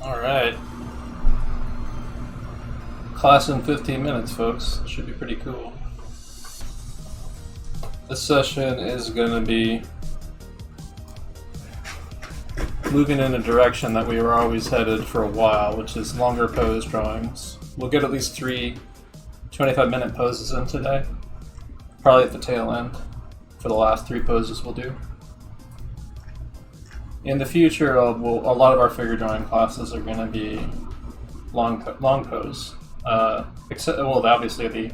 Alright. Class in 15 minutes, folks. Should be pretty cool. This session is going to be moving in a direction that we were always headed for a while, which is longer pose drawings. We'll get at least 3 25-minute poses in today, probably at the tail end for the last 3 poses we'll do. In the future, a lot of our figure drawing classes are going to be long pose. Except, well, obviously the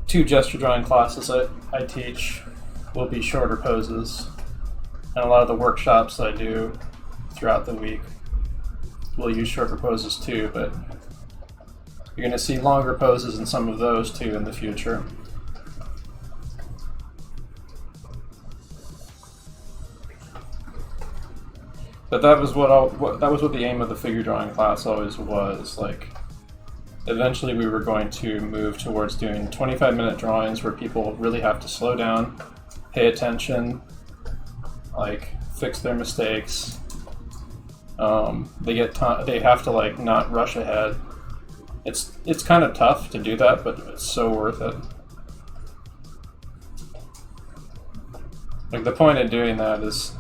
2 gesture drawing classes I teach will be shorter poses, and a lot of the workshops I do throughout the week will use shorter poses too, but you're going to see longer poses in some of those too in the future. But that was what the aim of the figure drawing class always was. Like, eventually we were going to move towards doing 25-minute drawings where people really have to slow down, pay attention, like fix their mistakes. They have to like not rush ahead. It's kind of tough to do that, but it's so worth it. Like the point of doing that is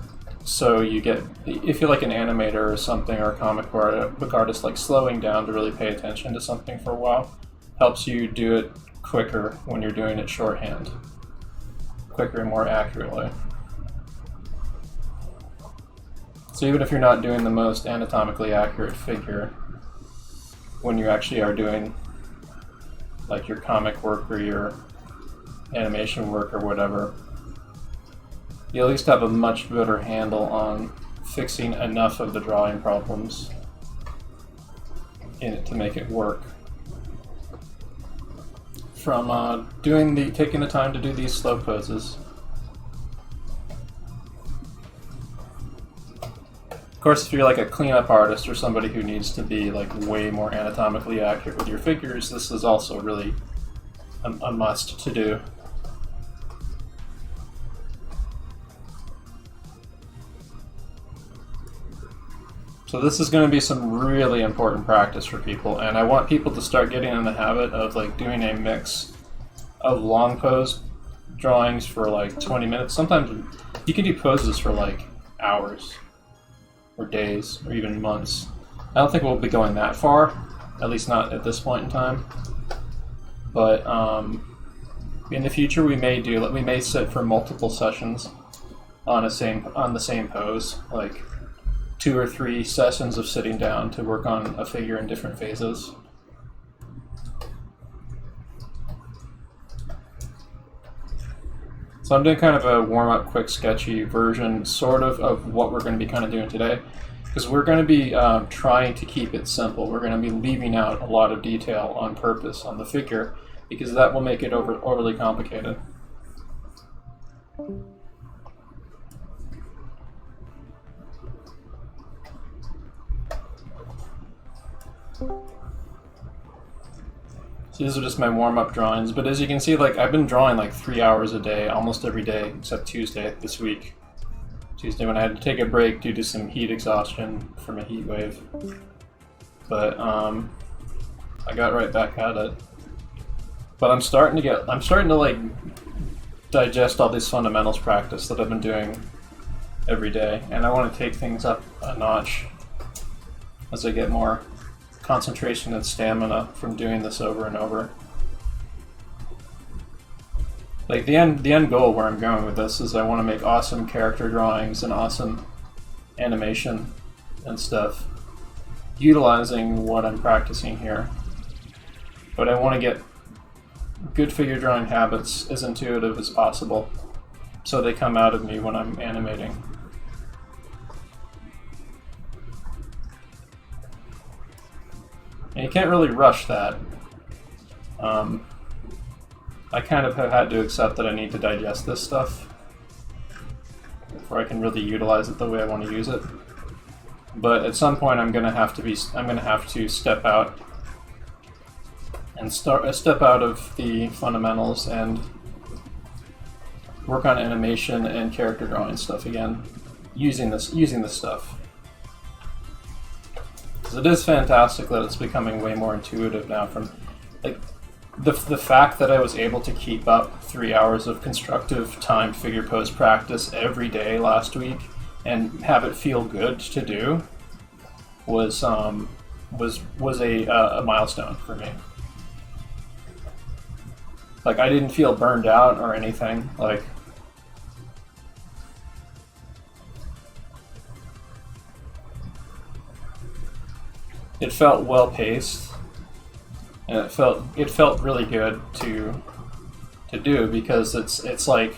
so you get, if you're like an animator or something, or a comic book artist, like slowing down to really pay attention to something for a while helps you do it quicker when you're doing it shorthand, quicker and more accurately. So even if you're not doing the most anatomically accurate figure, when you actually are doing like your comic work or your animation work or whatever, you at least have a much better handle on fixing enough of the drawing problems in it to make it work. From taking the time to do these slow poses. Of course, if you're like a cleanup artist or somebody who needs to be like way more anatomically accurate with your figures, this is also really a must to do. So this is going to be some really important practice for people, and I want people to start getting in the habit of like doing a mix of long pose drawings for like 20 minutes. Sometimes you can do poses for like hours or days or even months. I don't think we'll be going that far, at least not at this point in time. But in the future, we may sit for multiple sessions on the same pose, like 2 or 3 sessions of sitting down to work on a figure in different phases. So I'm doing kind of a warm-up, quick, sketchy version, sort of what we're going to be kind of doing today, because we're going to be trying to keep it simple. We're going to be leaving out a lot of detail on purpose on the figure, because that will make it overly complicated. So these are just my warm-up drawings, but as you can see, like I've been drawing like 3 hours a day, almost every day, except Tuesday this week. Tuesday when I had to take a break due to some heat exhaustion from a heat wave. But I got right back at it. But I'm starting to like digest all these fundamentals practice that I've been doing every day, and I want to take things up a notch as I get more concentration and stamina from doing this over and over. Like the end goal where I'm going with this is I want to make awesome character drawings and awesome animation and stuff, utilizing what I'm practicing here. But I want to get good figure drawing habits as intuitive as possible, so they come out of me when I'm animating. And you can't really rush that. I kind of have had to accept that I need to digest this stuff before I can really utilize it the way I want to use it. But at some point, I'm going to have to step out and step out of the fundamentals and work on animation and character drawing stuff again, using this stuff. Because it is fantastic that it's becoming way more intuitive now. From like the fact that I was able to keep up 3 hours of constructive timed figure pose practice every day last week and have it feel good to do was a milestone for me. Like I didn't feel burned out or anything. Like it felt well paced, and it felt really good to do, because it's like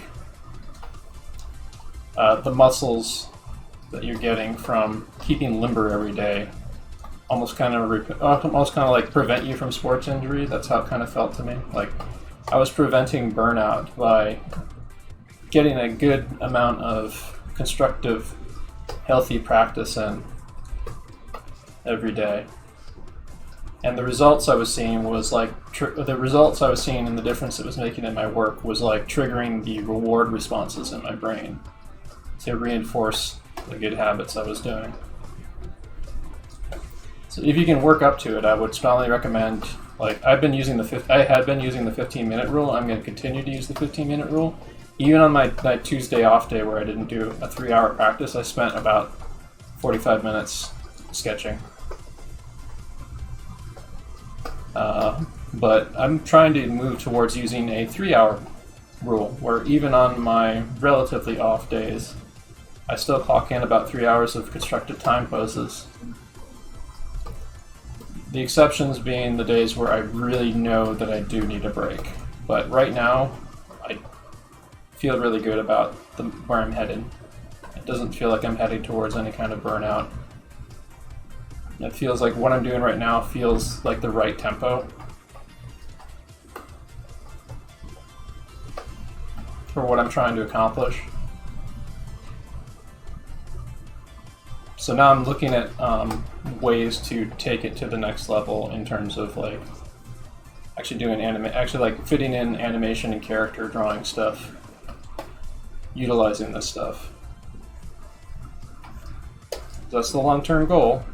the muscles that you're getting from keeping limber every day almost kind of like prevent you from sports injury. That's how it kind of felt to me. Like I was preventing burnout by getting a good amount of constructive, healthy practice in every day. And the results I was seeing was like the results I was seeing and the difference it was making in my work was like triggering the reward responses in my brain. to reinforce the good habits I was doing. So if you can work up to it, I would strongly recommend, like I had been using the 15-minute rule. I'm going to continue to use the 15-minute rule. Even on my Tuesday off day where I didn't do a 3-hour practice, I spent about 45 minutes sketching. But I'm trying to move towards using a 3-hour rule, where even on my relatively off days, I still clock in about 3 hours of constructed time poses. The exceptions being the days where I really know that I do need a break. But right now, I feel really good about where I'm headed. It doesn't feel like I'm heading towards any kind of burnout. It feels like what I'm doing right now feels like the right tempo for what I'm trying to accomplish. So now I'm looking at ways to take it to the next level in terms of like actually doing like fitting in animation and character drawing stuff, utilizing this stuff. That's the long-term goal.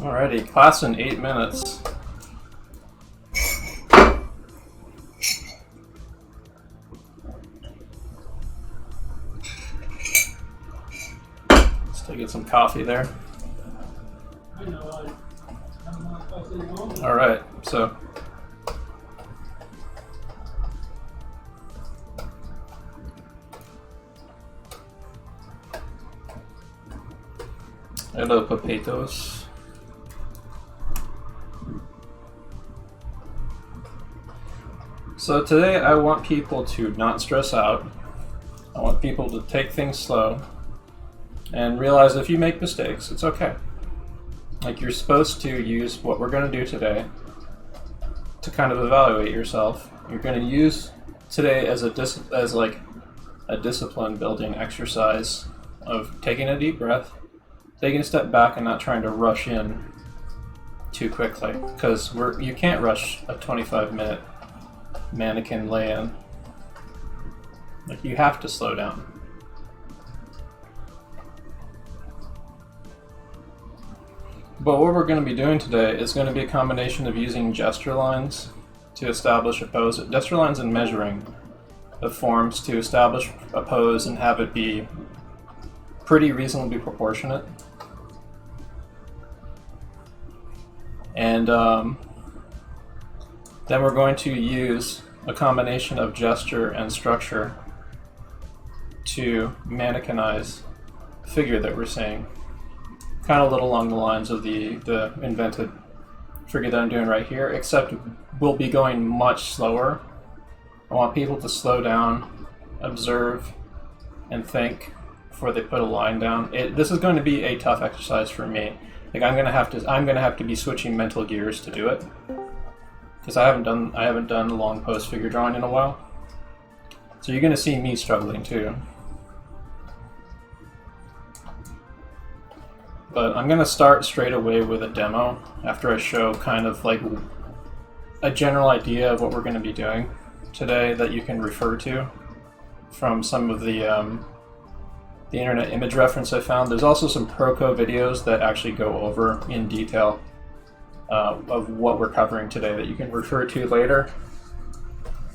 Alrighty, class in 8 minutes. Let's go get some coffee there. Alright, so hello, potatoes. So today I want people to not stress out. I want people to take things slow and realize if you make mistakes, it's okay. Like you're supposed to use what we're going to do today to kind of evaluate yourself. You're going to use today as like a discipline building exercise of taking a deep breath, taking a step back and not trying to rush in too quickly, because you can't rush a 25-minute mannequin lay-in. Like you have to slow down. But what we're going to be doing today is going to be a combination of using gesture lines to establish a pose, gesture lines and measuring of forms to establish a pose and have it be pretty reasonably proportionate. And then we're going to use a combination of gesture and structure to mannequinize the figure that we're seeing. Kind of a little along the lines of the invented figure that I'm doing right here, except we'll be going much slower. I want people to slow down, observe, and think before they put a line down. This is going to be a tough exercise for me. Like I'm gonna have to be switching mental gears to do it, because I haven't done a long pose figure drawing in a while. So you're gonna see me struggling too. But I'm gonna start straight away with a demo after I show kind of like a general idea of what we're gonna be doing today that you can refer to from some of the internet image reference I found. There's also some Proco videos that actually go over in detail of what we're covering today that you can refer to later,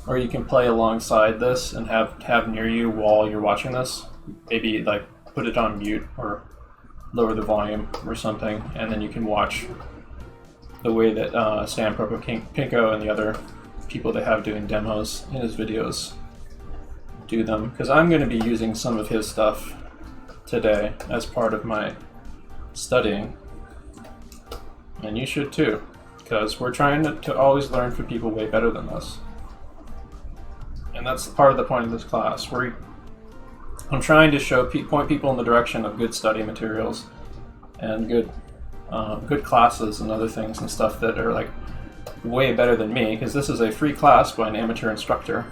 or you can play alongside this and have near you while you're watching this. Maybe like put it on mute or lower the volume or something, and then you can watch the way that Stan Proco Pinko and the other people they have doing demos in his videos do them, because I'm going to be using some of his stuff today as part of my studying, and you should too, because we're trying to always learn from people way better than us, and that's part of the point of this class. I'm trying to point people in the direction of good study materials and good classes and other things and stuff that are like way better than me, because this is a free class by an amateur instructor.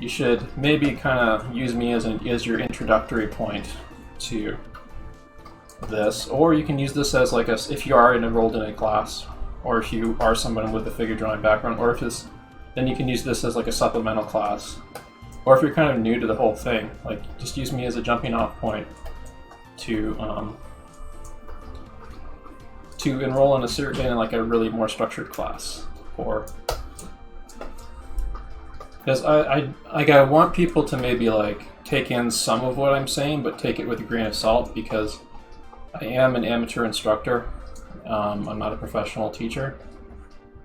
You should maybe kind of use me as your introductory point to this, or you can use this as like if you are enrolled in a class, or if you are someone with a figure drawing background, or then you can use this as like a supplemental class. Or if you're kind of new to the whole thing, like just use me as a jumping off point to enroll in like a really more structured class. Or because I want people to maybe like take in some of what I'm saying, but take it with a grain of salt, because I am an amateur instructor. I'm not a professional teacher,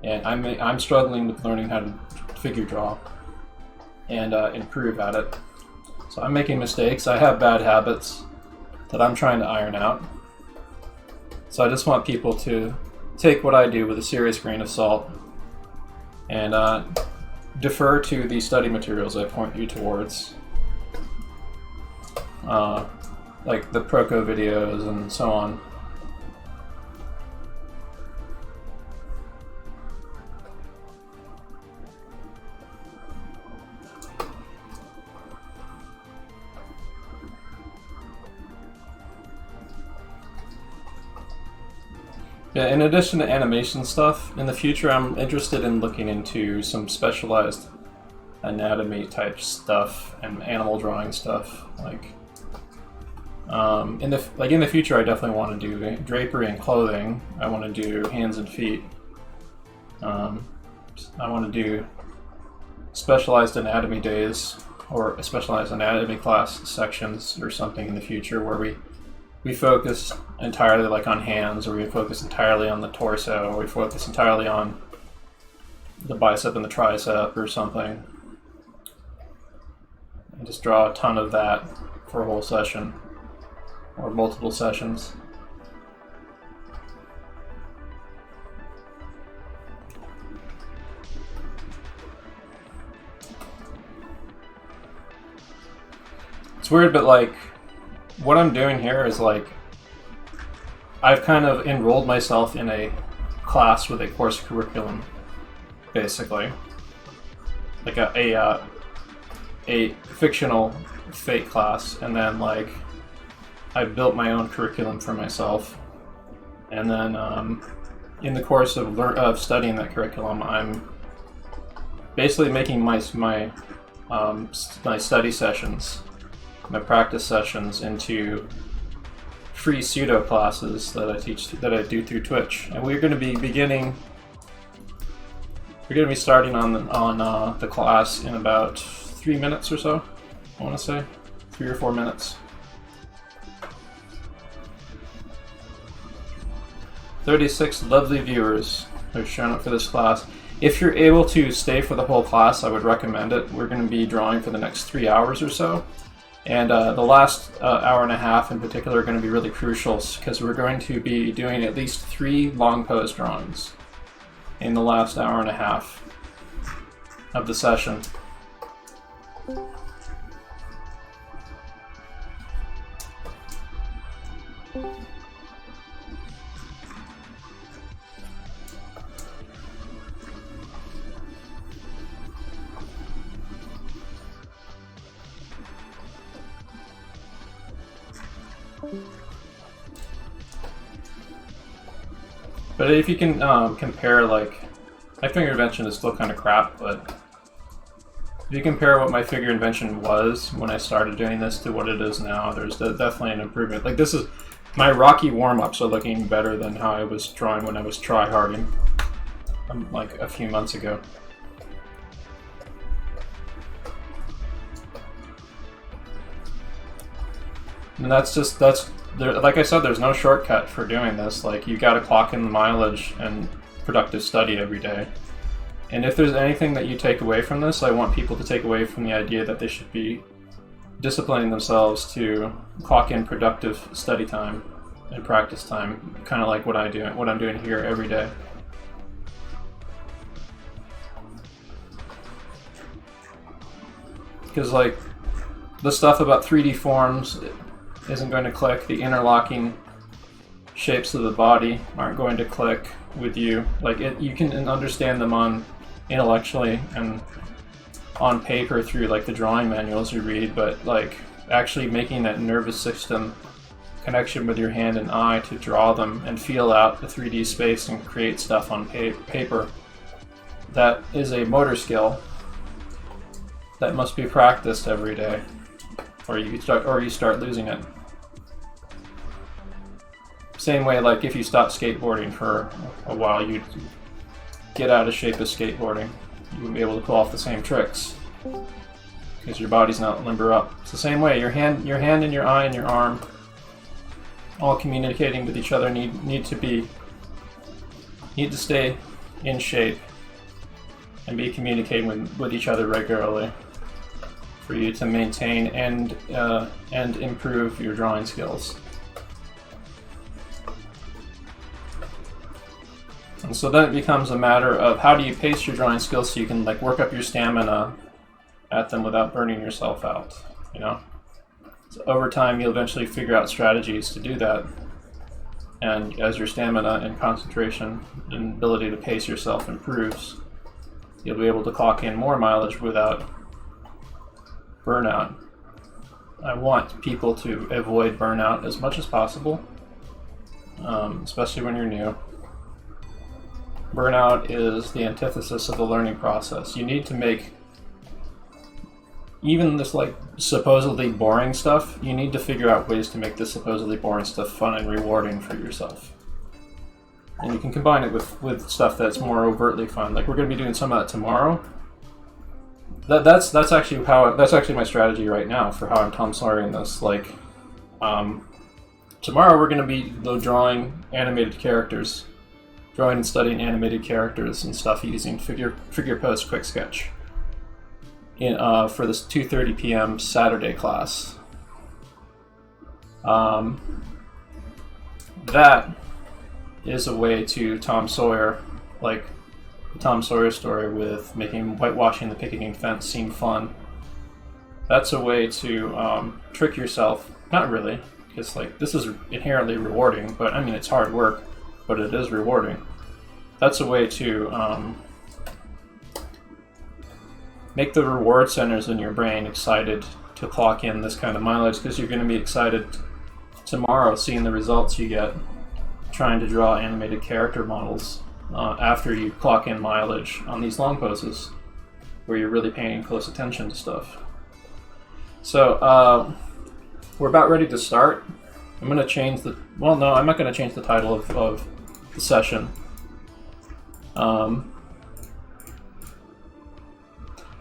and I'm struggling with learning how to figure draw and improve at it. So I'm making mistakes. I have bad habits that I'm trying to iron out. So I just want people to take what I do with a serious grain of salt and defer to the study materials I point you towards, like the Proco videos and so on. Yeah, in addition to animation stuff, in the future I'm interested in looking into some specialized anatomy type stuff and animal drawing stuff. Like, in the future, I definitely want to do drapery and clothing. I want to do hands and feet. I want to do specialized anatomy days or specialized anatomy class sections or something in the future where we focus entirely like on hands, or we focus entirely on the torso, or we focus entirely on the bicep and the tricep or something. And just draw a ton of that for a whole session or multiple sessions. It's weird, but like what I'm doing here is like I've kind of enrolled myself in a class with a course curriculum, basically, like a fictional fake class, and then like I built my own curriculum for myself, and then in the course of studying that curriculum, I'm basically making my study sessions, my practice sessions, into free pseudo classes that I do through Twitch, and we're going to be starting on the class in about 3 minutes or so. I want to say 3 or 4 minutes. 36 lovely viewers have shown up for this class. If you're able to stay for the whole class, I would recommend it. We're going to be drawing for the next 3 hours or so. And the last hour and a half in particular are going to be really crucial, because we're going to be doing at least 3 long pose drawings in the last hour and a half of the session. But if you can compare, like, my figure invention is still kind of crap, but if you compare what my figure invention was when I started doing this to what it is now, there's definitely an improvement. Like, this is, my Rocky warm-ups are looking better than how I was drawing when I was try-harding, like, a few months ago. And like I said, there's no shortcut for doing this. Like, you gotta clock in the mileage and productive study every day. And if there's anything that you take away from this, I want people to take away from the idea that they should be disciplining themselves to clock in productive study time and practice time, kind of like what I'm doing here every day. Because, like, the stuff about 3D forms isn't going to click. The interlocking shapes of the body aren't going to click with you. Like you can understand them intellectually and on paper through like the drawing manuals you read, but like actually making that nervous system connection with your hand and eye to draw them and feel out the 3D space and create stuff on paper, that is a motor skill that must be practiced every day, or you start losing it. Same way, like if you stop skateboarding for a while, you'd get out of shape as skateboarding. You wouldn't be able to pull off the same tricks because your body's not limber up. It's the same way. Your hand and your eye and your arm, all communicating with each other, need to stay in shape and be communicating with each other regularly for you to maintain and improve your drawing skills. And so then it becomes a matter of how do you pace your drawing skills so you can like work up your stamina at them without burning yourself out, you know? So over time you'll eventually figure out strategies to do that. And as your stamina and concentration and ability to pace yourself improves, you'll be able to clock in more mileage without burnout. I want people to avoid burnout as much as possible, especially when you're new. Burnout is the antithesis of the learning process. You need to make even this like supposedly boring stuff, you need to figure out ways to make this supposedly boring stuff fun and rewarding for yourself. And you can combine it with stuff that's more overtly fun. Like we're going to be doing some of that tomorrow. That's actually my strategy right now for how I'm Tom Sawyering this. Like tomorrow we're going to be drawing animated characters. Drawing and studying animated characters and stuff using Figure Post Quick Sketch for this 2:30 p.m. Saturday class. That is a way to Tom Sawyer, like the Tom Sawyer story with making whitewashing the picket fence seem fun. That's a way to trick yourself. Not really, because like this is inherently rewarding, but I mean it's hard work. But it is rewarding. That's a way to make the reward centers in your brain excited to clock in this kind of mileage, because you're going to be excited tomorrow seeing the results you get trying to draw animated character models after you clock in mileage on these long poses where you're really paying close attention to stuff. So we're about ready to start. I'm going to change the... Well, no, I'm not going to change the title of the session.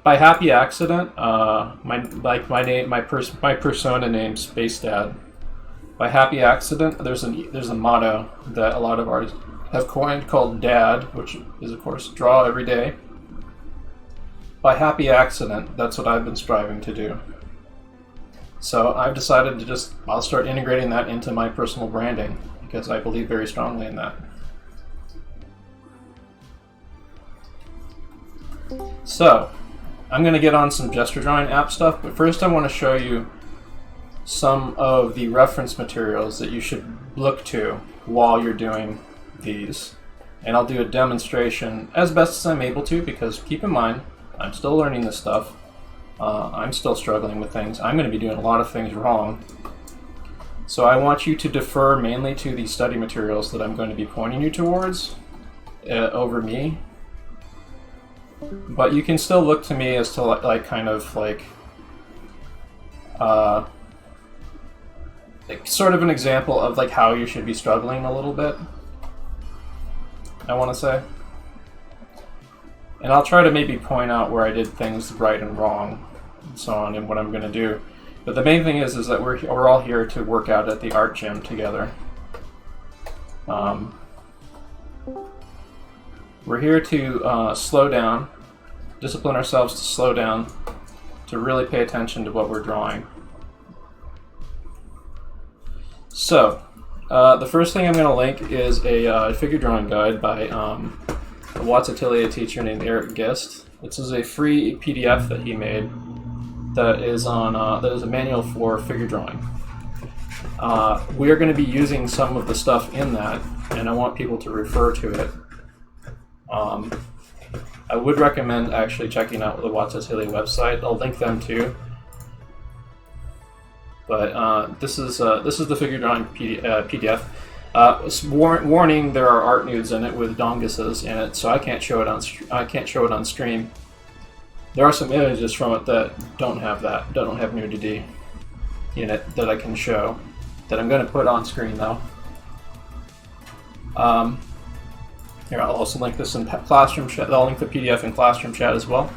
By happy accident, my persona named Spacedad. By happy accident, there's a motto that a lot of artists have coined called DAD, which is of course draw every day. By happy accident, that's what I've been striving to do. So I've decided to I'll start integrating that into my personal branding because I believe very strongly in that. So, I'm going to get on some gesture drawing app stuff, but first I want to show you some of the reference materials that you should look to while you're doing these. And I'll do a demonstration as best as I'm able to, because keep in mind, I'm still learning this stuff. I'm still struggling with things. I'm going to be doing a lot of things wrong. So I want you to defer mainly to the study materials that I'm going to be pointing you towards over me. But you can still look to me as to sort of an example of like how you should be struggling a little bit, I want to say. And I'll try to maybe point out where I did things right and wrong and so on and what I'm going to do. But the main thing is that we're all here to work out at the art gym together. We're here to slow down, discipline ourselves to slow down, to really pay attention to what we're drawing. So, the first thing I'm going to link is a figure drawing guide by a Watts Atelier teacher named Eric Gist. This is a free PDF that he made that is a manual for figure drawing. We are going to be using some of the stuff in that, and I want people to refer to it. I would recommend actually checking out the Watsatili website. I'll link them too. But this is the figure drawing PDF. Warning: there are art nudes in it with donguses in it, so I can't show it on stream. There are some images from it that don't have nudity in it that I can show, that I'm going to put on screen though. Here, I'll also link this in classroom chat. I'll link the PDF in classroom chat as well.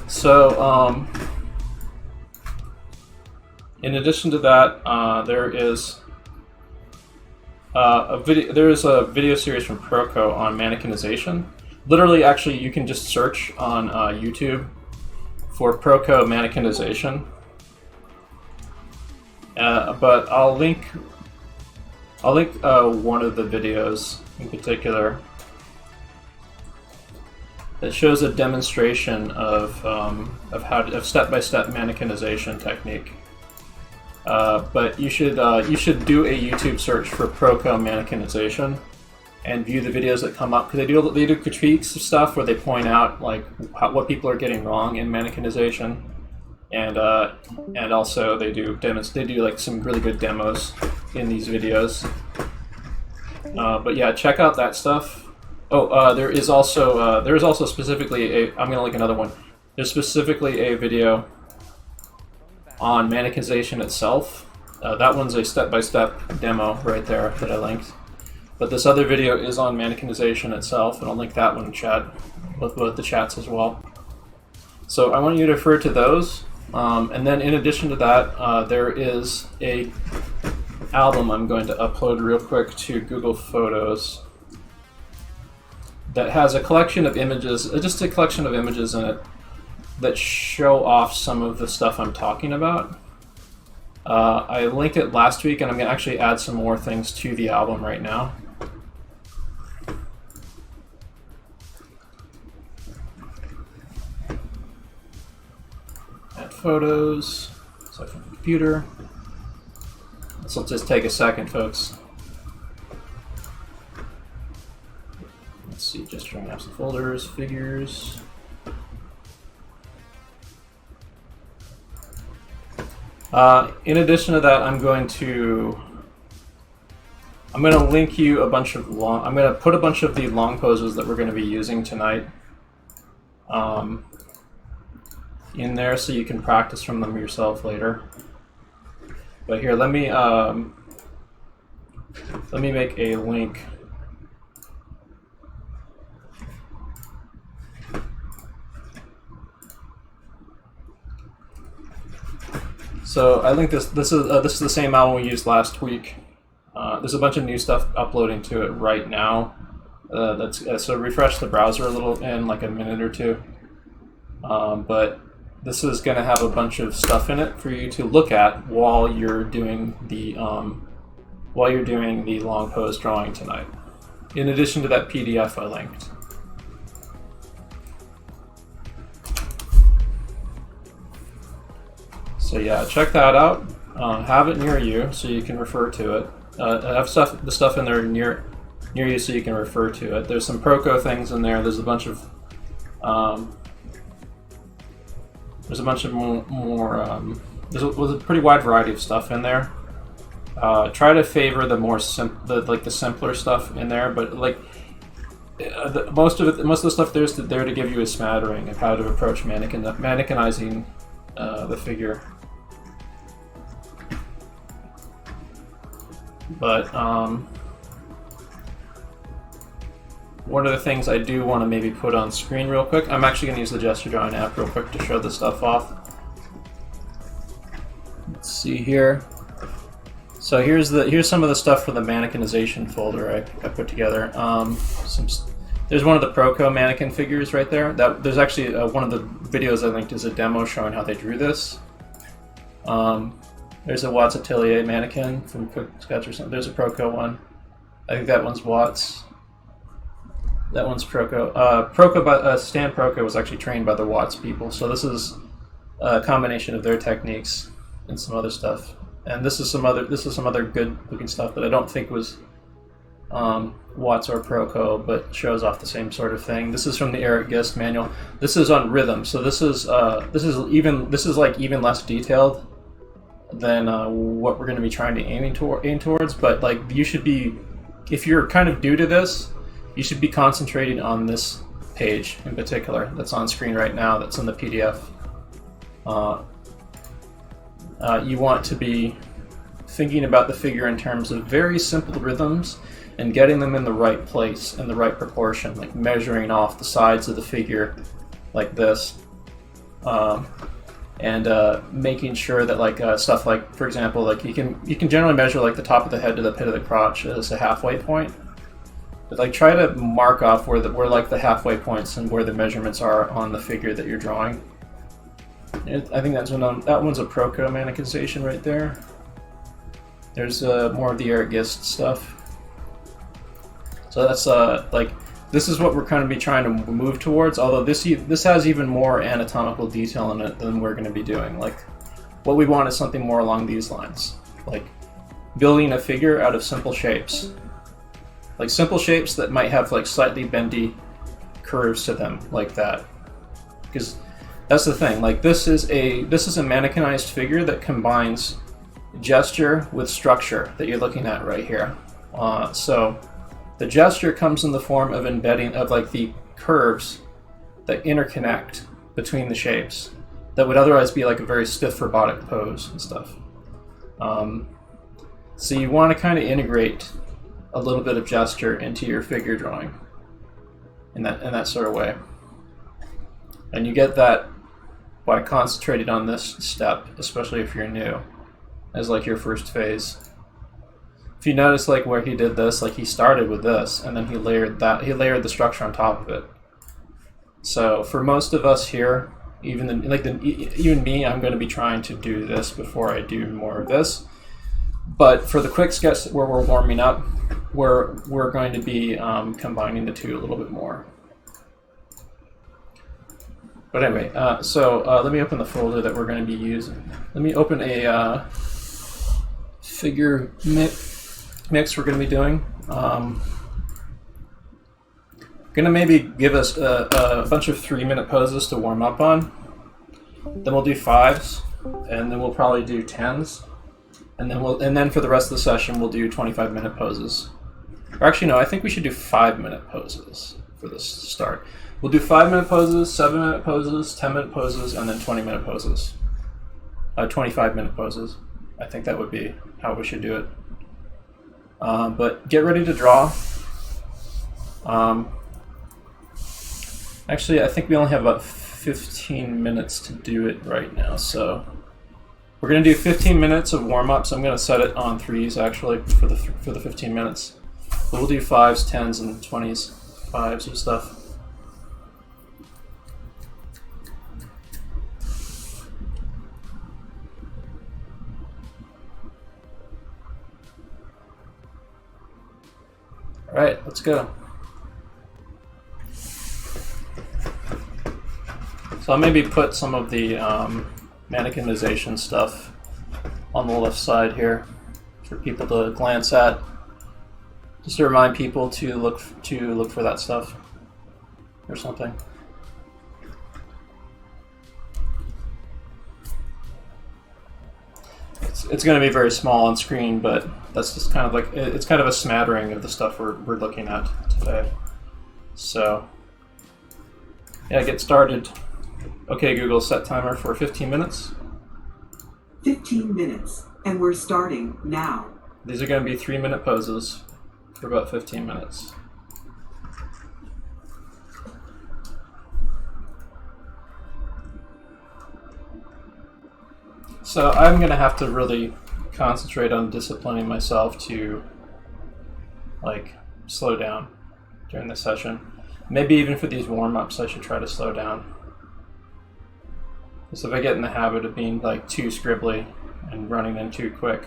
So, in addition to that, there is a video series from Proco on mannequinization. Literally, actually, you can just search on YouTube for Proco mannequinization. But I'll link one of the videos in particular that shows a demonstration of step-by-step mannequinization technique. But you should do a YouTube search for Proco mannequinization and view the videos that come up, because they do critiques of stuff where they point out like what people are getting wrong in mannequinization, and also they do like some really good demos in these videos. But yeah, check out that stuff. Oh, there is also specifically I'm gonna link another one. There's specifically a video on mannequinization itself. That one's a step-by-step demo right there that I linked. But this other video is on mannequinization itself, and I'll link that one in chat, both the chats as well. So I want you to refer to those. And then in addition to that, there is a album I'm going to upload real quick to Google Photos that has a collection of images, just a collection of images in it that show off some of the stuff I'm talking about. I linked it last week, and I'm going to actually add some more things to the album right now. Add photos, select from the computer. This will just take a second, folks. Let's see, just drawing apps and folders, figures. In addition to that, I'm going to link you a bunch of I'm going to put a bunch of the long poses that we're going to be using tonight in there, so you can practice from them yourself later. But here, let me make a link. So I think this is the same album we used last week. There's a bunch of new stuff uploading to it right now. So refresh the browser a little in like a minute or two. But this is going to have a bunch of stuff in it for you to look at while you're doing the long pose drawing tonight. In addition to that PDF I linked. So yeah, check that out. Have it near you so you can refer to it. Have the stuff in there near you so you can refer to it. There's some Proco things in there. There's a bunch of more. There's a pretty wide variety of stuff in there. Try to favor the more the simpler stuff in there, but like most of the stuff there to give you a smattering of how to approach mannequinizing the figure. But one of the things I do want to maybe put on screen real quick, I'm actually going to use the gesture drawing app real quick to show this stuff off. Let's see here. So here's some of the stuff for the mannequinization folder I put together. There's one of the Proco mannequin figures right there. There's actually one of the videos I linked is a demo showing how they drew this. There's a Watts Atelier mannequin from Quick Sketch or something. There's a Proco one. I think that one's Watts. That one's Proco. Stan Proco was actually trained by the Watts people, so this is a combination of their techniques and some other stuff. And this is some other good looking stuff that I don't think was Watts or Proco, but shows off the same sort of thing. This is from the Eric Gist manual. This is on rhythm, so this is like even less detailed than what we're going to be trying to aim towards. But like you should be, if you're kind of new to this, you should be concentrating on this page in particular that's on screen right now. That's in the PDF. You want to be thinking about the figure in terms of very simple rhythms and getting them in the right place, in the right proportion, like measuring off the sides of the figure like this, and making sure that like stuff like, for example, like you can generally measure like the top of the head to the pit of the crotch as a halfway point, but like try to mark off where like the halfway points and where the measurements are on the figure that you're drawing. I think that one's a Proco mannequinization right there. There's more of the Eric Gist stuff. So that's like, this is what we're kind of be trying to move towards, although this has even more anatomical detail in it than we're going to be doing. Like, what we want is something more along these lines, like building a figure out of simple shapes. Like simple shapes that might have like slightly bendy curves to them, like that. Because that's the thing, like this is a mannequinized figure that combines gesture with structure that you're looking at right here. So the gesture comes in the form of embedding of like the curves that interconnect between the shapes that would otherwise be like a very stiff robotic pose and stuff. So you want to kind of integrate a little bit of gesture into your figure drawing in that sort of way. And you get that by concentrating on this step, especially if you're new, as like your first phase. If you notice like where he did this, like he started with this and then he layered the structure on top of it. So for most of us here, even me, I'm going to be trying to do this before I do more of this. But for the quick sketch where we're warming up, we're going to be combining the two a little bit more. But anyway, let me open the folder that we're going to be using. Let me open a figure mix we're going to be doing. Going to maybe give us a bunch of 3-minute poses to warm up on. Then we'll do 5s, and then we'll probably do 10s, and then for the rest of the session we'll do 25-minute poses. Or actually, no, I think we should do 5-minute poses for this start. We'll do 5-minute poses, 7-minute poses, 10-minute poses, and then 20-minute poses. 25-minute poses. I think that would be how we should do it. But get ready to draw. Actually, I think we only have about 15 minutes to do it right now, so we're going to do 15 minutes of warm-ups. I'm going to set it on 3s actually for the 15 minutes. But we'll do 5s, 10s, and 20s, 5s and stuff. All right, let's go. So I'll maybe put some of the mannequinization stuff on the left side here for people to glance at, just to remind people to look for that stuff or something. It's going to be very small on screen, but that's just kind of like, it's kind of a smattering of the stuff we're looking at today. So yeah, get started. Okay, Google, set timer for 15 minutes. 15 minutes, and we're starting now. These are going to be 3-minute poses for about 15 minutes. So I'm going to have to really concentrate on disciplining myself to like slow down during the session. Maybe even for these warm-ups I should try to slow down. So if I get in the habit of being like too scribbly and running in too quick,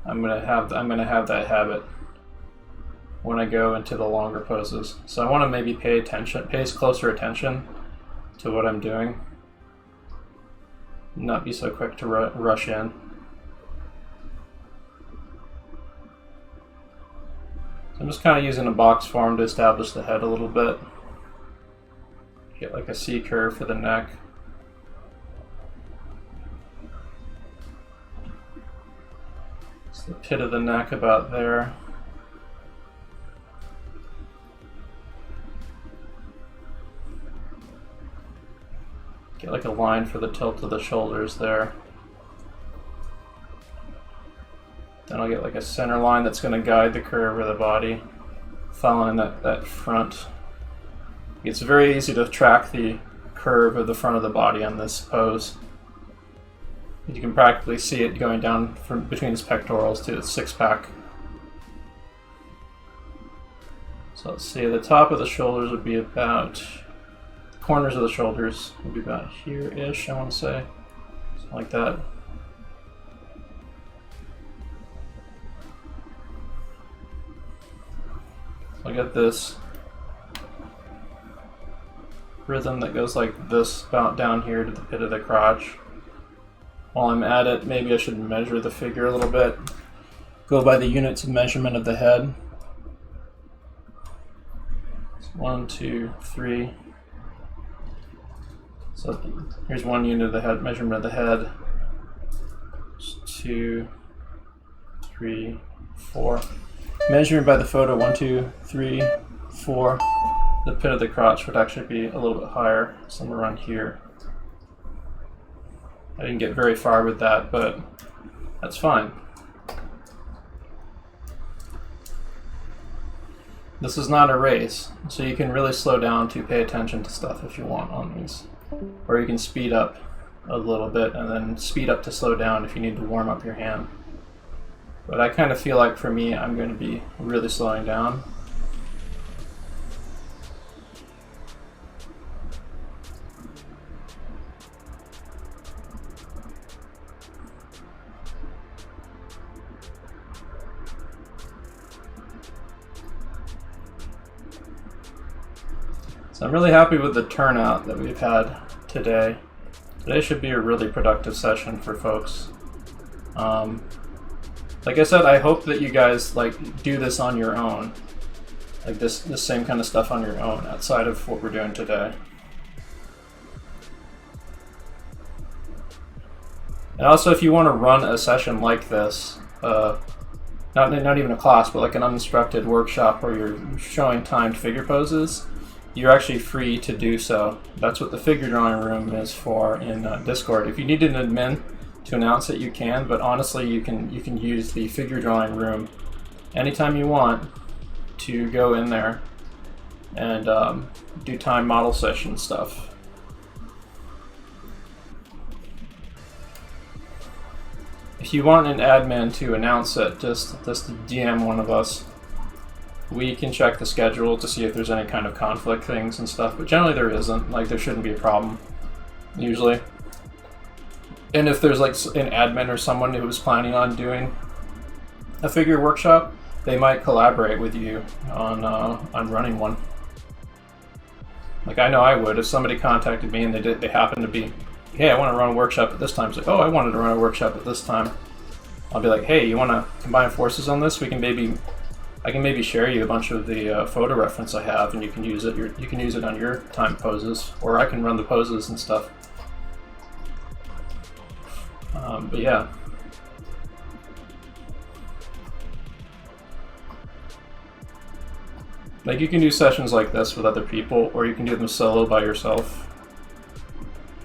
I'm gonna have that habit. when I go into the longer poses. So I want to maybe pay closer attention to what I'm doing. Not be so quick to rush in. So I'm just kind of using a box form to establish the head a little bit. Get like a C curve for the neck. It's the pit of the neck about there. Get like a line for the tilt of the shoulders there. Then I'll get like a center line that's going to guide the curve of the body, following that front. It's very easy to track the curve of the front of the body on this pose. You can practically see it going down from between his pectorals to his six-pack. So let's see, the top of the shoulders would be about, the corners of the shoulders would be about here-ish, I want to say. Something like that. I get this rhythm that goes like this, about down here to the pit of the crotch. While I'm at it, maybe I should measure the figure a little bit. Go by the units of measurement of the head. 1, 2, 3. So here's 1 unit of the head, measurement of the head. 2, 3, 4. Measuring by the photo, 1, 2, 3, 4. The pit of the crotch would actually be a little bit higher, somewhere around here. I didn't get very far with that, but that's fine. This is not a race, so you can really slow down to pay attention to stuff if you want on these. Or you can speed up a little bit and then speed up to slow down if you need to warm up your hand. But I kind of feel like for me, I'm going to be really slowing down. So I'm really happy with the turnout that we've had today. Today should be a really productive session for folks. Like I said, I hope that you guys do this on your own. Like this same kind of stuff on your own outside of what we're doing today. And also, if you want to run a session like this, not even a class, but like an uninstructed workshop where you're showing timed figure poses, you're actually free to do so. That's what the figure drawing room is for in Discord. If you need an admin to announce it, you can, but honestly, you can use the figure drawing room anytime you want to go in there and do time model session stuff. If you want an admin to announce it, just DM one of us. We can check the schedule to see if there's any kind of conflict things and stuff, but generally there isn't. Like, there shouldn't be a problem, usually. And if there's like an admin or someone who's planning on doing a figure workshop, they might collaborate with you on running one. Like, I know I would if somebody contacted me and they happened to be, hey, I want to run a workshop at this time. It's like, oh, I wanted to run a workshop at this time. I'll be like, hey, you want to combine forces on this? I can maybe share you a bunch of the photo reference I have, and you can use it. You can use it on your time poses, or I can run the poses and stuff. But yeah. Like, you can do sessions like this with other people, or you can do them solo by yourself.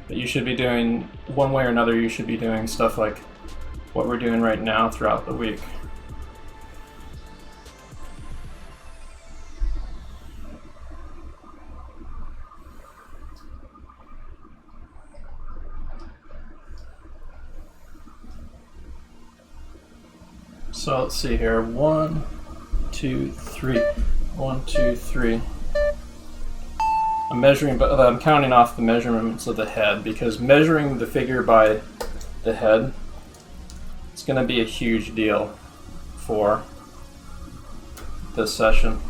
But you should be doing, one way or another, you should be doing stuff like what we're doing right now throughout the week. So let's see here. 1, 2, 3. 1, 2, 3. I'm measuring, but I'm counting off the measurements of the head, because measuring the figure by the head is going to be a huge deal for this session.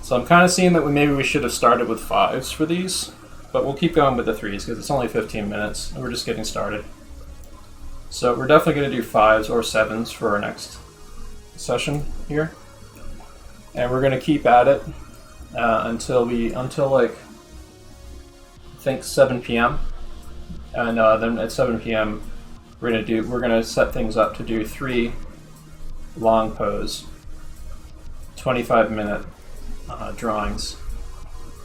So I'm kind of seeing that maybe we should have started with 5s for these, but we'll keep going with the 3s because it's only 15 minutes and we're just getting started. So we're definitely going to do 5s or 7s for our next session here, and we're going to keep at it until like I think 7 p.m. and then at 7 p.m. we're going to set things up to do 3 long pose, 25-minute drawings,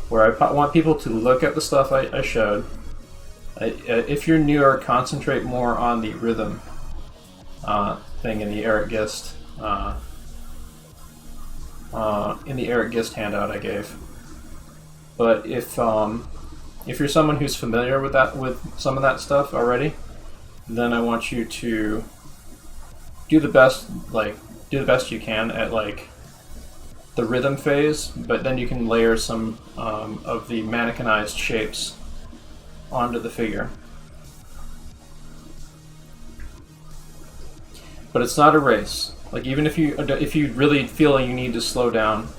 where I want people to look at the stuff I showed. If you're newer, concentrate more on the rhythm thing in the Eric Gist handout I gave. But if you're someone who's familiar with some of that stuff already, then I want you to do the best you can at like the rhythm phase, but then you can layer some of the mannequinized shapes onto the figure. But it's not a race. Like, even if you really feel like you need to slow down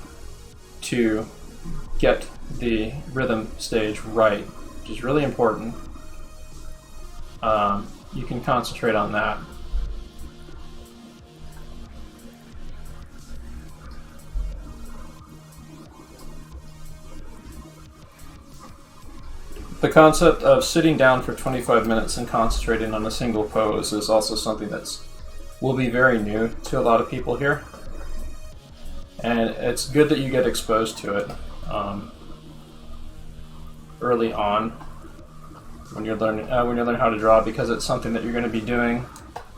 to get the rhythm stage right, which is really important, you can concentrate on that. The concept of sitting down for 25 minutes and concentrating on a single pose is also something will be very new to a lot of people here, and it's good that you get exposed to it early on when you're learning how to draw, because it's something that you're going to be doing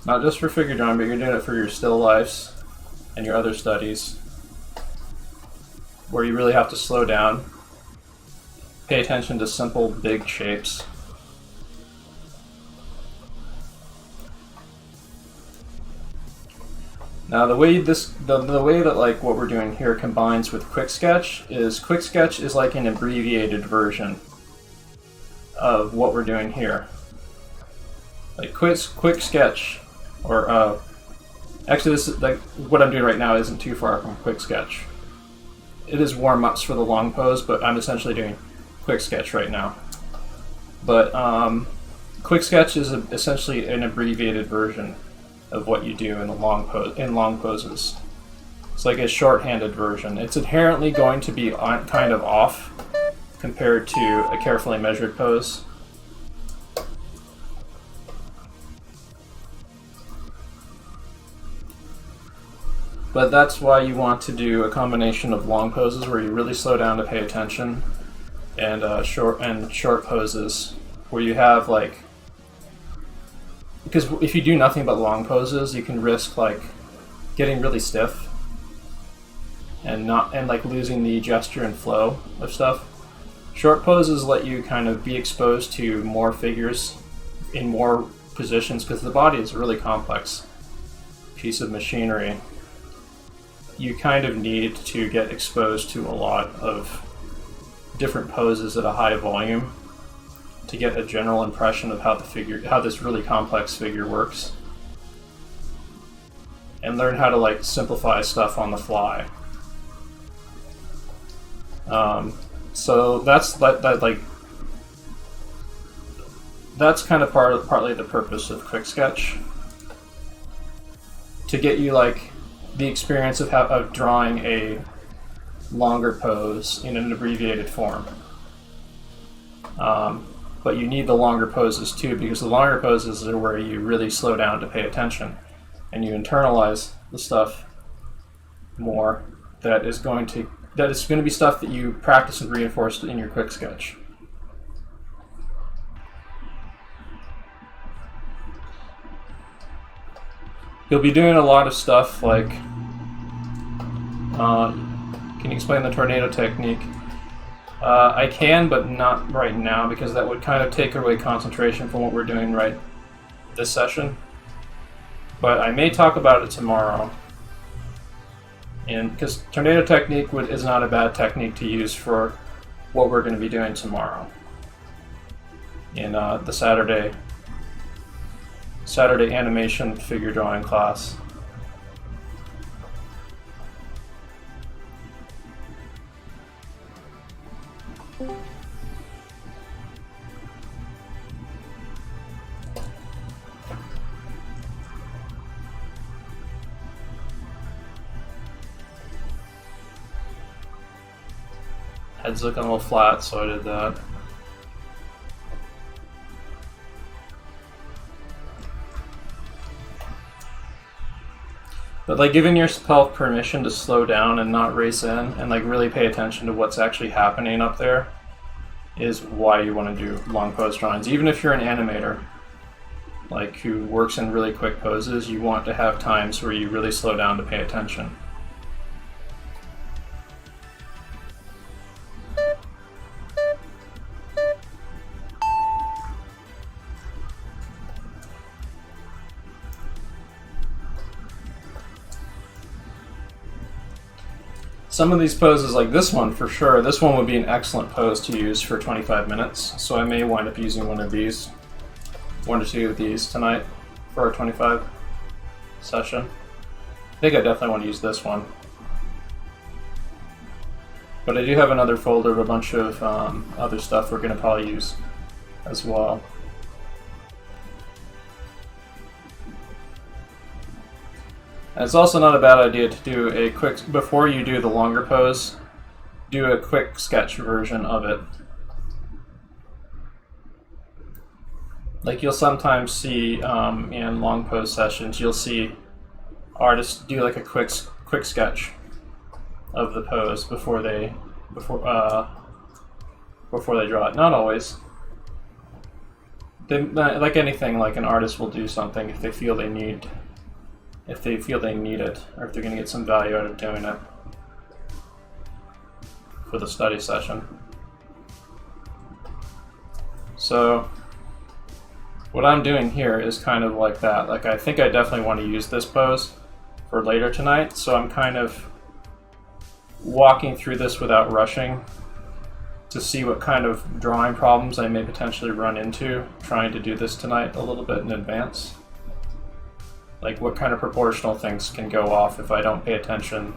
not just for figure drawing, but you're doing it for your still lifes and your other studies, where you really have to slow down. Pay attention to simple, big shapes. Now, the way that like what we're doing here combines with Quick Sketch is like an abbreviated version of what we're doing here. Like Quick Sketch, or actually, this is like what I'm doing right now isn't too far from Quick Sketch. It is warm-ups for the long pose, but I'm essentially doing Quick Sketch right now. But Quick Sketch is essentially an abbreviated version of what you do in long poses. It's like a shorthanded version. It's inherently going to be kind of off compared to a carefully measured pose. But that's why you want to do a combination of long poses where you really slow down to pay attention, and short poses where you have like, because if you do nothing but long poses, you can risk like getting really stiff and like losing the gesture and flow of stuff. Short poses let you kind of be exposed to more figures in more positions, because the body is a really complex piece of machinery. You kind of need to get exposed to a lot of different poses at a high volume to get a general impression of how this really complex figure works, and learn how to like simplify stuff on the fly. So that's that's kind of partly the purpose of Quick Sketch, to get you like the experience of drawing a longer pose in an abbreviated form. But you need the longer poses too, because the longer poses are where you really slow down to pay attention and you internalize the stuff more. That is going to be stuff that you practice and reinforce in your Quick Sketch. You'll be doing a lot of stuff like, can you explain the tornado technique? I can, but not right now, because that would kind of take away concentration from what we're doing right this session. But I may talk about it tomorrow. And because tornado technique is not a bad technique to use for what we're going to be doing tomorrow in the Saturday animation figure drawing class. Head's looking a little flat, so I did that. But like giving yourself permission to slow down and not race in and like really pay attention to what's actually happening up there is why you want to do long pose drawings. Even if you're an animator, like who works in really quick poses, you want to have times where you really slow down to pay attention. Some of these poses, like this one for sure, this one would be an excellent pose to use for 25 minutes. So I may wind up using one or two of these tonight for our 25 session. I think I definitely want to use this one. But I do have another folder of a bunch of other stuff we're going to probably use as well. And it's also not a bad idea to do a quick, before you do the longer pose, do a quick sketch version of it. Like you'll sometimes see in long pose sessions, you'll see artists do like a quick sketch of the pose before they draw it. Not always. Like anything, like an artist will do something if they feel they need it, or if they're going to get some value out of doing it for the study session. So what I'm doing here is kind of like that. Like I think I definitely want to use this pose for later tonight, so I'm kind of walking through this without rushing to see what kind of drawing problems I may potentially run into trying to do this tonight a little bit in advance. Like what kind of proportional things can go off if I don't pay attention.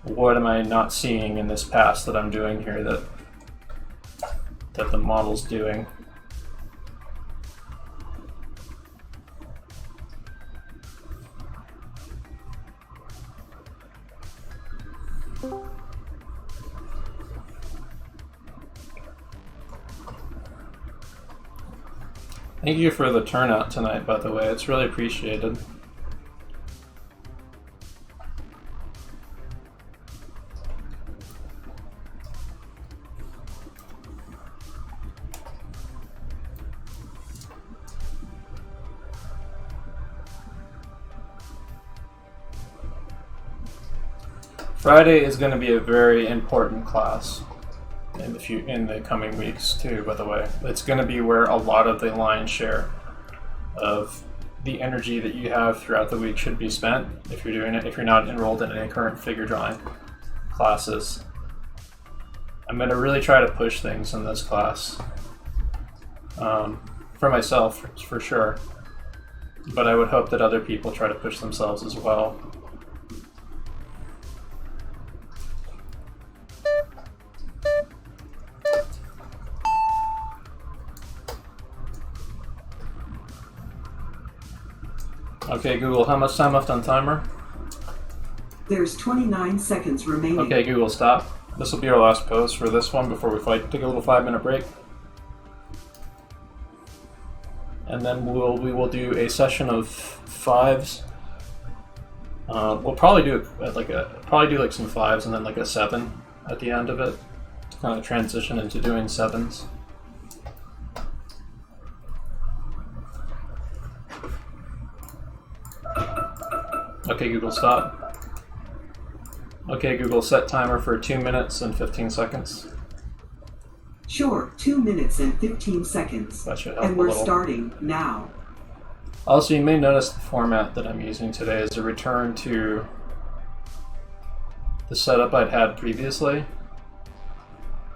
What am I not seeing in this pass that I'm doing here that the model's doing? Thank you for the turnout tonight, by the way. It's really appreciated. Friday is going to be a very important class in the coming weeks too, by the way. It's going to be where a lot of the lion's share of the energy that you have throughout the week should be spent if you're doing it, if you're not enrolled in any current figure drawing classes. I'm going to really try to push things in this class for myself for sure, but I would hope that other people try to push themselves as well. Okay, Google, how much time left on timer? There's 29 seconds remaining. Okay, Google, stop. This will be our last pose for this one before we take a little 5-minute break. And then we will do a session of 5s. We'll probably do like some 5s and then like a 7 at the end of it to kind of transition into doing 7s. Okay, Google, stop. Okay, Google, set timer for 2 minutes and 15 seconds. Sure, 2 minutes and 15 seconds. That should help and we're a little. Starting now. Also, you may notice the format that I'm using today is a return to the setup I'd had previously,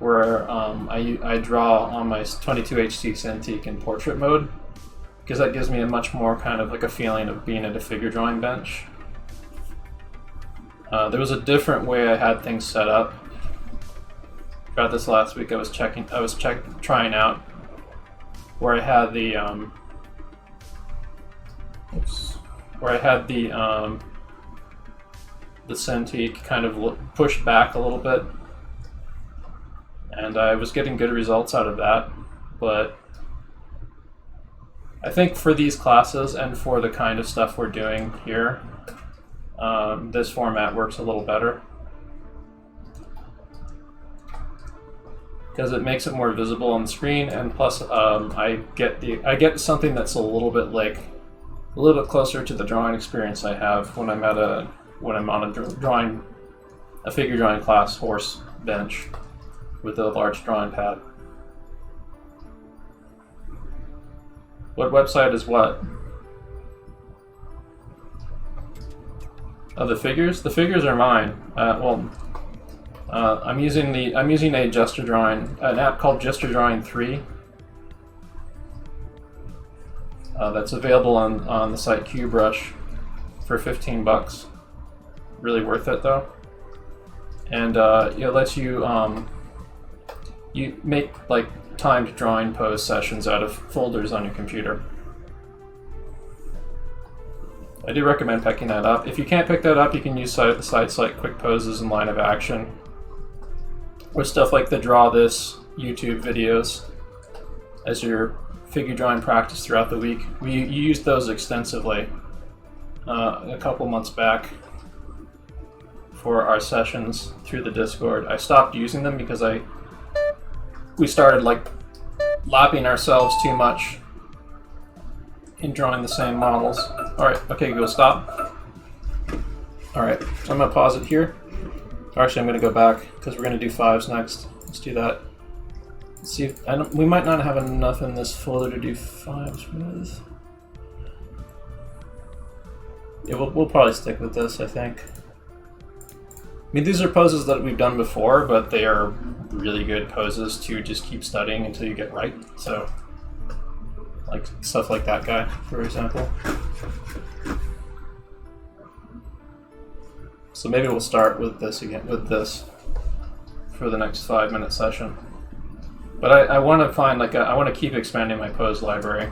where I draw on my 22HT Cintiq in portrait mode, because that gives me a much more kind of like a feeling of being at a figure drawing bench. There was a different way I had things set up. Throughout this last week, I was trying out where I had the the Cintiq kind of pushed back a little bit, and I was getting good results out of that. But I think for these classes and for the kind of stuff we're doing here, this format works a little better because it makes it more visible on the screen, and plus I get something that's a little bit closer to the drawing experience I have when I'm on a figure drawing class horse bench with a large drawing pad. What website is what? Oh, the figures? The figures are mine. I'm using a gesture drawing, an app called Gesture Drawing 3. That's available on the site QBrush for $15. Really worth it though, and it lets you you make like timed drawing pose sessions out of folders on your computer. I do recommend picking that up. If you can't pick that up, you can use sites like Quick Poses and Line of Action, or stuff like the Draw This YouTube videos as your figure drawing practice throughout the week. You used those extensively a couple months back for our sessions through the Discord. I stopped using them because we started like lapping ourselves too much in drawing the same models. Alright, okay, go stop. Alright, so I'm gonna pause it here. Actually, I'm gonna go back because we're gonna do 5s next. Let's do that. Let's see if we might not have enough in this folder to do 5s with. Yeah, we'll probably stick with this, I think. I mean, these are poses that we've done before, but they are really good poses to just keep studying until you get right. So, like stuff like that guy, for example. So maybe we'll start with this again, for the next 5-minute session. But I want to find I want to keep expanding my pose library.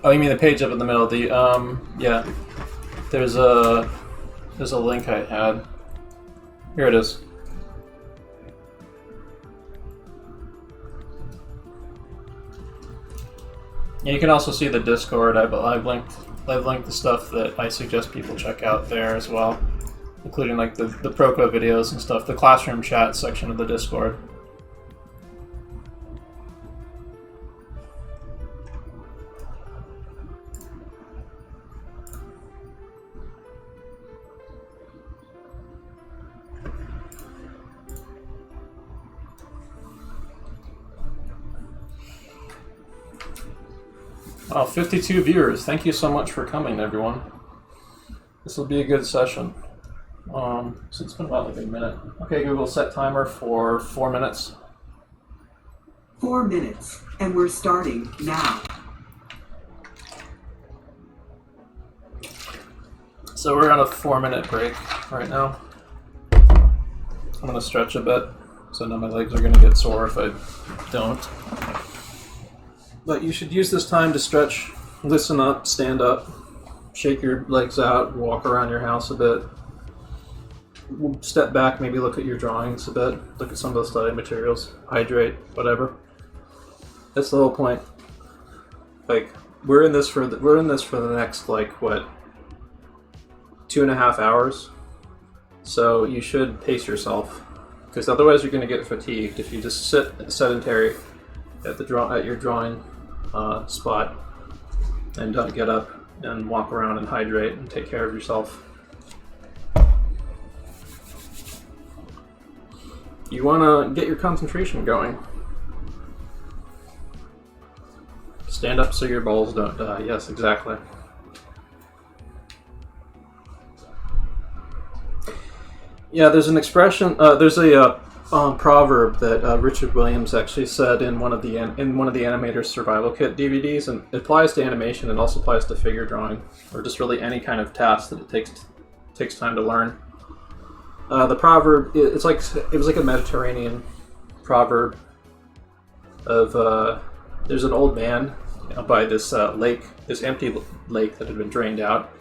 Oh, you mean the page up in the middle? The yeah. There's a link I had. Here it is. Yeah, you can also see the Discord. I've linked the stuff that I suggest people check out there as well, including like the Proco videos and stuff. The classroom chat section of the Discord. Wow, 52 viewers. Thank you so much for coming, everyone. This will be a good session. So it's been about like a minute. Okay, Google, set timer for 4 minutes. 4 minutes, and we're starting now. So we're on a 4-minute break right now. I'm gonna stretch a bit, so now my legs are gonna get sore if I don't. But you should use this time to stretch, listen up, stand up, shake your legs out, walk around your house a bit. Step back, maybe look at your drawings a bit, look at some of the study materials, hydrate, whatever. That's the whole point. Like, we're in this for the next, like, what, 2.5 hours? So you should pace yourself, because otherwise you're going to get fatigued if you just sit sedentary at your drawing spot and don't get up and walk around and hydrate and take care of yourself. You want to get your concentration going. Stand up so your balls don't die. Yes, exactly. Yeah, there's an expression. There's a proverb that Richard Williams actually said in one of the animator's survival kit DVDs, and it applies to animation and also applies to figure drawing, or just really any kind of task that it takes time to learn. The proverb it was like a Mediterranean proverb of there's an old man by this lake, this empty lake that had been drained out,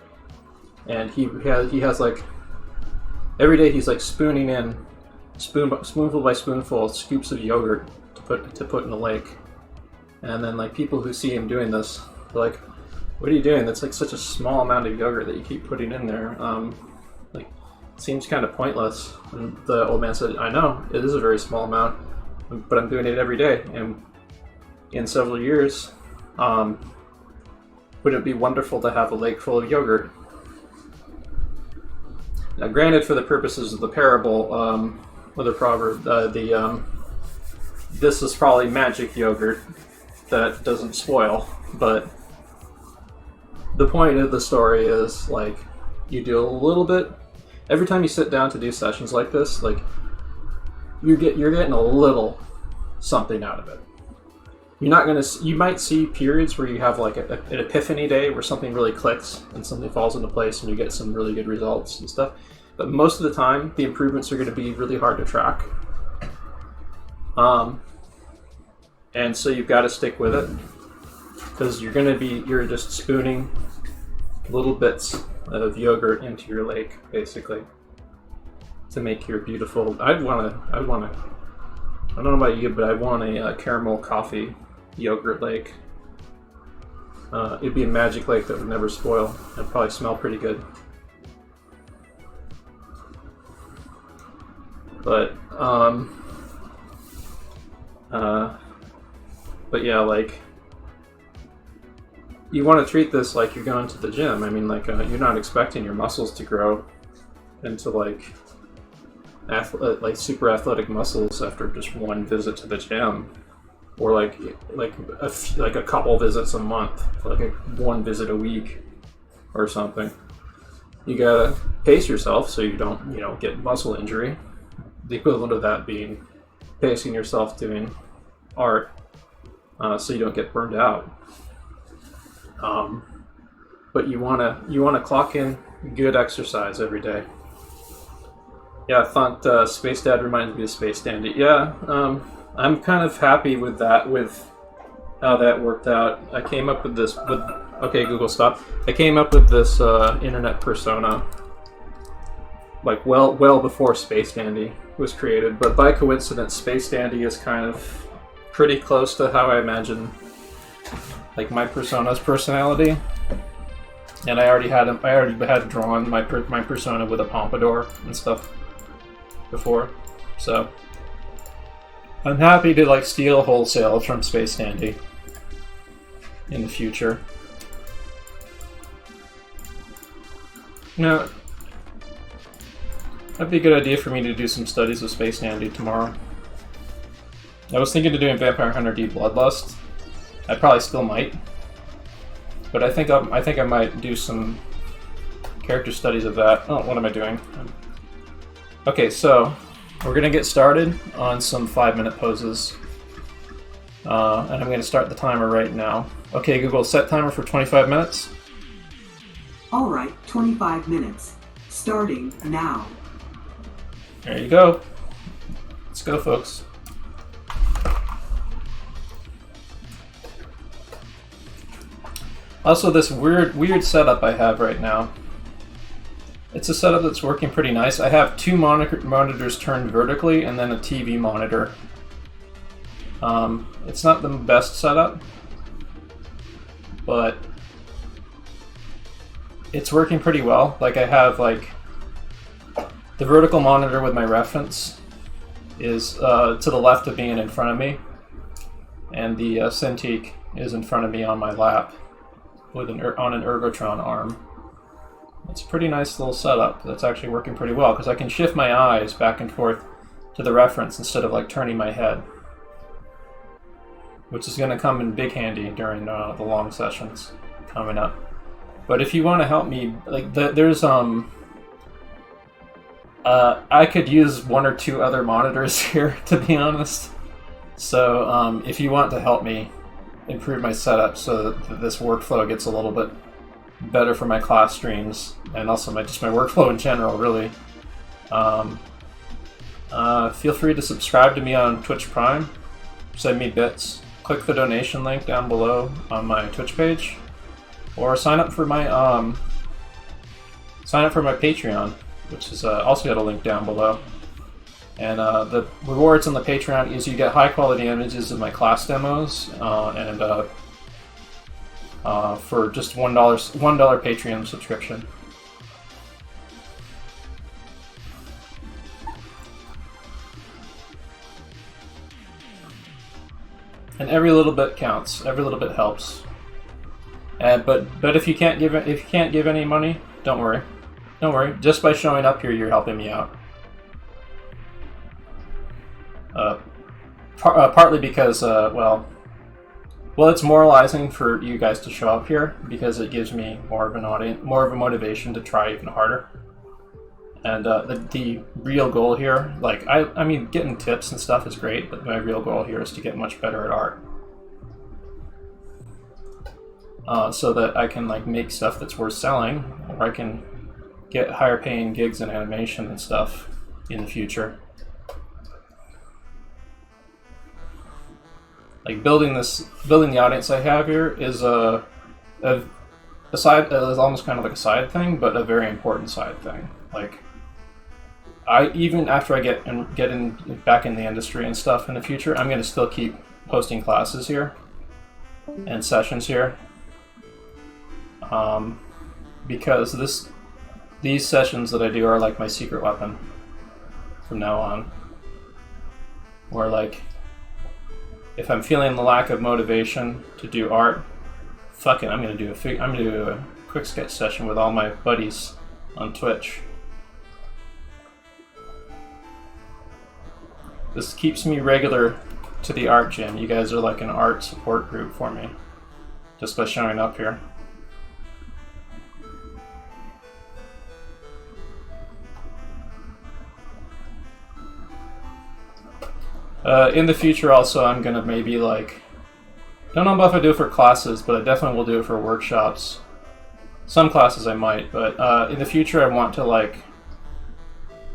and he has like every day he's like spooning in spoonful by spoonful scoops of yogurt to put in the lake, and then like people who see him doing this, they're like, "What are you doing? That's like such a small amount of yogurt that you keep putting in there. Like, it seems kind of pointless." And the old man said, "I know it is a very small amount, but I'm doing it every day, and in several years, would it be wonderful to have a lake full of yogurt?" Now, granted, for the purposes of the parable, or the proverb, this is probably magic yogurt that doesn't spoil, but the point of the story is, like, you do a little bit, every time you sit down to do sessions like this, like, you're getting a little something out of it. You might see periods where you have like an epiphany day where something really clicks and something falls into place and you get some really good results and stuff. But most of the time, the improvements are going to be really hard to track. And so you've got to stick with it, because you're just spooning little bits of yogurt into your lake, basically, to make your beautiful. I don't know about you, but I want a caramel coffee yogurt lake. It'd be a magic lake that would never spoil. It'd probably smell pretty good. But yeah, like, you want to treat this like you're going to the gym. I mean, like, you're not expecting your muscles to grow into like super athletic muscles after just one visit to the gym, or like a couple visits a month, like one visit a week or something. You gotta pace yourself so you don't get muscle injury. The equivalent of that being pacing yourself doing art, so you don't get burned out. But you wanna clock in good exercise every day. Yeah, I thought Spacedad reminds me of Space Dandy. Yeah, I'm kind of happy with how that worked out. I came up with this. Okay, Google, stop. I came up with this internet persona like well before Space Dandy was created, but by coincidence, Space Dandy is kind of pretty close to how I imagine like my persona's personality. And I already had drawn my persona with a pompadour and stuff before, so I'm happy to like steal wholesale from Space Dandy in the future. Now, that'd be a good idea for me to do some studies of Space Dandy tomorrow. I was thinking of doing Vampire Hunter D Bloodlust. I probably still might, but I think I might do some character studies of that. Oh, what am I doing? Okay, so we're gonna get started on some 5-minute poses, and I'm gonna start the timer right now. Okay, Google, set timer for 25 minutes. Alright, 25 minutes. Starting now. There you go. Let's go, folks. Also, this weird setup I have right now. It's a setup that's working pretty nice. I have 2 monitors turned vertically and then a TV monitor. It's not the best setup, but it's working pretty well. Like, I have like the vertical monitor with my reference is to the left of me and in front of me, and the Cintiq is in front of me on my lap with on an Ergotron arm. It's a pretty nice little setup that's actually working pretty well, because I can shift my eyes back and forth to the reference instead of like turning my head, which is going to come in big handy during the long sessions coming up. But if you want to help me, like there's I could use one or two other monitors here, to be honest. So if you want to help me improve my setup so that this workflow gets a little bit better for my class streams, and also just my workflow in general, really, feel free to subscribe to me on Twitch Prime, send me bits, click the donation link down below on my Twitch page, or sign up for my Patreon, which is also got a link down below. And the rewards on the Patreon is you get high quality images of my class demos, and for just $1 Patreon subscription. And every little bit counts. Every little bit helps. But if you can't give any money, don't worry. Don't worry. Just by showing up here, you're helping me out. Partly because, well, it's moralizing for you guys to show up here because it gives me more of a motivation to try even harder. And the real goal here, like, I mean, getting tips and stuff is great, but my real goal here is to get much better at art. So that I can, like, make stuff that's worth selling, or I can get higher paying gigs in animation and stuff in the future. Like, building the audience I have here is is almost kind of like a side thing, but a very important side thing. Like, even after I get back in the industry and stuff in the future, I'm going to still keep hosting classes here and sessions here, because these sessions that I do are like my secret weapon from now on. Where, like, if I'm feeling the lack of motivation to do art, fuck it, I'm gonna do a quick sketch session with all my buddies on Twitch. This keeps me regular to the art gym. You guys are like an art support group for me, just by showing up here. In the future also, I'm gonna maybe, like, don't know if I do it for classes, but I definitely will do it for workshops. Some classes I might, but in the future I want to, like,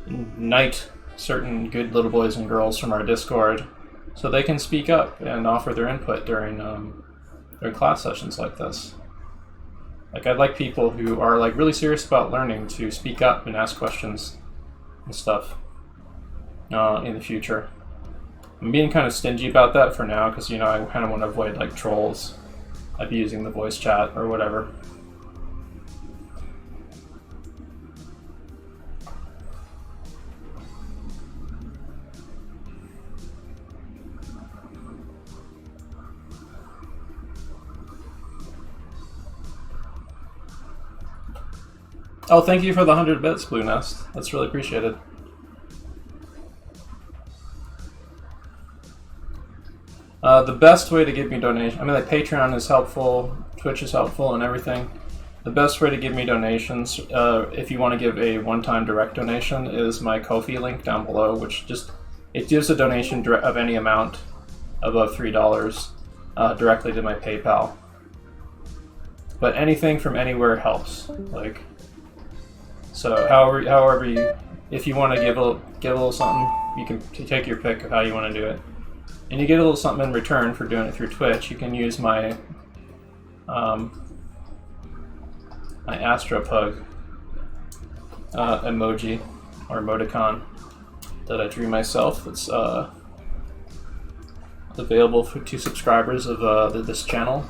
knight certain good little boys and girls from our Discord so they can speak up and offer their input during class sessions like this. Like, I'd like people who are, like, really serious about learning to speak up and ask questions and stuff in the future. I'm being kind of stingy about that for now because, you know, I kind of want to avoid, like, trolls abusing the voice chat or whatever. Oh, thank you for the 100 bits, Blue Nest. That's really appreciated. The best way to give me donation, I mean, like, Patreon is helpful, Twitch is helpful, and everything. The best way to give me donations, if you want to give a one-time direct donation, is my Ko-fi link down below, which it gives a donation of any amount above $3 directly to my PayPal. But anything from anywhere helps. Like, so however if you want to give a little something, you can take your pick of how you want to do it. And you get a little something in return for doing it through Twitch. You can use my my Astropug emoji or emoticon that I drew myself. That's available to subscribers of this channel.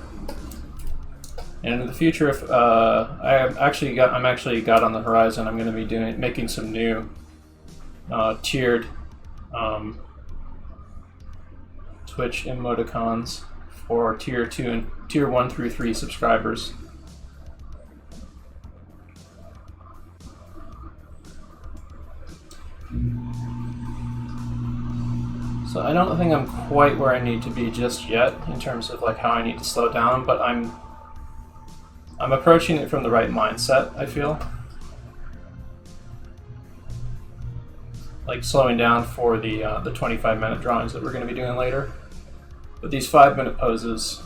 And in the future, if I'm actually got on the horizon, I'm going to be making some new tiered Twitch emoticons for tier 2 and tier 1 through 3 subscribers. So I don't think I'm quite where I need to be just yet in terms of, like, how I need to slow down, but I'm approaching it from the right mindset, I feel. like slowing down for the 25-minute drawings that we're going to be doing later. But these 5-minute poses,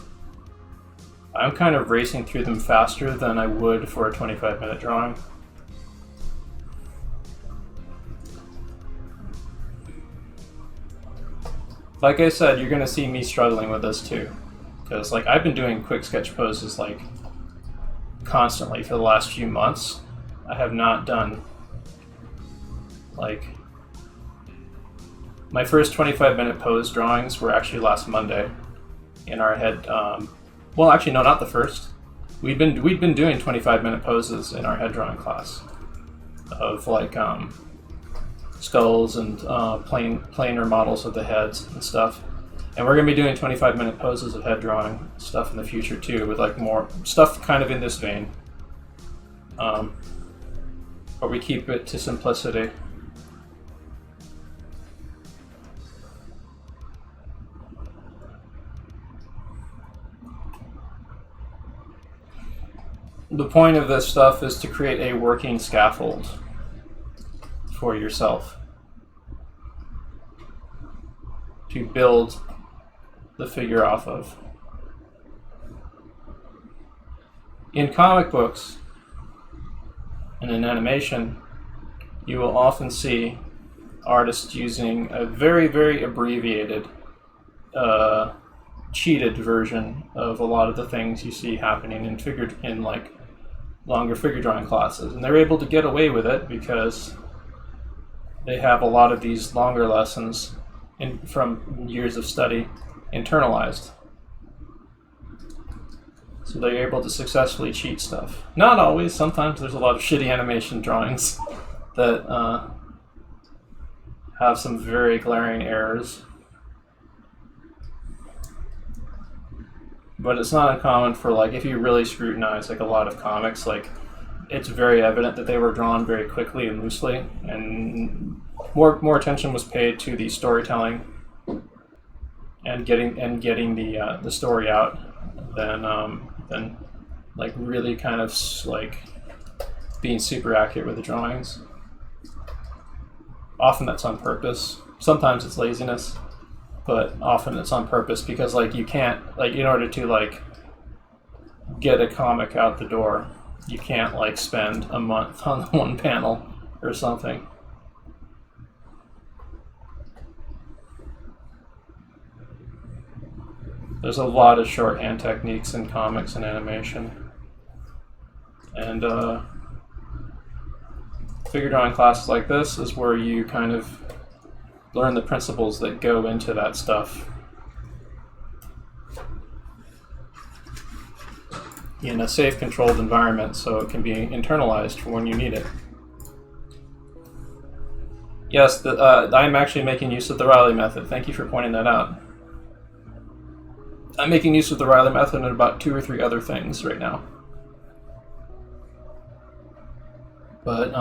I'm kind of racing through them faster than I would for a 25-minute drawing. Like I said, you're going to see me struggling with this too. Because like I've been doing quick sketch poses like constantly for the last few months. I have not done like my first 25-minute pose drawings were actually last Monday in our head. Well, actually, no, not the first. We'd been doing 25-minute poses in our head drawing class of like skulls and planar models of the heads and stuff. And we're going to be doing 25-minute poses of head drawing stuff in the future too, with like more stuff kind of in this vein. But we keep it to simplicity. The point of this stuff is to create a working scaffold for yourself, to build the figure off of. In comic books and in animation, you will often see artists using a very, very abbreviated, cheated version of a lot of the things you see happening in like longer figure drawing classes, and they're able to get away with it because they have a lot of these longer lessons from years of study internalized. So they're able to successfully cheat stuff. Not always. Sometimes there's a lot of shitty animation drawings that have some very glaring errors. But it's not uncommon for, like, if you really scrutinize like a lot of comics, like it's very evident that they were drawn very quickly and loosely, and more attention was paid to the storytelling and getting the story out than like really kind of like being super accurate with the drawings. Often that's on purpose. Sometimes it's laziness, but often it's on purpose because like you can't, like, in order to like get a comic out the door, you can't like spend a month on one panel or something. There's a lot of shorthand techniques in comics and animation, and figure drawing classes like this is where you kind of learn the principles that go into that stuff in a safe, controlled environment so it can be internalized for when you need it. Yes, I'm actually making use of the Riley method. Thank you for pointing that out. I'm making use of the Riley method and about 2 or 3 other things right now. But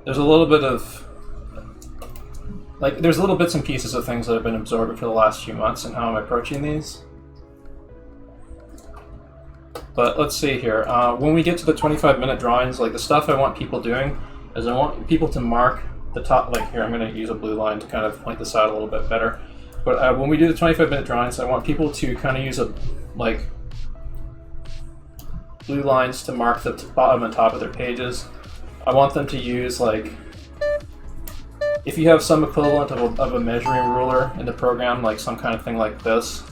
there's a little bit of there's little bits and pieces of things that I've been absorbing for the last few months and how I'm approaching these. But let's see here. When we get to the 25-minute drawings, like the stuff I want people doing is I want people to mark the top. Like here, I'm going to use a blue line to kind of point this out a little bit better. But when we do the 25-minute drawings, I want people to kind of use blue lines to mark the bottom and top of their pages. I want them to use if you have some equivalent of a measuring ruler in the program, like some kind of thing like this,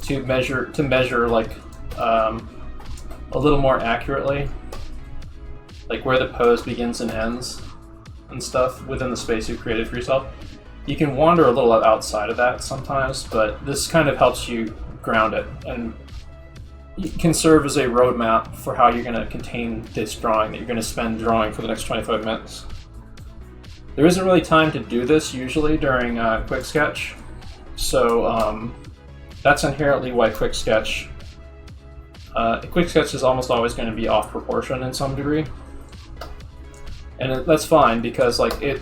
to measure like a little more accurately, like where the pose begins and ends and stuff within the space you've created for yourself. You can wander a little outside of that sometimes, but this kind of helps you ground it, and it can serve as a roadmap for how you're going to contain this drawing that you're going to spend drawing for the next 25 minutes. There isn't really time to do this usually during Quick Sketch, so that's inherently why Quick Sketch is almost always going to be off proportion in some degree, and that's fine because like it.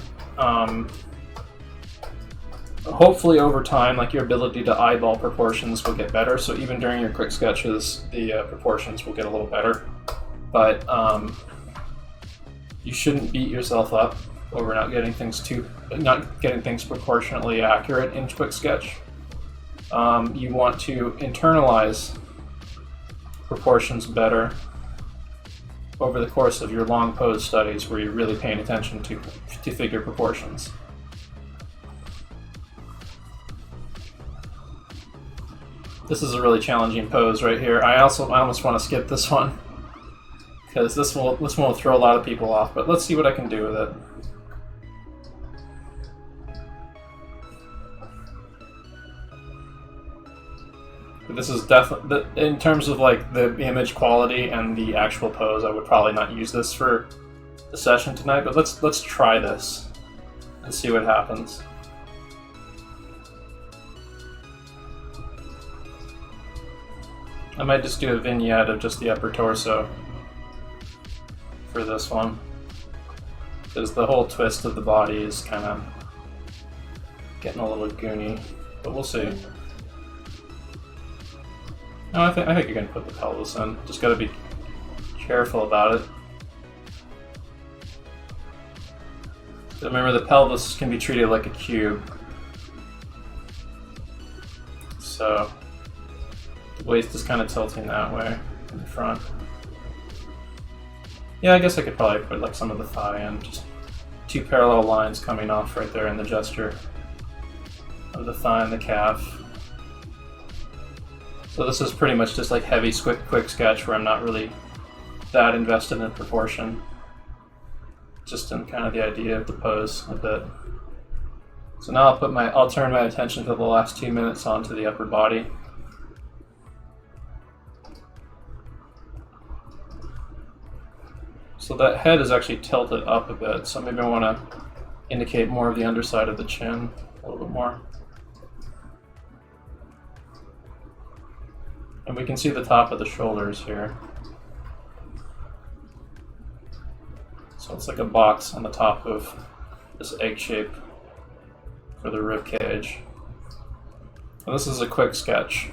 Hopefully over time, like your ability to eyeball proportions will get better, so even during your quick sketches, the proportions will get a little better. But you shouldn't beat yourself up over not getting things proportionately accurate in quick sketch. You want to internalize proportions better over the course of your long pose studies where you're really paying attention to figure proportions. This is a really challenging pose right here. I almost want to skip this one because this one will throw a lot of people off, but let's see what I can do with it. This is definitely, in terms of like the image quality and the actual pose, I would probably not use this for the session tonight, but let's try this and see what happens. I might just do a vignette of just the upper torso for this one, because the whole twist of the body is kind of getting a little goony, but we'll see. No, I think you can put the pelvis in. Just got to be careful about it. So remember, the pelvis can be treated like a cube. So the waist is kind of tilting that way in the front. Yeah, I guess I could probably put like some of the thigh in. Just two parallel lines coming off right there in the gesture of the thigh and the calf. So this is pretty much just like heavy, quick sketch where I'm not really that invested in proportion. Just in kind of the idea of the pose a bit. So now I'll turn my attention to the last 2 minutes onto the upper body. So that head is actually tilted up a bit, so maybe I want to indicate more of the underside of the chin a little bit more. And we can see the top of the shoulders here. So it's like a box on the top of this egg shape for the rib cage. And this is a quick sketch.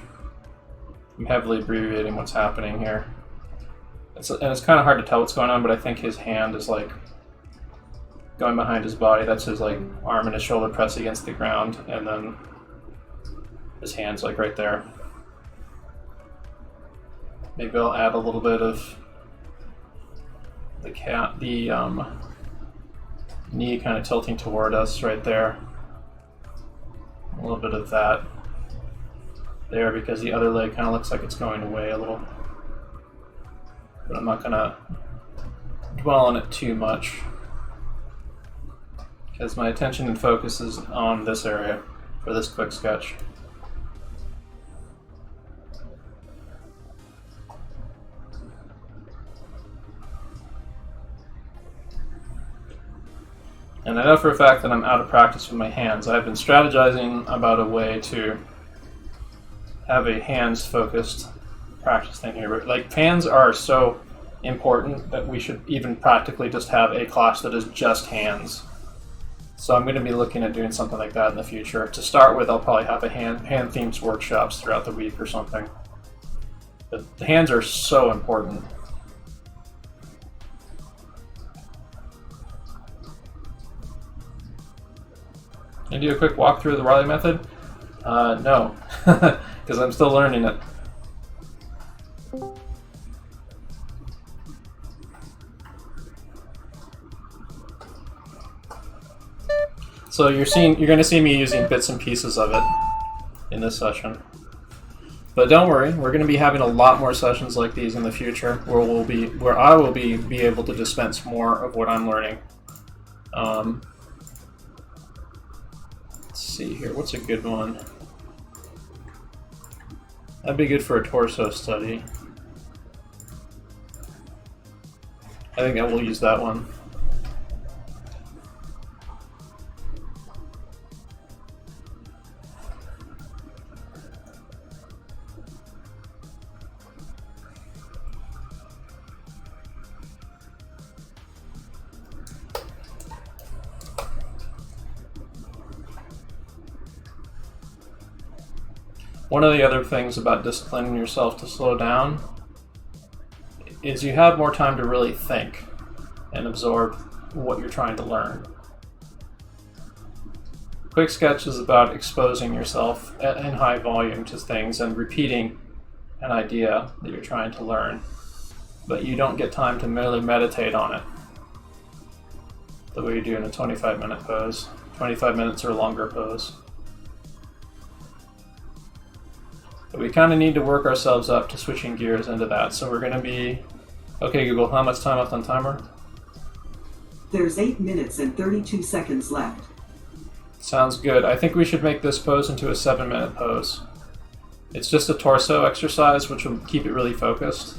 I'm heavily abbreviating what's happening here. And it's kind of hard to tell what's going on, but I think his hand is like going behind his body. That's his like arm and his shoulder press against the ground, and then his hand's like right there. Maybe I'll add a little bit of the knee kind of tilting toward us right there. A little bit of that there because the other leg kind of looks like it's going away a little. But I'm not going to dwell on it too much because my attention and focus is on this area for this quick sketch. And I know for a fact that I'm out of practice with my hands. I've been strategizing about a way to have a hands-focused practice thing here. But like, hands are so important that we should even practically just have a class that is just hands. So I'm going to be looking at doing something like that in the future. To start with, I'll probably have a hand themes workshops throughout the week or something. But the hands are so important. Can I do a quick walkthrough of the Riley method? No, because I'm still learning it. So you're going to see me using bits and pieces of it in this session. But don't worry, we're going to be having a lot more sessions like these in the future, where I will be able to dispense more of what I'm learning. Let's see here, what's a good one? That'd be good for a torso study. I think I will use that one. One of the other things about disciplining yourself to slow down is you have more time to really think and absorb what you're trying to learn. Quick sketch is about exposing yourself in high volume to things and repeating an idea that you're trying to learn, but you don't get time to merely meditate on it the way you do in a 25-minute pose, 25 minutes or longer pose. But we kind of need to work ourselves up to switching gears into that, so we're going to be... Okay, Google, how much time left on timer? There's 8 minutes and 32 seconds left. Sounds good. I think we should make this pose into a 7-minute pose. It's just a torso exercise, which will keep it really focused.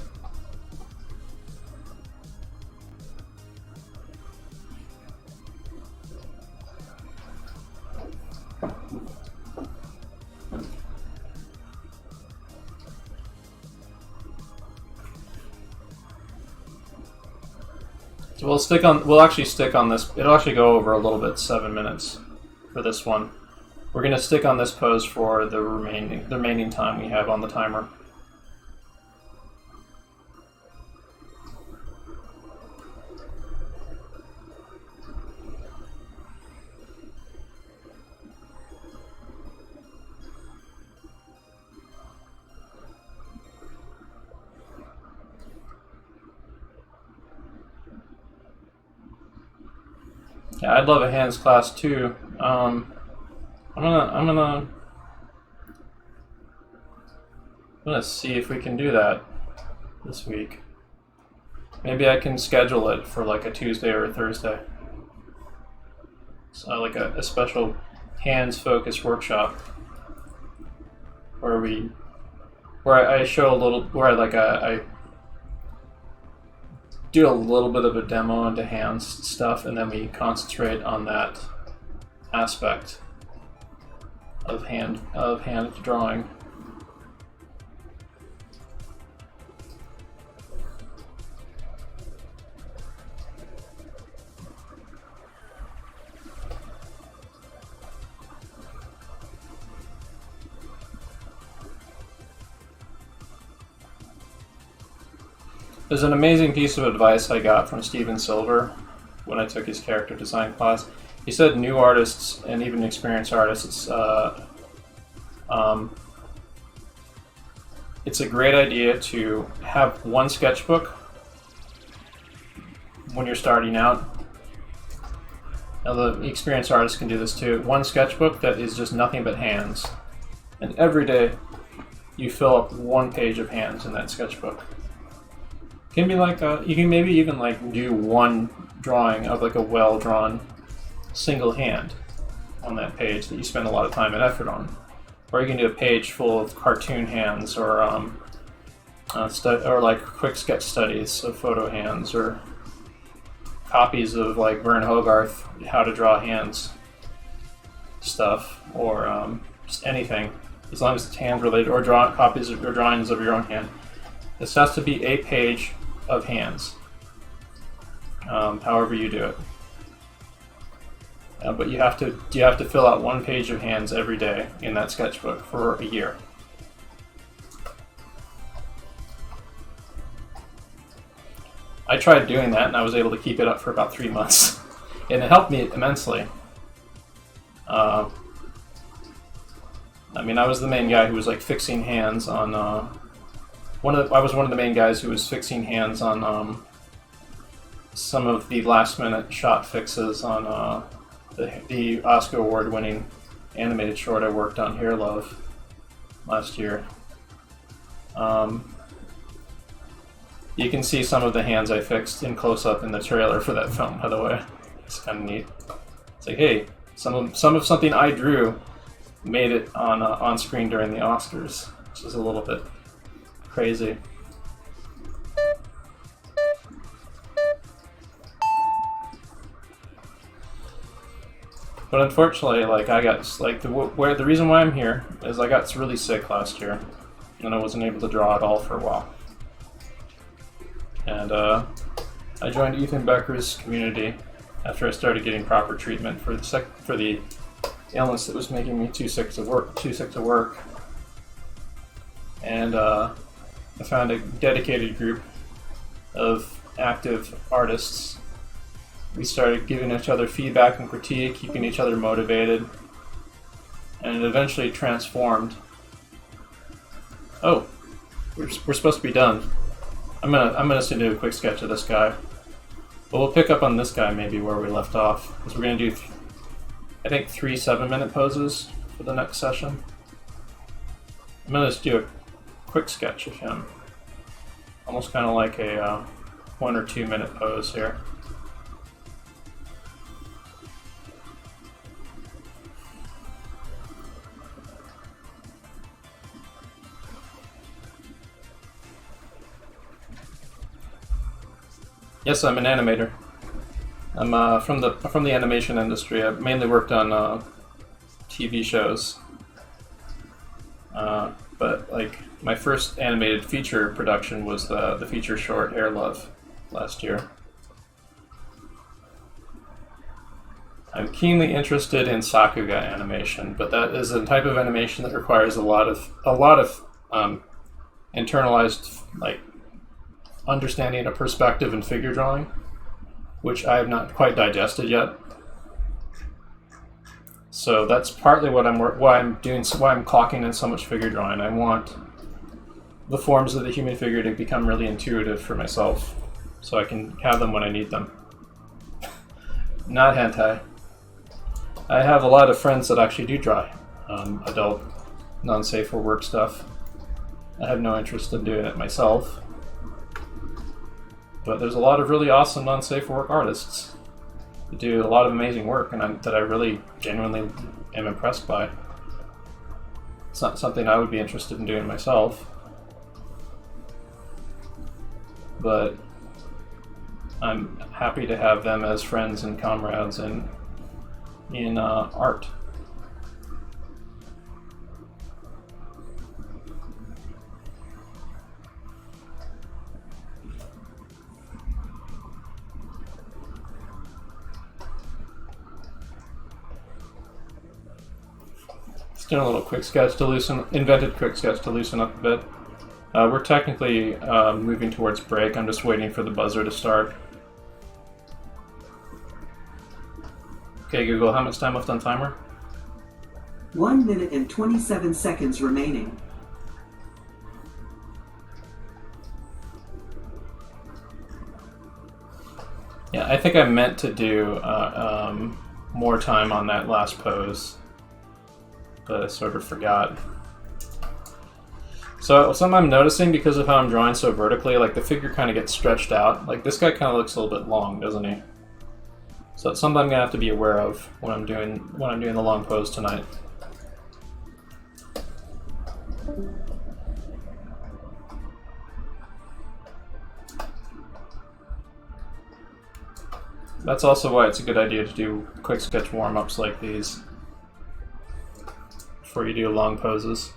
So we'll actually stick on this. It'll actually go over a little bit, 7 minutes for this one. We're going to stick on this pose for the remaining time we have on the timer. Yeah, I'd love a hands class too. I'm gonna see if we can do that this week. Maybe I can schedule it for like a Tuesday or a Thursday. So like a special hands focused workshop where I show a little, I do a little bit of a demo into hands stuff, and then we concentrate on that aspect of hand drawing. There's an amazing piece of advice I got from Steven Silver when I took his character design class. He said new artists and even experienced artists, it's a great idea to have one sketchbook when you're starting out. Now the experienced artists can do this too. One sketchbook that is just nothing but hands. And every day you fill up one page of hands in that sketchbook. Can be like you can maybe even like do one drawing of like a well-drawn single hand on that page that you spend a lot of time and effort on, or you can do a page full of cartoon hands, or like quick sketch studies of photo hands, or copies of like Vern Hogarth how to draw hands stuff, or just anything as long as it's hand related, or copies of your drawings of your own hand. This has to be a page of hands, however you do it. But you have to fill out one page of hands every day in that sketchbook for a year. I tried doing that, and I was able to keep it up for about 3 months, and it helped me immensely. I mean, I was the main guy who was like fixing hands on. I was one of the main guys who was fixing hands on some of the last-minute shot fixes on the Oscar award-winning animated short I worked on, Hair Love, last year. You can see some of the hands I fixed in close-up in the trailer for that film, by the way. It's kind of neat. It's like, hey, some of something I drew made it on screen during the Oscars, which is a little bit crazy. But unfortunately, like I got like the reason why I'm here is I got really sick last year, and I wasn't able to draw at all for a while. And I joined Ethan Becker's community after I started getting proper treatment for the illness that was making me too sick to work. And I found a dedicated group of active artists we started giving each other feedback and critique, keeping each other motivated, and it eventually transformed. Oh, we're supposed to be done. I'm gonna just do a quick sketch of this guy, but we'll pick up on this guy maybe where we left off, because we're gonna do, I think, 3 7-minute poses for the next session. I'm gonna just do a quick sketch of him, almost kind of like a 1 or 2 minute pose here. Yes, I'm an animator. I'm from the animation industry. I've mainly worked on TV shows, but like my first animated feature production was the feature short Air Love last year. I'm keenly interested in Sakuga animation, but that is a type of animation that requires a lot of internalized like understanding of perspective and figure drawing, which I have not quite digested yet. So that's partly why I'm clocking in so much figure drawing. I want the forms of the human figure to become really intuitive for myself, so I can have them when I need them. Not hentai. I have a lot of friends that actually do draw adult, non-safe for work stuff. I have no interest in doing it myself. But there's a lot of really awesome non-safe for work artists that do a lot of amazing work, and that I really genuinely am impressed by. It's not something I would be interested in doing myself, but I'm happy to have them as friends and comrades in art. Just doing a little quick sketch to invented quick sketch to loosen up a bit. We're technically moving towards break. I'm just waiting for the buzzer to start. Okay, Google, how much time left on timer? 1 minute and 27 seconds remaining. Yeah, I think I meant to do more time on that last pose, but I sort of forgot. So something I'm noticing because of how I'm drawing so vertically, like the figure kind of gets stretched out. Like this guy kind of looks a little bit long, doesn't he? So it's something I'm gonna have to be aware of when I'm doing the long pose tonight. That's also why it's a good idea to do quick sketch warm-ups like these before you do long poses.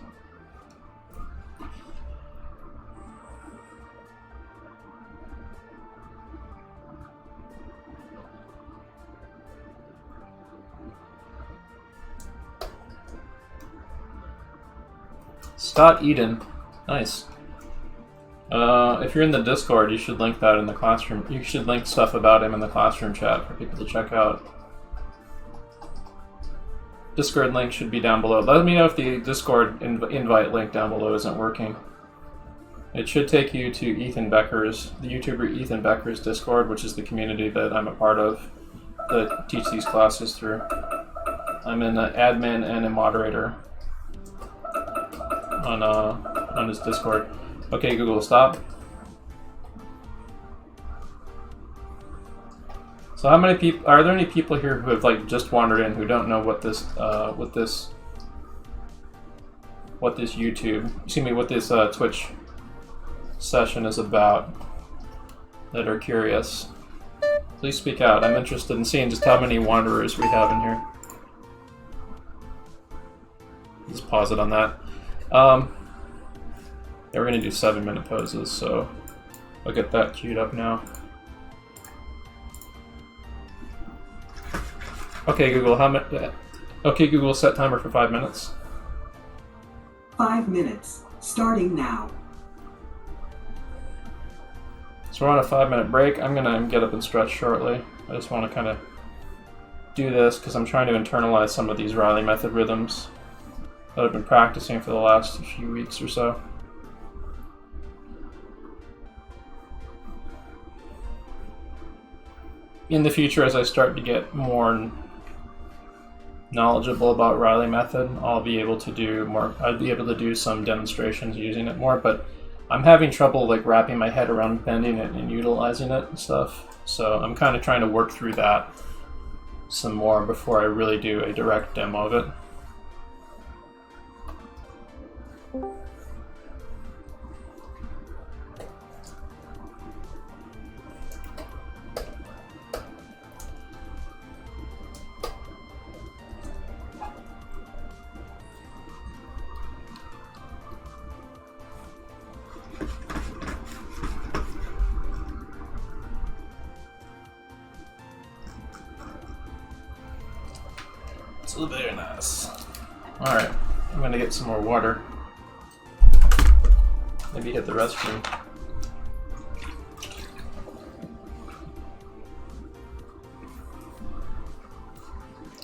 Scott Eden, nice. If you're in the Discord, you should link that in the classroom. You should link stuff about him in the classroom chat for people to check out. Discord link should be down below. Let me know if the Discord invite link down below isn't working. It should take you to Ethan Becker's, the YouTuber Ethan Becker's Discord, which is the community that I'm a part of that teach these classes through. I'm an admin and a moderator on his Discord. Okay, Google, stop. So how many people, are there any people here who have like just wandered in who don't know what this YouTube, excuse me, what this Twitch session is about, that are curious? Please speak out. I'm interested in seeing just how many wanderers we have in here. Just pause it on that. Yeah, we're gonna do 7-minute poses, so I'll get that queued up now. Okay, Google, okay, Google, set timer for 5 minutes. 5 minutes, starting now. So we're on a 5-minute break. I'm gonna get up and stretch shortly. I just want to kind of do this because I'm trying to internalize some of these Riley method rhythms that I've been practicing for the last few weeks or so. In the future, as I start to get more knowledgeable about Riley method, I'll be able to do more. I'd be able to do some demonstrations using it more, but I'm having trouble like wrapping my head around bending it and utilizing it and stuff. So I'm kind of trying to work through that some more before I really do a direct demo of it. So very nice. Alright, I'm gonna get some more water. Maybe hit the restroom.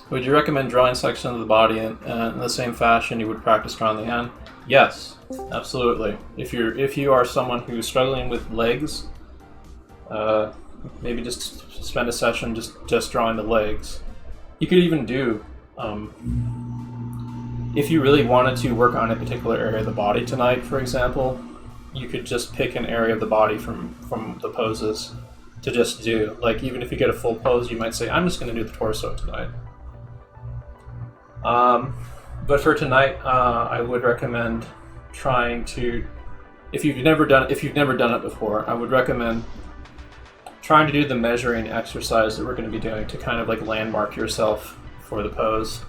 Would you recommend drawing sections of the body in the same fashion you would practice drawing the hand? Yes, absolutely. If you are someone who's struggling with legs, maybe just spend a session just drawing the legs. You could even do, if you really wanted to work on a particular area of the body tonight, for example, you could just pick an area of the body from the poses to just do. Like, even if you get a full pose, you might say, I'm just going to do the torso tonight. But for tonight, I would recommend trying to, if you've never done it before, I would recommend trying to do the measuring exercise that we're going to be doing to kind of like landmark yourself for the pose.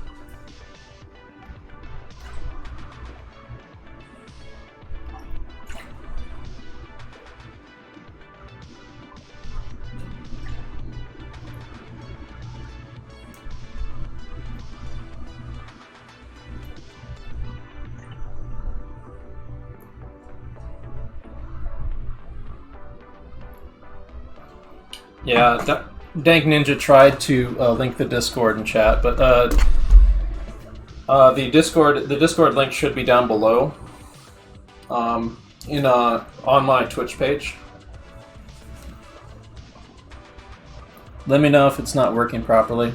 Yeah, Dank Ninja tried to link the Discord in chat, but the Discord link should be down below on my Twitch page. Let me know if it's not working properly.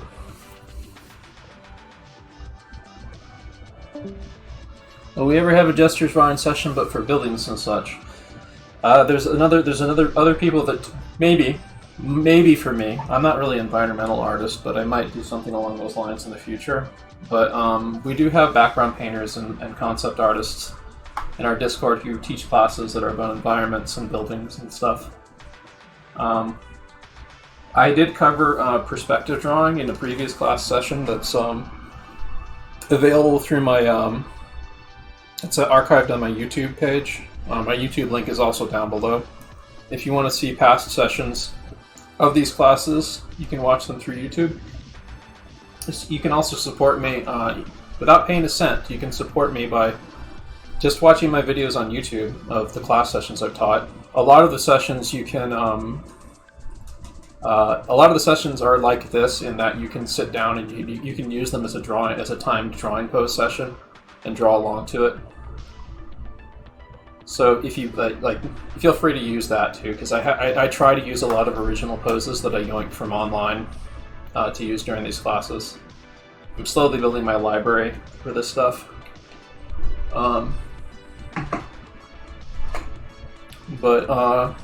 Will we ever have a gestures drawing session, but for buildings and such? There's other people that maybe for me. I'm not really an environmental artist, but I might do something along those lines in the future. But we do have background painters and concept artists in our Discord who teach classes that are about environments and buildings and stuff. I did cover perspective drawing in a previous class session that's available through my... it's archived on my YouTube page. My YouTube link is also down below. If you want to see past sessions of these classes, you can watch them through YouTube. You can also support me without paying a cent. You can support me by just watching my videos on YouTube of the class sessions I've taught. A lot of the sessions you can, a lot of the sessions are like this in that you can sit down and you can use them as a timed drawing pose session and draw along to it. So if you like, feel free to use that too, because I try to use a lot of original poses that I yoinked from online to use during these classes. I'm slowly building my library for this stuff. But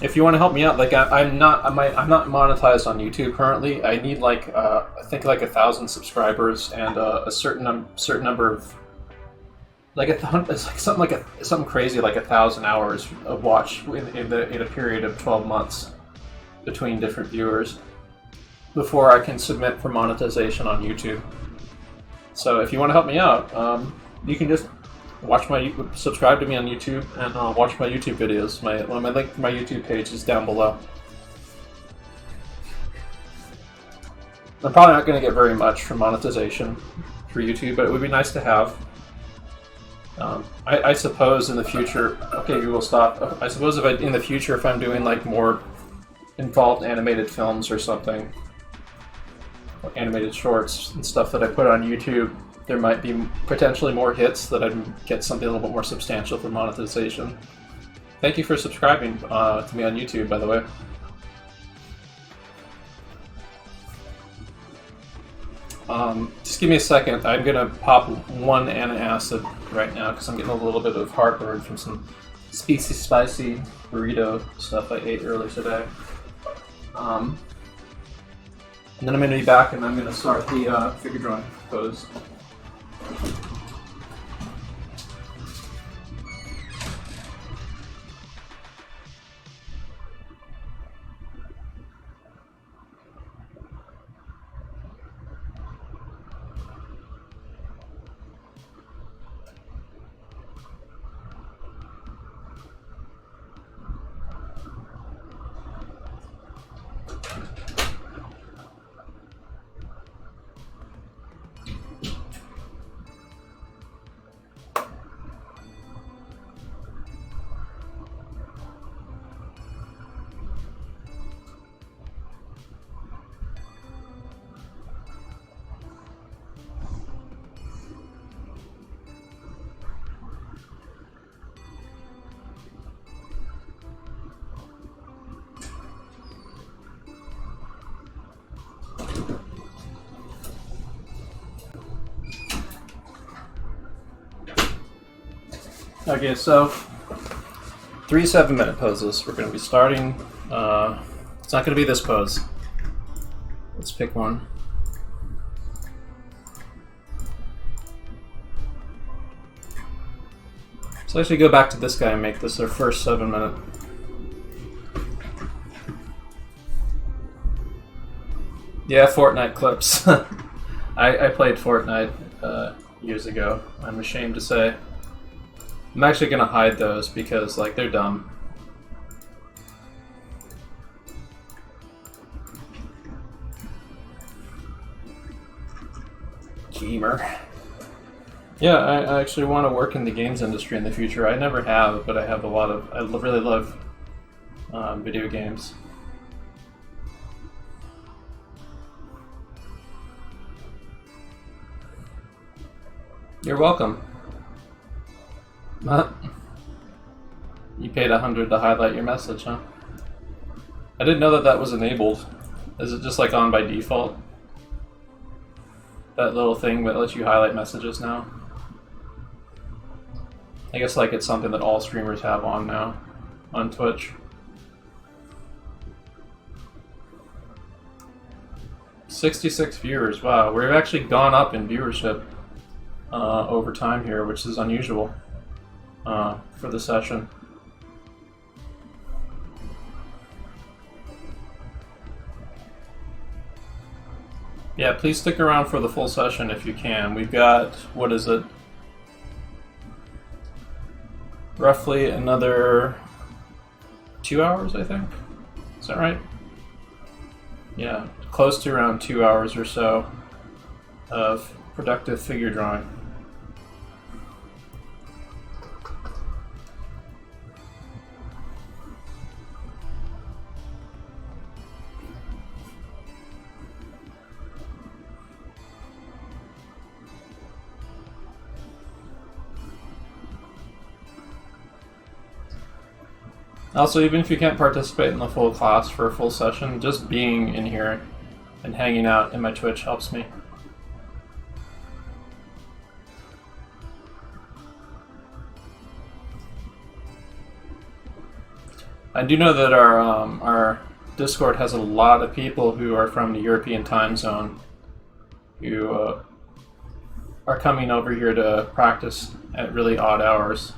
if you want to help me out, like I'm not monetized on YouTube currently. I need like I think like 1,000 subscribers and a certain number of it's like something crazy like 1,000 hours of watch in a period of 12 months between different viewers before I can submit for monetization on YouTube. So if you want to help me out, you can just subscribe to me on YouTube and watch my YouTube videos. My link to my YouTube page is down below. I'm probably not going to get very much from monetization for YouTube, but it would be nice to have. I suppose in the future, okay, we will stop. I suppose in the future, if I'm doing like more involved animated films or something, or animated shorts and stuff that I put on YouTube, there might be potentially more hits that I'd get something a little bit more substantial for monetization. Thank you for subscribing to me on YouTube, by the way. Just give me a second. I'm gonna pop one antacid right now because I'm getting a little bit of heartburn from some spicy burrito stuff I ate earlier today. And then I'm gonna be back and I'm gonna start the figure drawing pose. Okay, so 3 7-minute poses. We're going to be starting. It's not going to be this pose. Let's pick one. So actually go back to this guy and make this our first 7-minute. Yeah, Fortnite clips. I played Fortnite years ago, I'm ashamed to say. I'm actually gonna hide those because, like, they're dumb. Gamer. Yeah, I actually want to work in the games industry in the future. I never have, but I have a lot of... I really love video games. You're welcome. You paid $100 to highlight your message, huh? I didn't know that that was enabled. Is it just like on by default? That little thing that lets you highlight messages now? I guess like it's something that all streamers have on now on Twitch. 66 viewers, wow. We've actually gone up in viewership over time here, which is unusual. For the session. Yeah, please stick around for the full session if you can. We've got, what is it? Roughly another 2 hours, I think. Is that right? Yeah, close to around 2 hours or so of productive figure drawing. Also, even if you can't participate in the full class for a full session, just being in here and hanging out in my Twitch helps me. I do know that our Discord has a lot of people who are from the European time zone who are coming over here to practice at really odd hours.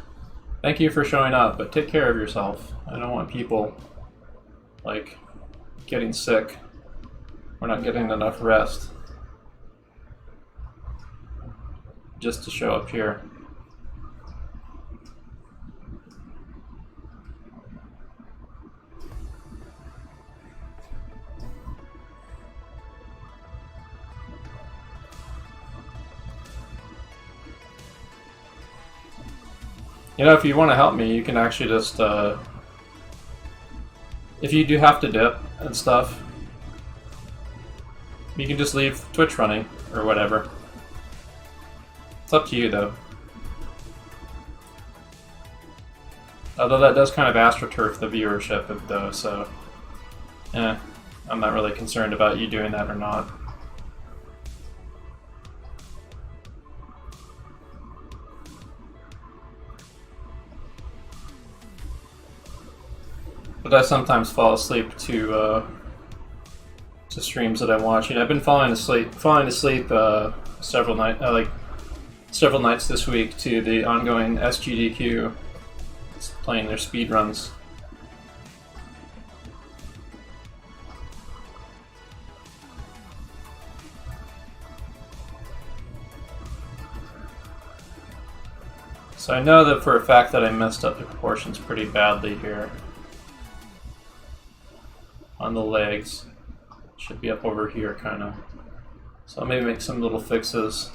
Thank you for showing up, but take care of yourself. I don't want people, like, getting sick or not getting enough rest just to show up here. You know, if you want to help me, you can actually just, If you do have to dip and stuff, you can just leave Twitch running or whatever. It's up to you though. Although that does kind of astroturf the viewership though, so I'm not really concerned about you doing that or not. But I sometimes fall asleep to streams that I'm watching. I've been falling asleep several nights this week to the ongoing SGDQ. It's playing their speed runs. So I know that for a fact that I messed up the proportions pretty badly here. On the legs. Should be up over here, kind of. So I'll maybe make some little fixes.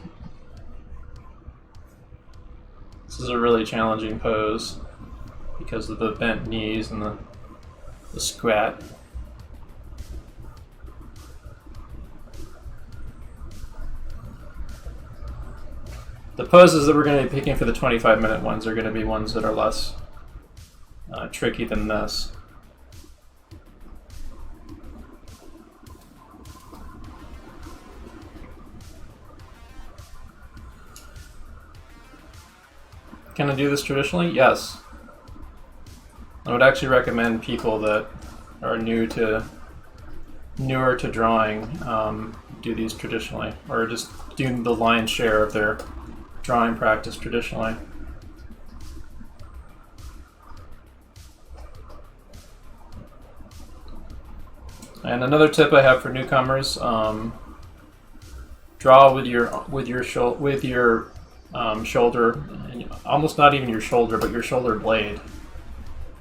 This is a really challenging pose because of the bent knees and the squat. The poses that we're going to be picking for the 25-minute ones are going to be ones that are less tricky than this. Can I do this traditionally? Yes. I would actually recommend people that are newer to drawing do these traditionally, or just do the lion's share of their drawing practice traditionally. And another tip I have for newcomers: draw with your shoulder, almost not even your shoulder, but your shoulder blade.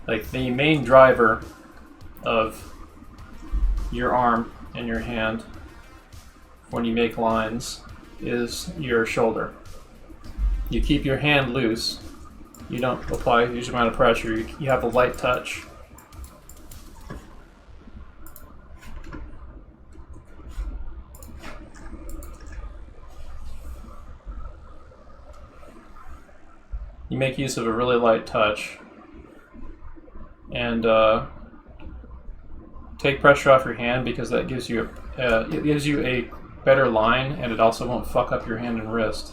Like the main driver of your arm and your hand when you make lines is your shoulder. You keep your hand loose. You don't apply a huge amount of pressure. You have a light touch. You make use of a really light touch and take pressure off your hand, because that gives you a better line, and it also won't fuck up your hand and wrist.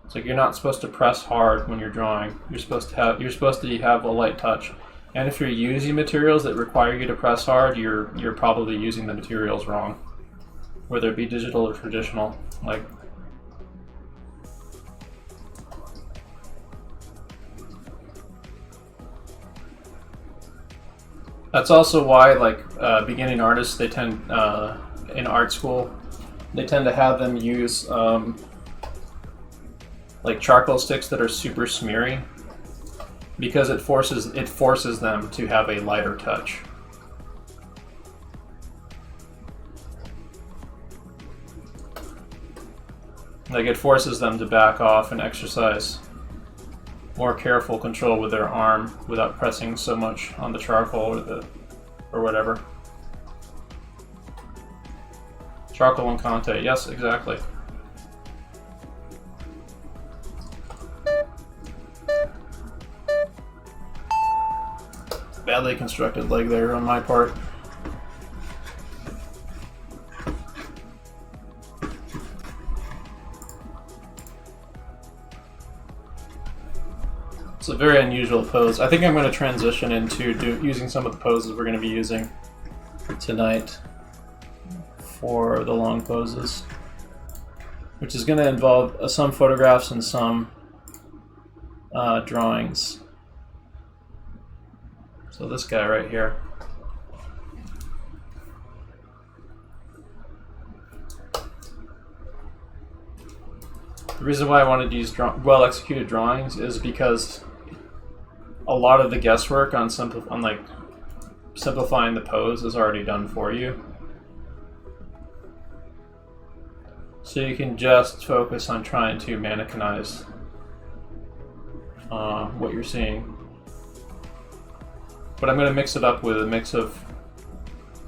So you're not supposed to press hard when you're drawing. You're supposed to have a light touch. And if you're using materials that require you to press hard, you're probably using the materials wrong, whether it be digital or traditional. Like, that's also why, like, beginning artists, they tend in art school, they tend to have them use like charcoal sticks that are super smeary, because it forces them to have a lighter touch. Like, it forces them to back off and exercise more careful control with their arm without pressing so much on the charcoal or whatever. Charcoal and Conte, yes, exactly. Badly constructed leg there on my part. It's a very unusual pose. I think I'm going to transition into using some of the poses we're going to be using tonight for the long poses, which is going to involve some photographs and some drawings. So this guy right here. The reason why I wanted to use well-executed drawings is because a lot of the guesswork on simplifying the pose is already done for you. So you can just focus on trying to mannequinize what you're seeing. But I'm going to mix it up with a mix of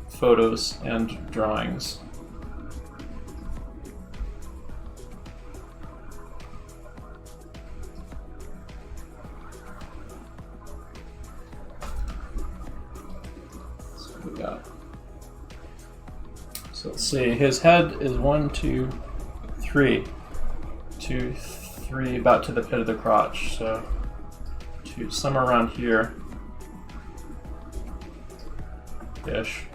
photos and drawings. So we got. So let's see. His head is 1, 2, 3, 2, 3, about to the pit of the crotch. So somewhere around here. Ish.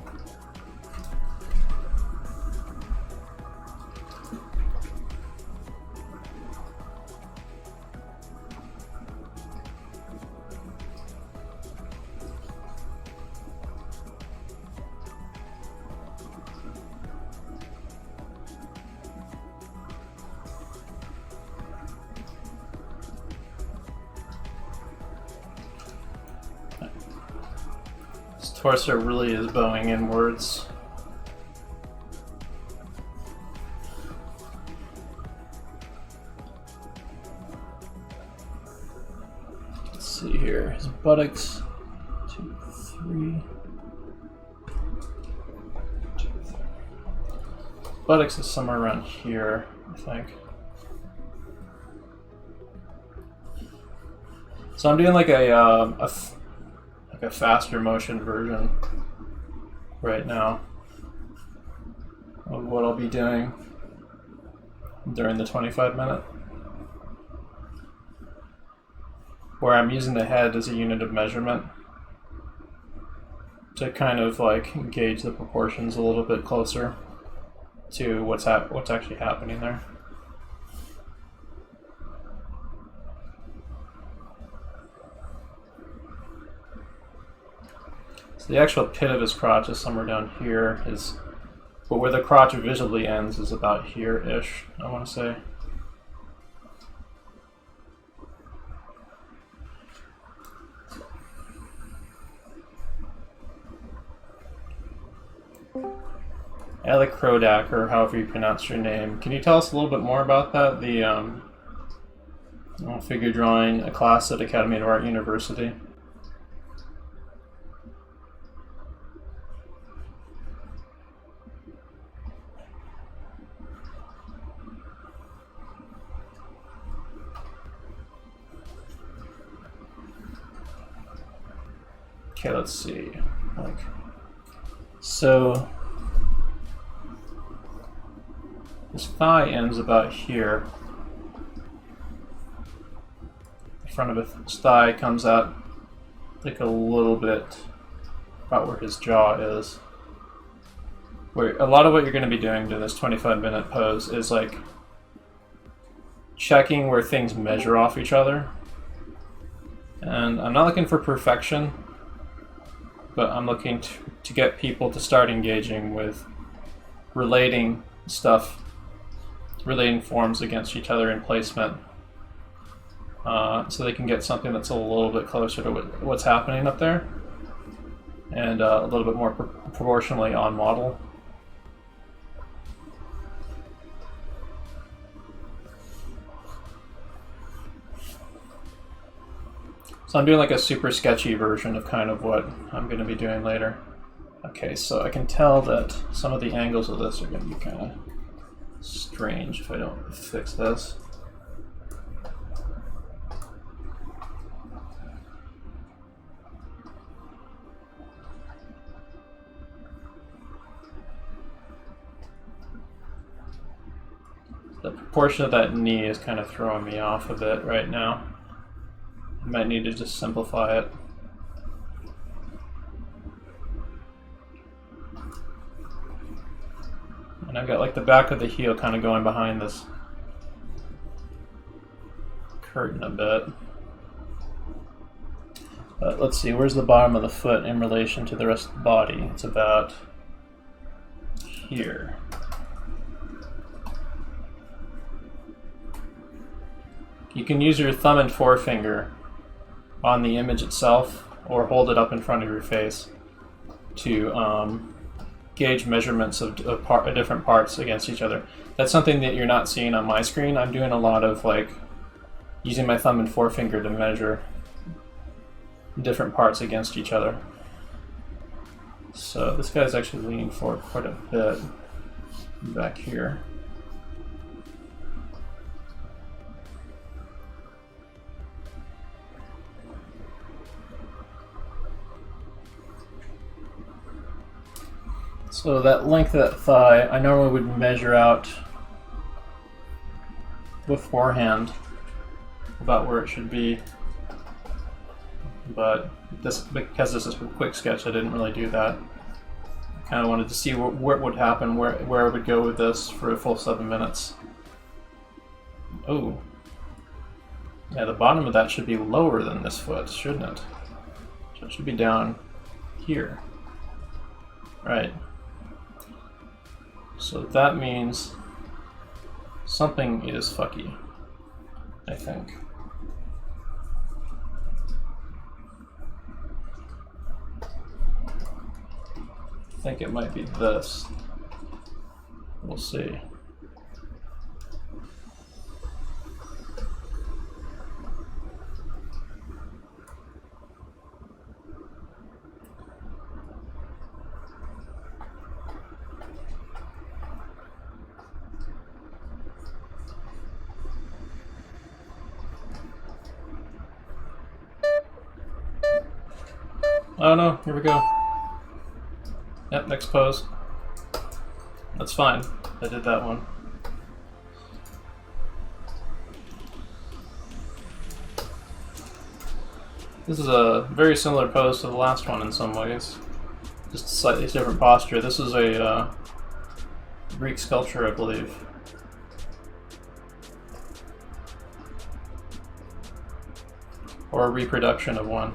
His torso really is bowing inwards. Let's see here. His buttocks. 2, 3. Buttocks is somewhere around here, I think. So I'm doing like a faster motion version right now of what I'll be doing during the 25-minute, where I'm using the head as a unit of measurement to kind of like gauge the proportions a little bit closer to what's actually happening there. So the actual pit of his crotch is somewhere down here, but where the crotch visibly ends is about here-ish, I want to say. Alec Krodak, or however you pronounce your name. Can you tell us a little bit more about that? The figure drawing a class at Academy of Art University. Okay, let's see. So his thigh ends about here. The front of his thigh comes out like a little bit about where his jaw is. Where a lot of what you're going to be doing during this 25-minute pose is like checking where things measure off each other. And I'm not looking for perfection, but I'm looking to get people to start engaging with relating stuff, relating forms against each other in placement, so they can get something that's a little bit closer to what's happening up there, and a little bit more proportionally on model. So I'm doing like a super sketchy version of kind of what I'm going to be doing later. Okay, so I can tell that some of the angles of this are going to be kind of strange if I don't fix this. The proportion of that knee is kind of throwing me off a bit right now. I might need to just simplify it. And I've got like the back of the heel kind of going behind this curtain a bit. But let's see, where's the bottom of the foot in relation to the rest of the body? It's about here. You can use your thumb and forefinger on the image itself, or hold it up in front of your face to gauge measurements of different parts against each other. That's something that you're not seeing on my screen. I'm doing a lot of like using my thumb and forefinger to measure different parts against each other. So this guy's actually leaning forward quite a bit back here. So that length of that thigh, I normally would measure out beforehand about where it should be, but because this is a quick sketch, I didn't really do that. I kind of wanted to see what would happen, where I would go with this for a full 7 minutes. Oh, yeah, the bottom of that should be lower than this foot, shouldn't it? So it should be down here, right? So that means something is fucky, I think. I think it might be this. We'll see. Oh no, here we go. Yep, next pose. That's fine. I did that one. This is a very similar pose to the last one in some ways. Just a slightly different posture. This is a Greek sculpture, I believe. Or a reproduction of one.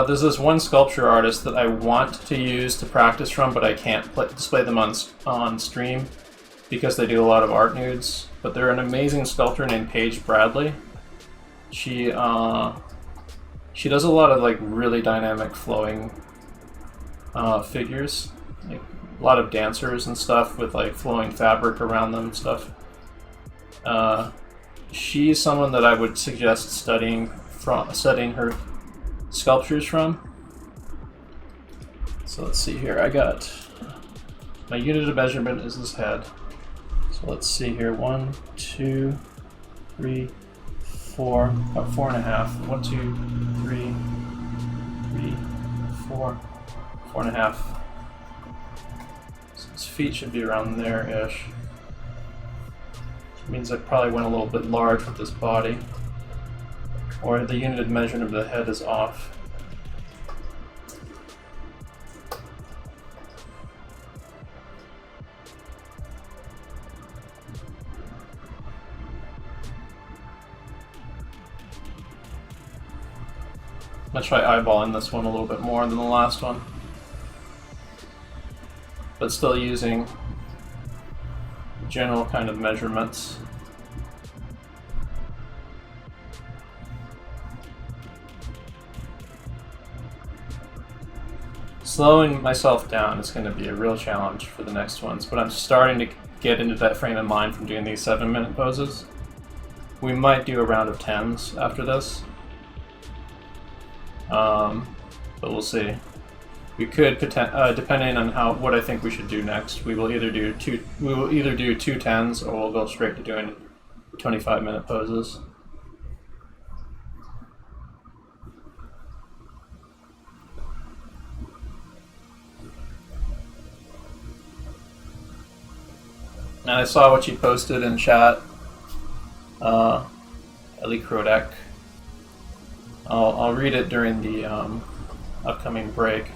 There's this one sculpture artist that I want to use to practice from, but I can't display them on stream because they do a lot of art nudes. But they're an amazing sculptor named Paige Bradley. She does a lot of like really dynamic flowing figures, like a lot of dancers and stuff with like flowing fabric around them and stuff. She's someone that I would suggest studying her sculptures from. So let's see here. I got my unit of measurement is this head. So let's see here. 1, 2, 3, 4, about 4.5. 1, 2, 3, 4, 4.5. So his feet should be around there-ish. Which means I probably went a little bit large with this body. Or the unit of measurement of the head is off. I'm gonna try eyeballing this one a little bit more than the last one. But still using general kind of measurements. Slowing myself down is going to be a real challenge for the next ones, but I'm starting to get into that frame of mind from doing these 7-minute poses. We might do a round of 10s after this, but we'll see. We could, depending on what I think we should do next, we will either do two 10s or we'll go straight to doing 25-minute poses. And I saw what you posted in chat, Ellie Krodek. I'll read it during the upcoming break.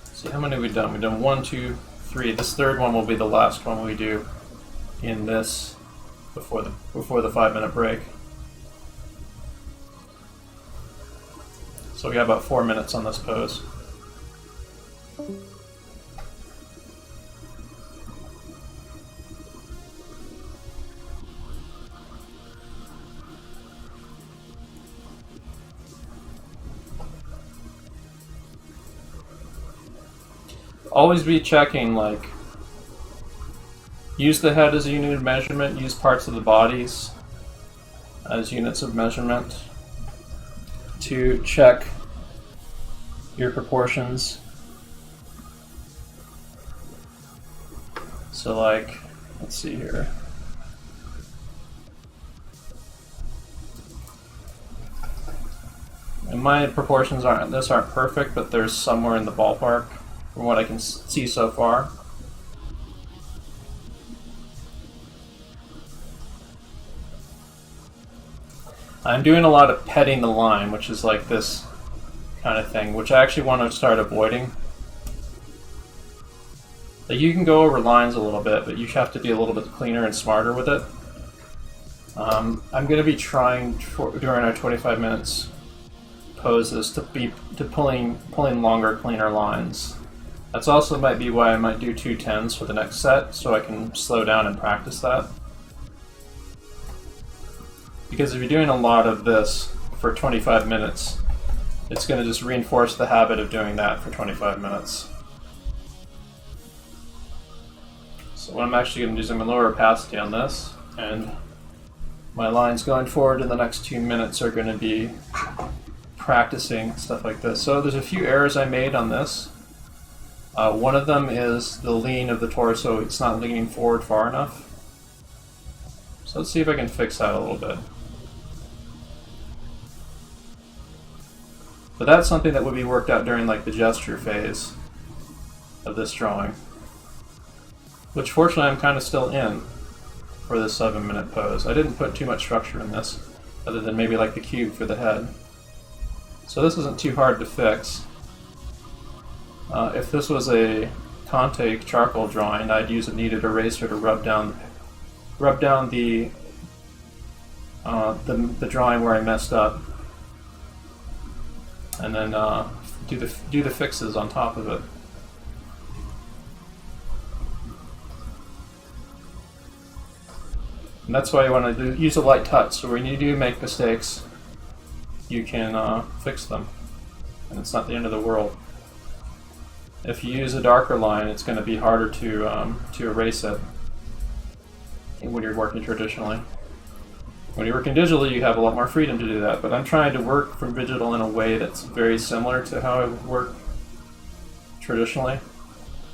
Let's see, how many have we done? We've done 1, 2, 3. This third one will be the last one we do in this before the 5-minute break. So we got about 4 minutes on this pose. always be checking, like, use the head as a unit of measurement, use parts of the bodies as units of measurement to check your proportions. So like, let's see here. And my proportions aren't perfect, but they're somewhere in the ballpark from what I can see so far. I'm doing a lot of petting the line, which is like this kind of thing, which I actually want to start avoiding. Like, you can go over lines a little bit, but you have to be a little bit cleaner and smarter with it. I'm going to be trying during our 25 minutes poses to pulling longer, cleaner lines. That's also might be why I might do 2 10s for the next set, so I can slow down and practice that. Because if you're doing a lot of this for 25 minutes, it's going to just reinforce the habit of doing that for 25 minutes. So what I'm actually going to do is I'm going to lower opacity on this, and my lines going forward in the next 2 minutes are going to be practicing stuff like this. So there's a few errors I made on this. One of them is the lean of the torso. It's not leaning forward far enough. So let's see if I can fix that a little bit. But that's something that would be worked out during like the gesture phase of this drawing, which fortunately I'm kind of still in for this 7-minute pose. I didn't put too much structure in this, other than maybe like the cube for the head. So this isn't too hard to fix. If this was a Conte charcoal drawing, I'd use a kneaded eraser to rub down the drawing where I messed up, and then do the fixes on top of it. And that's why you want to use a light touch. So when you do make mistakes, you can fix them, and it's not the end of the world. If you use a darker line, it's going to be harder to erase it when you're working traditionally. When you're working digitally, you have a lot more freedom to do that, but I'm trying to work from digital in a way that's very similar to how I work traditionally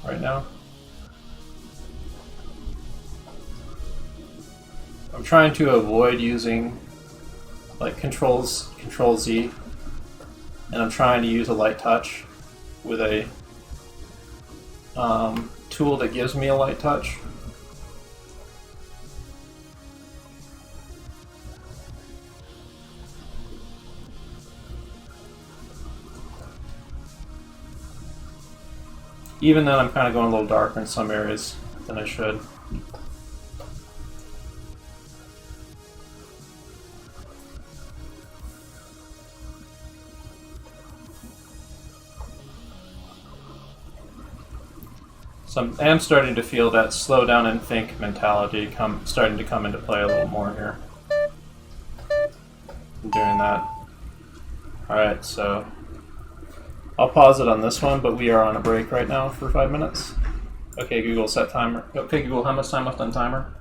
right now. I'm trying to avoid using like Control Z, and I'm trying to use a light touch with a tool that gives me a light touch. Even then, I'm kind of going a little darker in some areas than I should. So I am starting to feel that slow down and think mentality starting to come into play a little more here. I'm doing that. Alright, so I'll pause it on this one, but we are on a break right now for 5 minutes. Okay, Google, set timer. Okay, Google, how much time left on timer?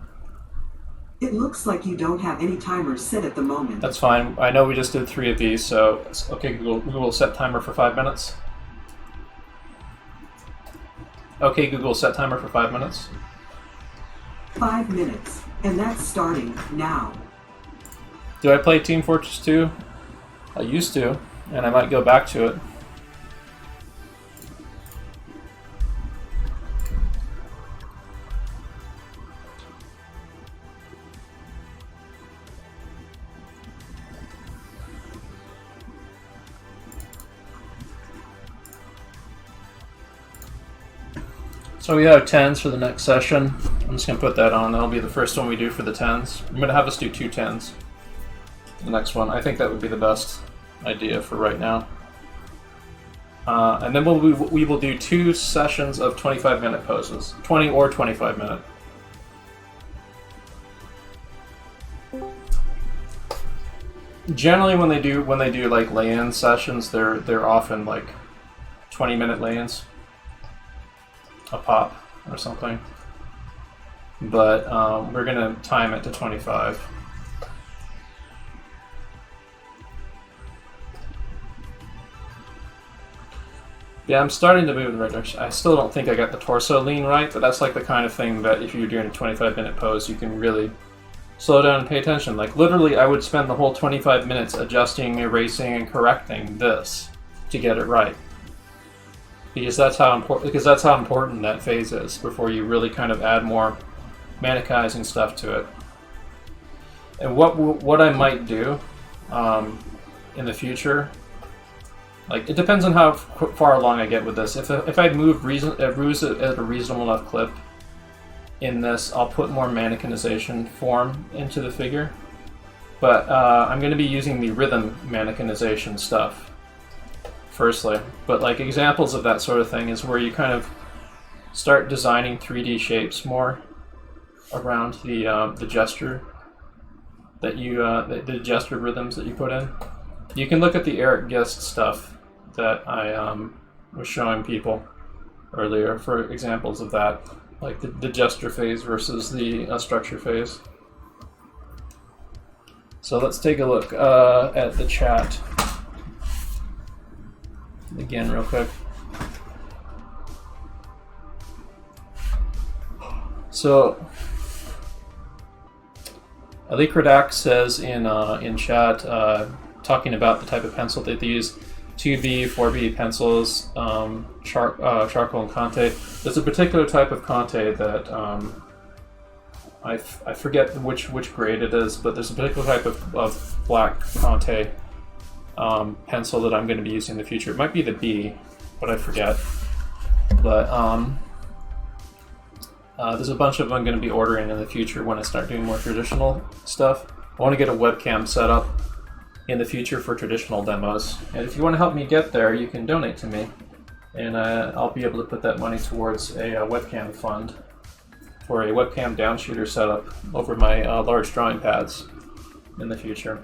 It looks like you don't have any timers set at the moment. That's fine. I know we just did 3 of these, so okay, Google, set timer for 5 minutes. Okay, Google, set timer for 5 minutes. 5 minutes, and that's starting now. Do I play Team Fortress 2? I used to, and I might go back to it. So we have 10s for the next session. I'm just going to put that on. That'll be the first one we do for the 10s. I'm going to have us do 2 10s. The next one. I think that would be the best idea for right now. And then we will do 2 sessions of 25-minute poses. 20 or 25-minute. Generally when they do like lay-in sessions, they're often like 20-minute lay-ins. a pop or something. But we're going to time it to 25. Yeah, I'm starting to move in the right direction. I still don't think I got the torso lean right, but that's like the kind of thing that if you're doing a 25-minute pose, you can really slow down and pay attention. Like literally, I would spend the whole 25 minutes adjusting, erasing, and correcting this to get it right. Because that's how important that phase is before you really kind of add more manicizing stuff to it. And what I might do in the future, like it depends on how far along I get with this. If I move at a reasonable enough clip in this, I'll put more mannequinization form into the figure. But I'm going to be using the rhythm mannequinization stuff firstly. But like examples of that sort of thing is where you kind of start designing 3D shapes more around the gesture that you the gesture rhythms that you put in. You can look at the Eric Gist stuff that I was showing people earlier for examples of that, like the gesture phase versus the structure phase. So let's take a look at the chat again real quick. So Ali Kradak says in chat, talking about the type of pencil that they use, 2B, 4B pencils, charcoal and Conte. There's a particular type of Conte that I forget which grade it is, but there's a particular type of black Conte pencil that I'm going to be using in the future. It might be the B, but I forget. But there's a bunch of them I'm going to be ordering in the future when I start doing more traditional stuff. I want to get a webcam set up in the future for traditional demos. And if you want to help me get there, you can donate to me. And I'll be able to put that money towards a webcam fund for a webcam downshooter setup over my large drawing pads in the future.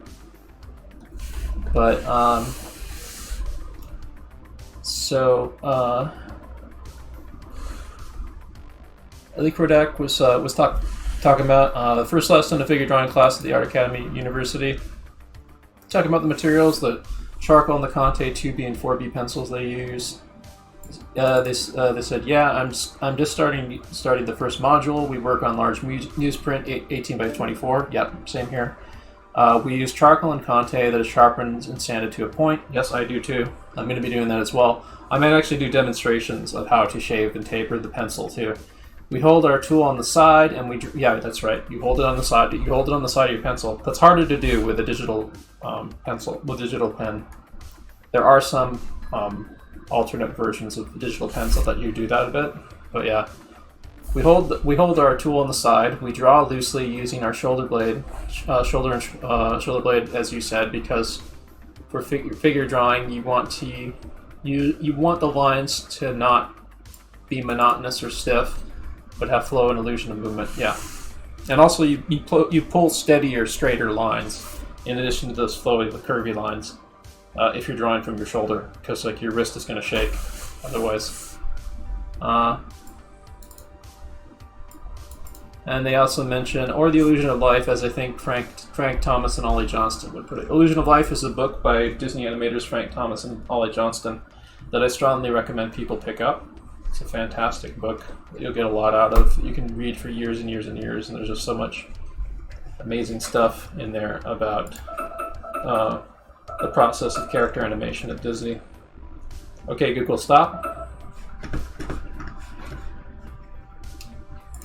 But, Ali Krodak was talking about the first lesson of figure drawing class at the Art Academy University. Talking about the materials, the charcoal and the Conte 2B and 4B pencils they use. They said, yeah, I'm just starting the first module. We work on large newsprint 18 by 24. Yep, same here. We use charcoal and Conte that is sharpened and sanded to a point. Yes, I do too. I'm going to be doing that as well. I might actually do demonstrations of how to shave and taper the pencil too. We hold our tool on the side, and yeah, that's right. You hold it on the side. You hold it on the side of your pencil. That's harder to do with a digital pencil, with digital pen. There are some alternate versions of the digital pencil that you do that a bit, but yeah. We hold our tool on the side. We draw loosely using our shoulder blade, shoulder blade, as you said, because for figure drawing, you want the lines to not be monotonous or stiff, but have flow and illusion of movement. Yeah, and also you pull steadier, straighter lines in addition to those flowy, curvy lines if you're drawing from your shoulder, because like your wrist is going to shake otherwise. And they also mention, or The Illusion of Life, as I think Frank Thomas and Ollie Johnston would put it. Illusion of Life is a book by Disney animators Frank Thomas and Ollie Johnston that I strongly recommend people pick up. It's a fantastic book that you'll get a lot out of. You can read for years and years and years, and there's just so much amazing stuff in there about the process of character animation at Disney. Okay, Google, stop.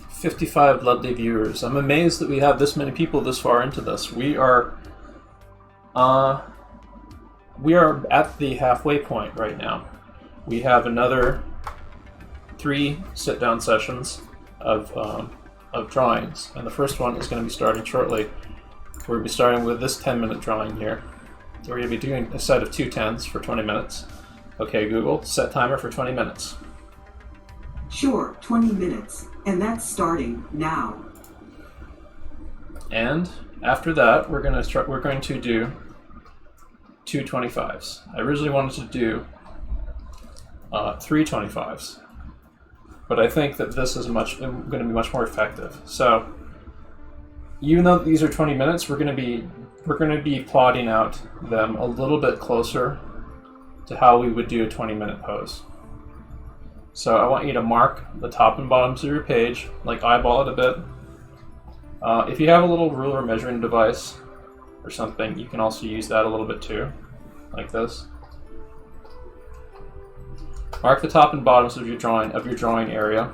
55 lovely viewers. I'm amazed that we have this many people this far into this. We are at the halfway point right now. We have another 3 sit-down sessions of drawings, and the first one is going to be starting shortly. We're going to be starting with this 10-minute drawing here. So we're going to be doing a set of 2 10s for 20 minutes. Okay, Google, set timer for 20 minutes. Sure, 20 minutes, and that's starting now. And after that, we're going to do 2 25s. I originally wanted to do 3 25s. but I think that this is going to be much more effective. So even though these are 20 minutes, we're going to be plotting out them a little bit closer to how we would do a 20-minute pose. So I want you to mark the top and bottoms of your page, like eyeball it a bit. If you have a little ruler measuring device or something, you can also use that a little bit too, like this. Mark the top and bottoms of your drawing area,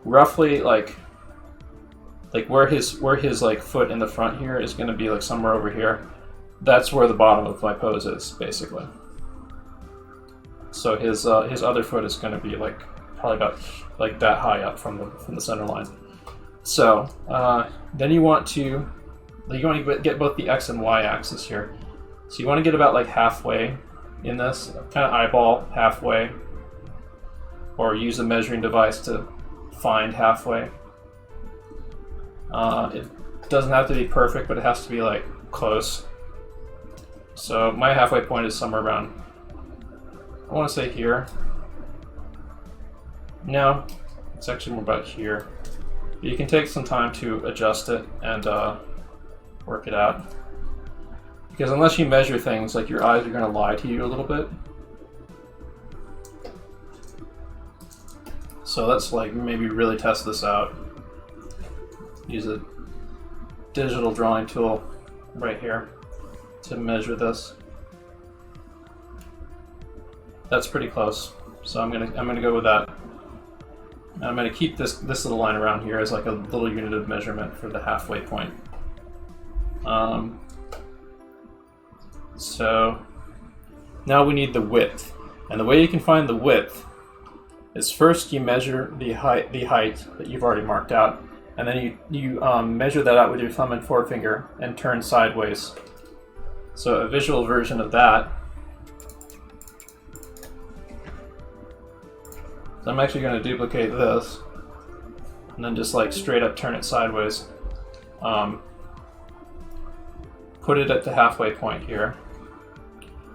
roughly like where his like foot in the front here is going to be like somewhere over here. That's where the bottom of my pose is, basically. So his other foot is going to be like probably about like that high up from the center line. So then you want to get both the x and y axis here. So you want to get about like halfway in this, kind of eyeball halfway, or use a measuring device to find halfway. It doesn't have to be perfect, but it has to be like close. So my halfway point is somewhere around, I want to say here. No, it's actually more about here. But you can take some time to adjust it and work it out. Because unless you measure things, like your eyes are going to lie to you a little bit. So let's like maybe really test this out. Use a digital drawing tool right here to measure this. That's pretty close. So I'm gonna go with that. And I'm gonna keep this little line around here as like a little unit of measurement for the halfway point. So now we need the width, and the way you can find the width is first you measure the height that you've already marked out, and then you measure that out with your thumb and forefinger and turn sideways. So a visual version of that. So I'm actually going to duplicate this and then just like straight up turn it sideways. Put it at the halfway point here.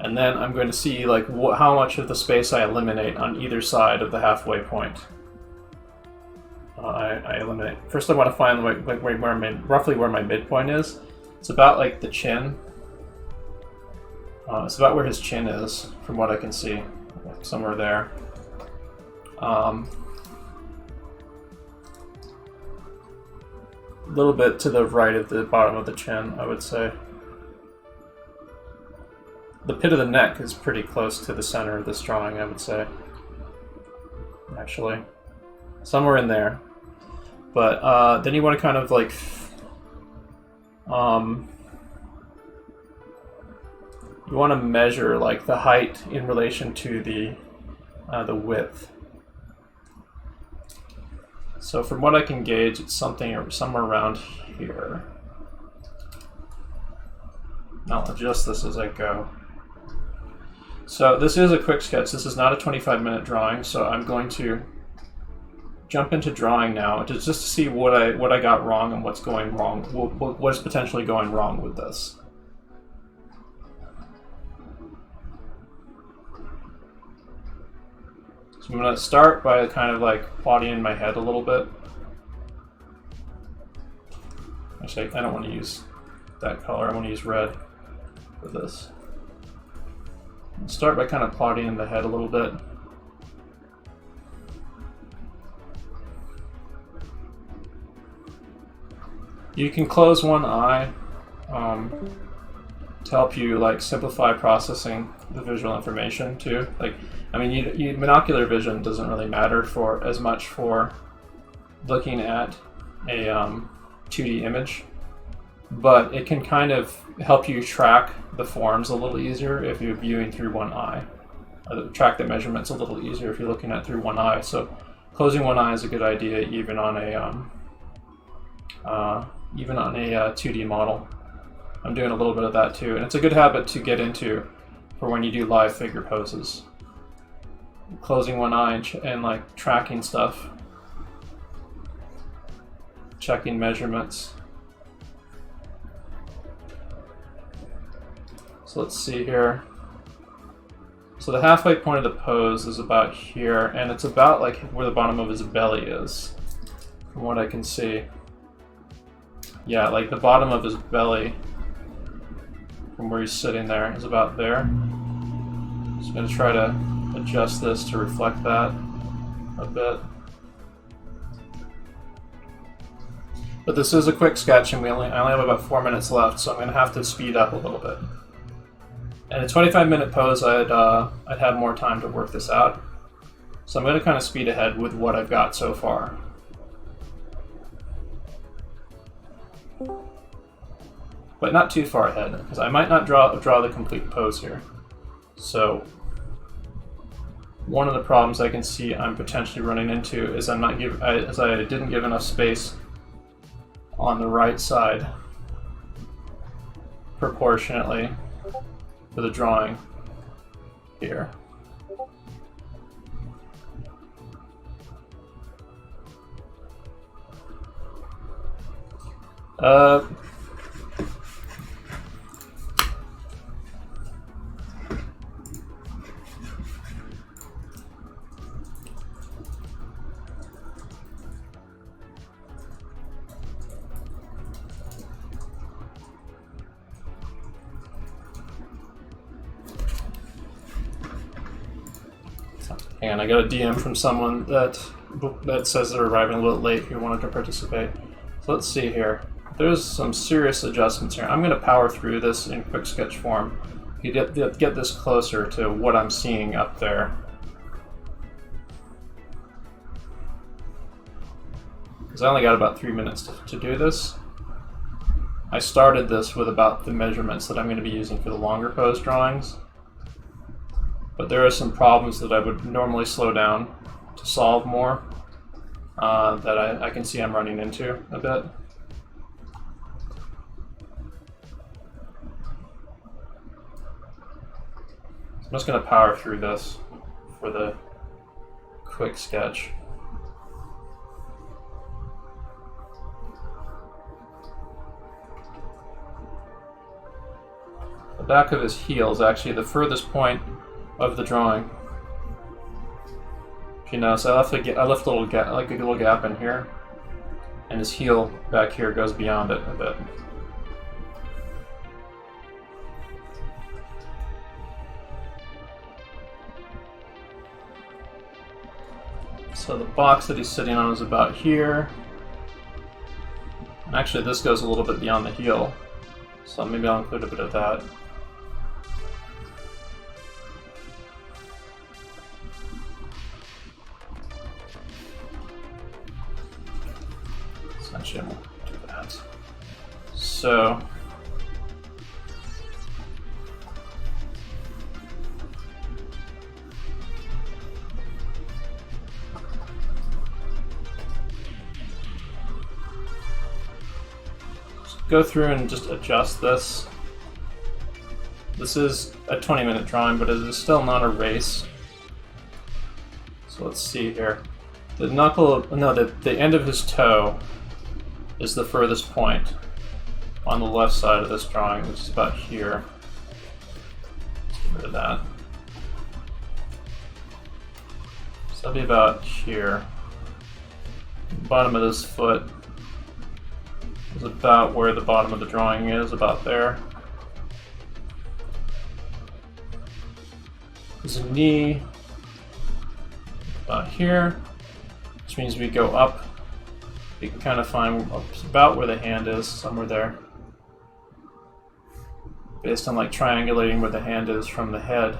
And then I'm going to see like how much of the space I eliminate on either side of the halfway point. I eliminate. First I want to find like roughly where my midpoint is. It's about like the chin. It's about where his chin is, from what I can see. Like somewhere there. A little bit to the right of the bottom of the chin, I would say. The pit of the neck is pretty close to the center of this drawing, I would say. Actually. Somewhere in there. But then you want to kind of like... you want to measure like the height in relation to the width. So from what I can gauge, it's somewhere around here. I'll adjust this as I go. So this is a quick sketch. This is not a 25-minute drawing, so I'm going to jump into drawing now just to see what I got wrong and what's going wrong. What's potentially going wrong with this. So I'm going to start by kind of like plotting in my head a little bit. Actually, I don't want to use that color. I want to use red for this. I'll start by kind of plotting in the head a little bit. You can close one eye to help you like simplify processing the visual information too. Like, I mean, monocular vision doesn't really matter as much for looking at a 2D image, but it can kind of help you track the forms a little easier if you're viewing through one eye. Track the measurements a little easier if you're looking at through one eye. So closing one eye is a good idea, even on a 2D model. I'm doing a little bit of that too, and it's a good habit to get into for when you do live figure poses. Closing one eye and like tracking stuff, checking measurements. So let's see here. So So the halfway point of the pose is about here, and it's about like where the bottom of his belly is, from what I can see. Yeah, like the bottom of his belly, from where he's sitting there, is about there. So I'm going to try to adjust this to reflect that a bit. But this is a quick sketch, and I only have about 4 minutes left, so I'm going to have to speed up a little bit. In a 25-minute pose, I'd have more time to work this out. So I'm going to kind of speed ahead with what I've got so far. But not too far ahead, because I might not draw the complete pose here. So one of the problems I can see I'm potentially running into is I didn't give enough space on the right side proportionately for the drawing here. And I got a DM from someone that says they're arriving a little late who wanted to participate. So let's see here. There's some serious adjustments here. I'm going to power through this in quick sketch form. You get this closer to what I'm seeing up there. Because I only got about 3 minutes to do this. I started this with about the measurements that I'm going to be using for the longer pose drawings. But there are some problems that I would normally slow down to solve more that I can see I'm running into a bit. So I'm just going to power through this for the quick sketch. The back of his heel is actually the furthest point of the drawing. You know, so I left a little gap, like a little gap in here, and his heel back here goes beyond it a bit. So the box that he's sitting on is about here. And actually, this goes a little bit beyond the heel, so maybe I'll include a bit of that. Actually, I won't do that. So go through and just adjust this. This is a 20-minute drawing, but it is still not a race. So let's see here. The end of his toe is the furthest point on the left side of this drawing, which is about here. Let's get rid of that. So that'll be about here. The bottom of this foot is about where the bottom of the drawing is, about there. His knee, about here, which means we go up. You can kind of find about where the hand is, somewhere there. Based on like triangulating where the hand is from the head,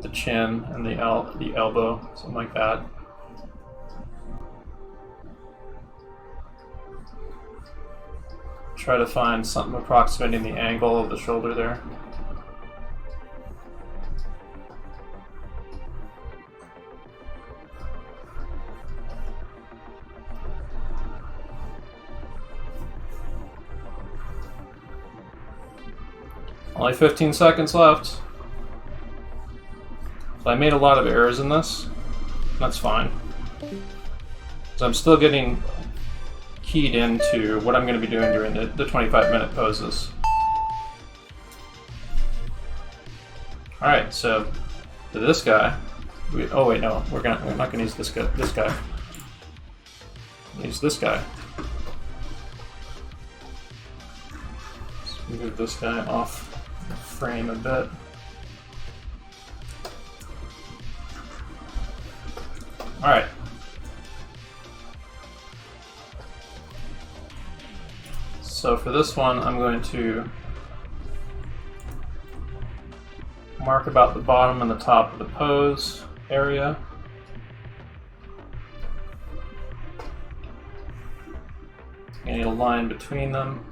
the chin, and the elbow, something like that. Try to find something approximating the angle of the shoulder there. Only 15 seconds left. So I made a lot of errors in this. That's fine. So I'm still getting keyed into what I'm going to be doing during the 25-minute poses. Alright, so to this guy, oh wait, no, we're not gonna use this guy. Use this guy. Let's move this guy off the frame a bit. Alright. So for this one, I'm going to mark about the bottom and the top of the pose area. I need a line between them.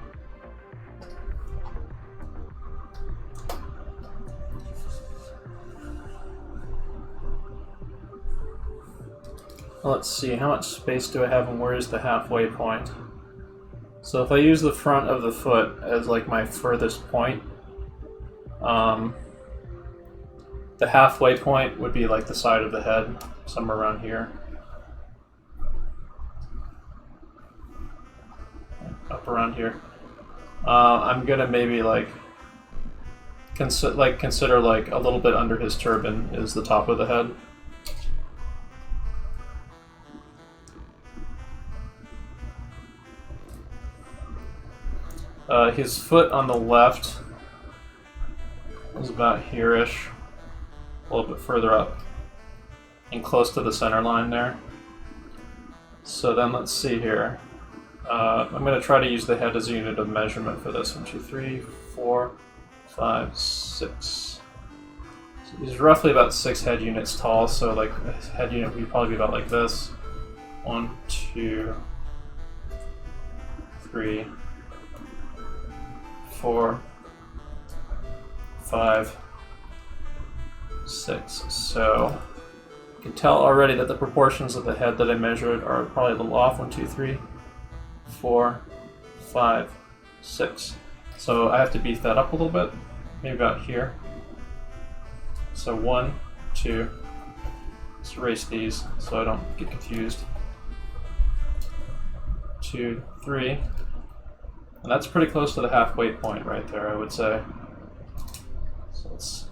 Let's see, how much space do I have and where is the halfway point? So if I use the front of the foot as like my furthest point, the halfway point would be like the side of the head, somewhere around here. Up around here. I'm gonna maybe like consider like a little bit under his turban is the top of the head. His foot on the left is about here-ish, a little bit further up, and close to the center line there. So then let's see here. I'm going to try to use the head as a unit of measurement for this. 1, 2, 3, 4, 5, 6. So he's roughly about 6 head units tall, so like a head unit would probably be about like this. 1, 2, 3, 4, 5, 6. So you can tell already that the proportions of the head that I measured are probably a little off. 1, 2, 3, 4, 5, 6. So I have to beef that up a little bit, maybe about here. So 1, 2. Let's erase these so I don't get confused. 2, 3. And that's pretty close to the halfway point right there, I would say. So it's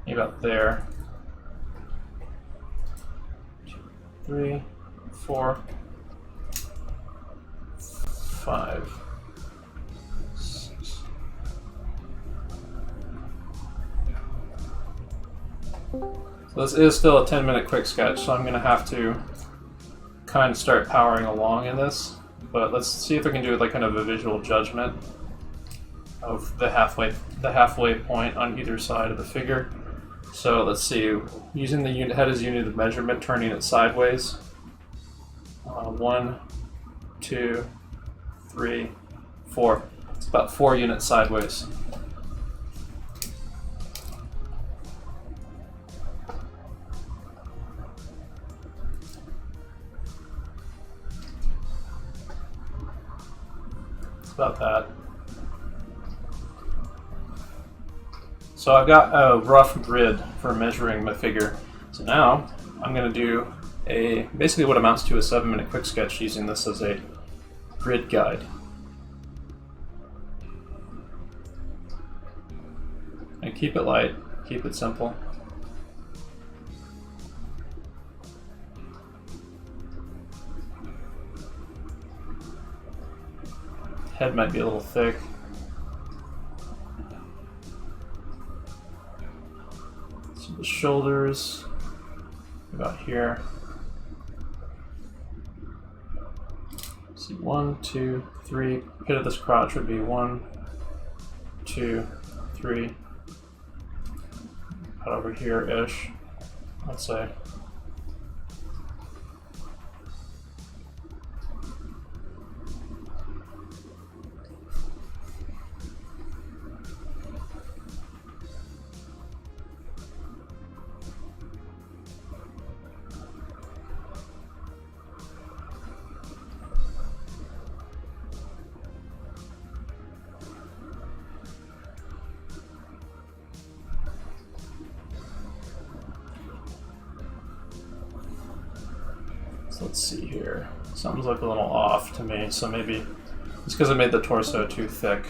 maybe about there. 2, 3, 4, 5, 6. So this is still a 10-minute quick sketch, so I'm going to have to kind of start powering along in this. But let's see if we can do like kind of a visual judgment of the halfway point on either side of the figure. So let's see, using the head as unit of measurement, turning it sideways. 1, 2, 3, 4. It's about 4 units sideways. About that. So I've got a rough grid for measuring my figure. So now I'm going to do basically what amounts to a 7-minute quick sketch using this as a grid guide. And keep it light, keep it simple. Head might be a little thick. So the shoulders, about here. See, 1, 2, 3. Pit of this crotch would be 1, 2, 3. About over here-ish, let's say. Let's see here. Something's like a little off to me, so maybe it's because I made the torso too thick.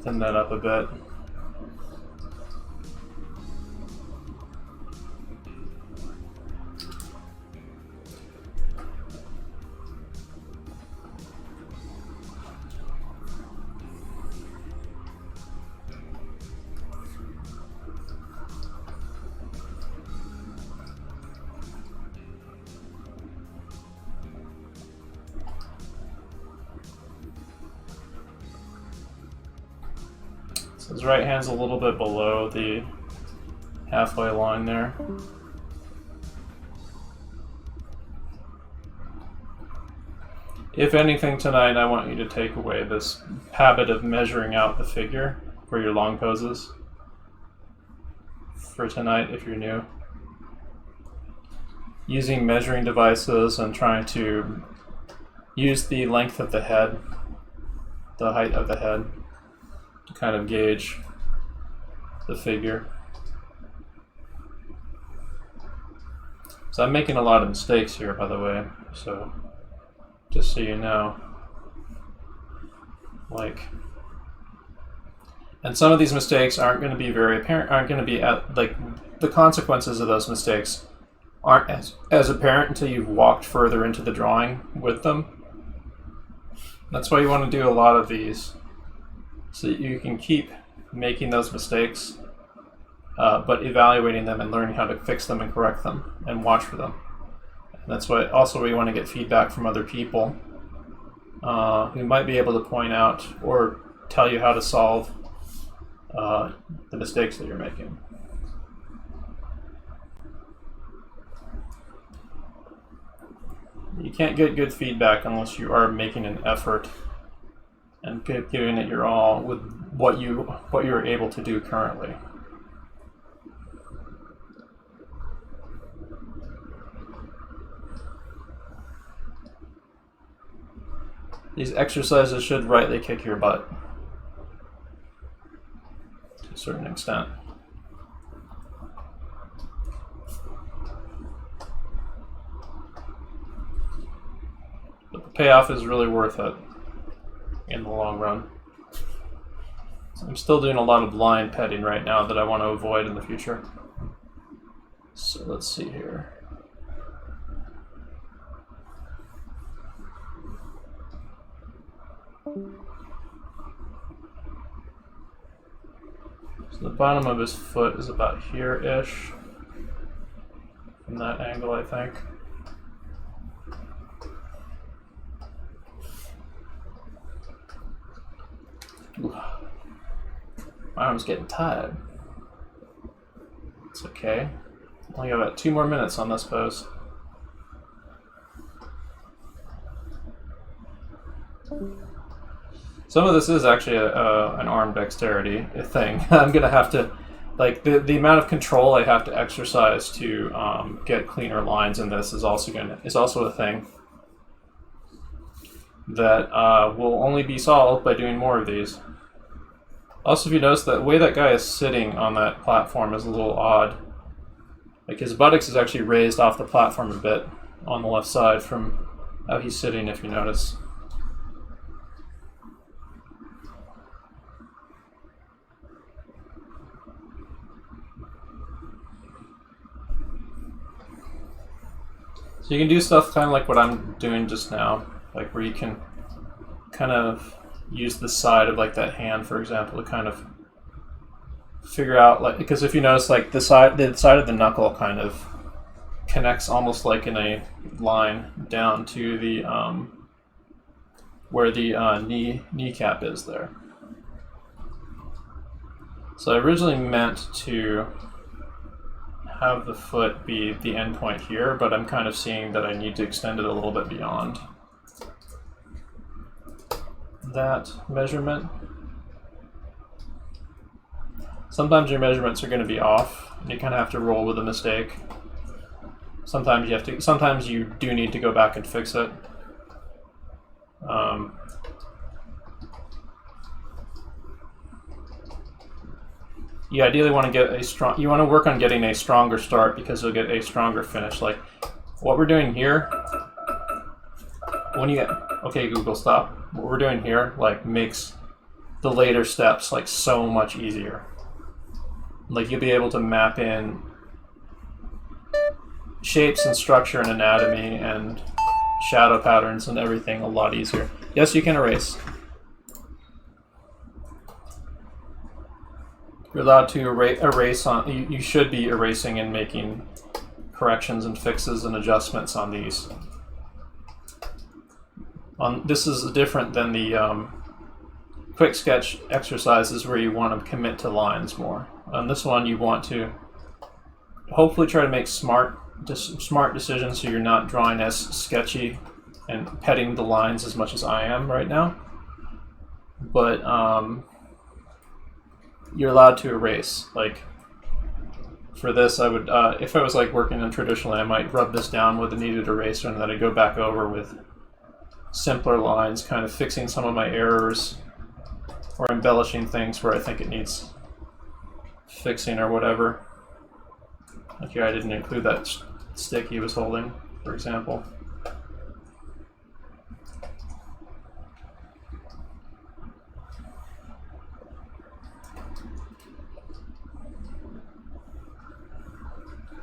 thin that up a bit. So his right hand's a little bit below the halfway line there. If anything tonight, I want you to take away this habit of measuring out the figure for your long poses for tonight if you're new. Using measuring devices and trying to use the length of the head, the height of the head, to kind of gauge the figure. So I'm making a lot of mistakes here, by the way, so just so you know. And some of these mistakes aren't going to be very apparent, aren't going to be the consequences of those mistakes aren't as apparent until you've walked further into the drawing with them. That's why you want to do a lot of these, so that you can keep making those mistakes, but evaluating them and learning how to fix them and correct them and watch for them. And that's why also we want to get feedback from other people who might be able to point out or tell you how to solve the mistakes that you're making. You can't get good feedback unless you are making an effort and giving it your all with what you're able to do currently. These exercises should rightly kick your butt to a certain extent. But the payoff is really worth it in the long run. So I'm still doing a lot of line petting right now that I want to avoid in the future. So let's see here. So the bottom of his foot is about here-ish from that angle, I think. Ooh. My arm's getting tired. It's okay. Only got about 2 more minutes on this pose. Some of this is actually an arm dexterity thing. I'm gonna have to, like, the amount of control I have to exercise to get cleaner lines in this is also a thing that will only be solved by doing more of these. Also, if you notice, that way that guy is sitting on that platform is a little odd. Like, his buttocks is actually raised off the platform a bit on the left side from how he's sitting, if you notice. So you can do stuff kind of like what I'm doing just now, like where you can kind of use the side of like that hand, for example, to kind of figure out, like, because if you notice, like the side of the knuckle kind of connects almost like in a line down to the where the kneecap is there. So I originally meant to have the foot be the end point here, but I'm kind of seeing that I need to extend it a little bit beyond that measurement. Sometimes your measurements are going to be off, and you kind of have to roll with a mistake. Sometimes you do need to go back and fix it. You ideally want to get you want to work on getting a stronger start, because you'll get a stronger finish. Like what we're doing here, when you get, okay Google, stop. What we're doing here like makes the later steps like so much easier. Like you'll be able to map in shapes and structure and anatomy and shadow patterns and everything a lot easier. Yes, you can erase. You're allowed to erase on. You should be erasing and making corrections and fixes and adjustments on these. This is different than the quick sketch exercises where you want to commit to lines more. On this one, you want to hopefully try to make smart decisions so you're not drawing as sketchy and petting the lines as much as I am right now. But you're allowed to erase. Like for this, I would, if I was like working in traditionally, I might rub this down with a kneaded eraser and then I'd go back over with simpler lines, kind of fixing some of my errors or embellishing things where I think it needs fixing or whatever. Like here, I didn't include that stick he was holding, for example.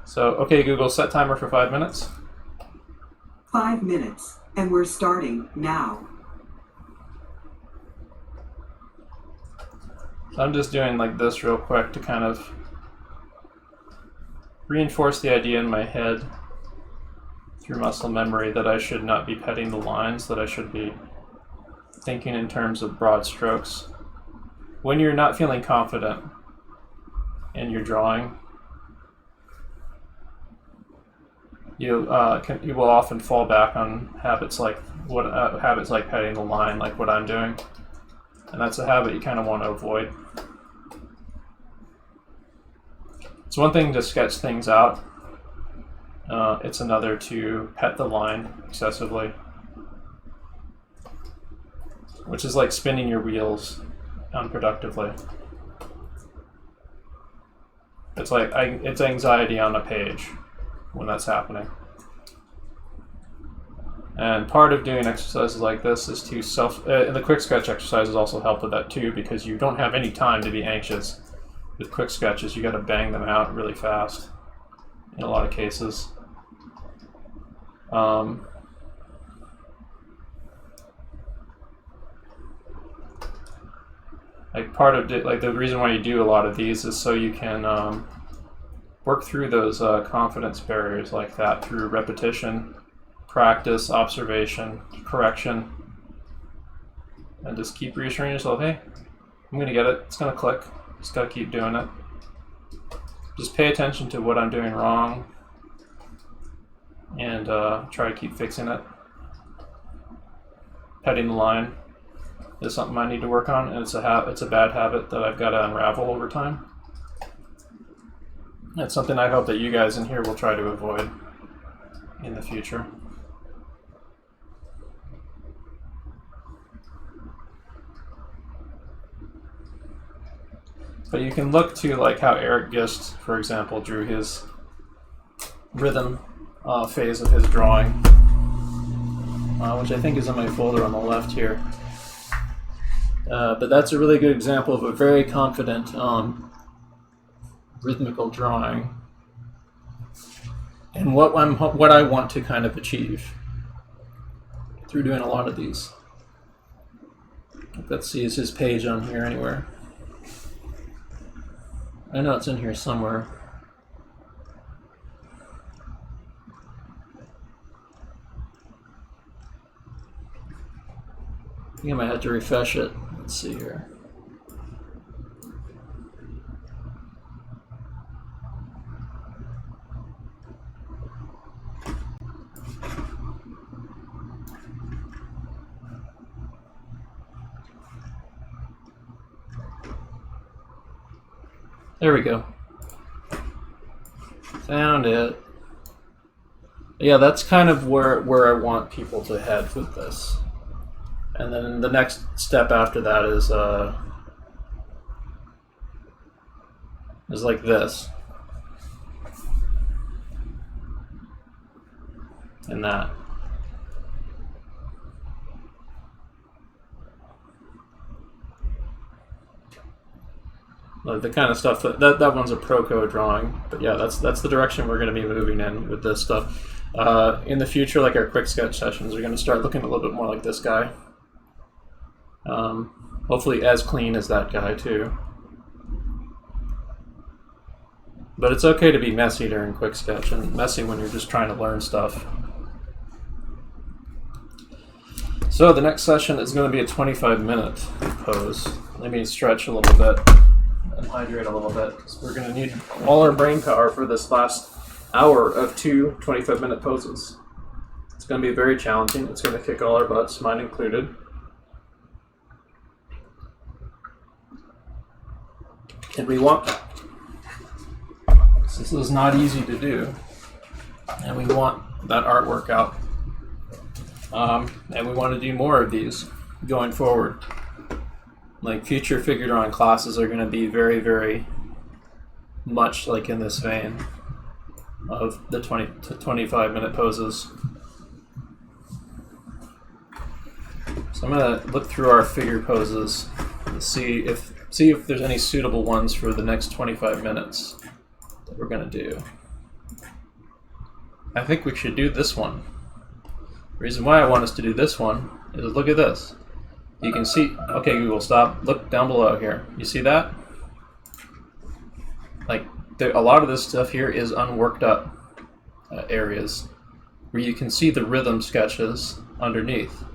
So, okay, Google, set timer for 5 minutes. 5 minutes, and we're starting now. So I'm just doing like this real quick to kind of reinforce the idea in my head through muscle memory that I should not be petting the lines, that I should be thinking in terms of broad strokes. When you're not feeling confident in your drawing, you will often fall back on habits like petting the line, like what I'm doing, and that's a habit you kind of want to avoid. It's one thing to sketch things out. It's another to pet the line excessively, which is like spinning your wheels unproductively. It's like it's anxiety on a page when that's happening. And part of doing exercises like this is to and the quick sketch exercises also help with that too, because you don't have any time to be anxious. With quick sketches, you got to bang them out really fast in a lot of cases. Like part of like the reason why you do a lot of these is so you can work through those confidence barriers like that through repetition, practice, observation, correction, and just keep reassuring yourself, hey, I'm gonna get it, it's gonna click, just gotta keep doing it. Just pay attention to what I'm doing wrong and try to keep fixing it. Petting the line is something I need to work on, and it's a bad habit that I've got to unravel over time. That's something I hope that you guys in here will try to avoid in the future. But you can look to like how Eric Gist, for example, drew his rhythm phase of his drawing, which I think is in my folder on the left here. But that's a really good example of a very confident rhythmical drawing and what I want to kind of achieve through doing a lot of these. Let's see, is his page on here anywhere? I know it's in here somewhere. I think I might have to refresh it. Let's see here. There we go. Found it. Yeah, that's kind of where I want people to head with this. And then the next step after that is like this. And that. Like the kind of stuff that one's a Proco drawing, but yeah, that's the direction we're going to be moving in with this stuff. In the future, like our quick sketch sessions, we're going to start looking a little bit more like this guy. Hopefully as clean as that guy too. But it's okay to be messy during quick sketch and messy when you're just trying to learn stuff. So the next session is going to be a 25-minute pose. Let me stretch a little bit and hydrate a little bit, because we're going to need all our brain power for this last hour of 2 25-minute poses. It's going to be very challenging. It's going to kick all our butts, mine included. And we want that. This is not easy to do, and we want that artwork out. And we want to do more of these going forward. Like future figure drawing classes are going to be very, very much like in this vein of the 20 to 25-minute poses. So I'm going to look through our figure poses and see if there's any suitable ones for the next 25 minutes that we're going to do. I think we should do this one. The reason why I want us to do this one is look at this. You can see, okay Google, stop, look down below here. You see that? Like, a lot of this stuff here is unworked up areas where you can see the rhythm sketches underneath,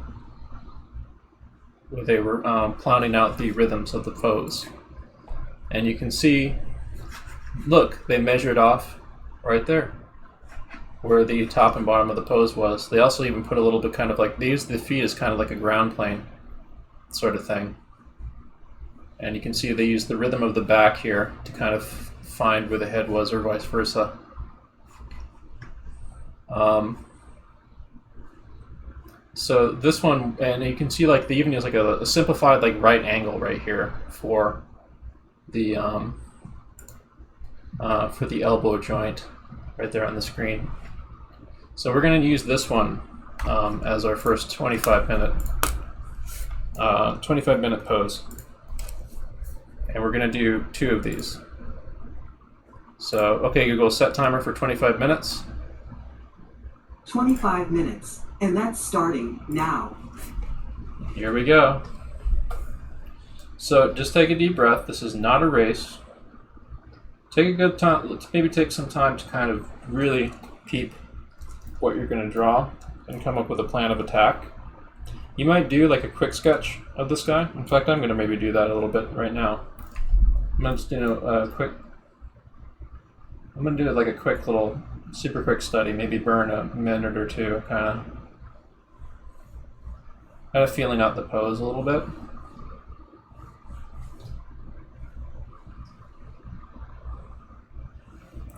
where they were plotting out the rhythms of the pose. And you can see, look, they measured off right there where the top and bottom of the pose was. They also even put a little bit kind of like, they used the feet as kind of like a ground plane sort of thing. And you can see they used the rhythm of the back here to kind of find where the head was, or vice versa. So this one, and you can see like they even use like a simplified like right angle right here for the elbow joint right there on the screen. So we're going to use this one as our first 25-minute pose, and we're going to do 2 of these. So okay Google, set timer for 25 minutes. 25 minutes, and that's starting now. Here we go. So just take a deep breath. This is not a race. Take a good time. Let's maybe take some time to kind of really peep what you're going to draw and come up with a plan of attack. You might do like a quick sketch of this guy. In fact, I'm going to maybe do that a little bit right now. I'm going to just do I'm going to do like a quick little, super quick study. Maybe burn a minute or two, kind of feeling out the pose a little bit.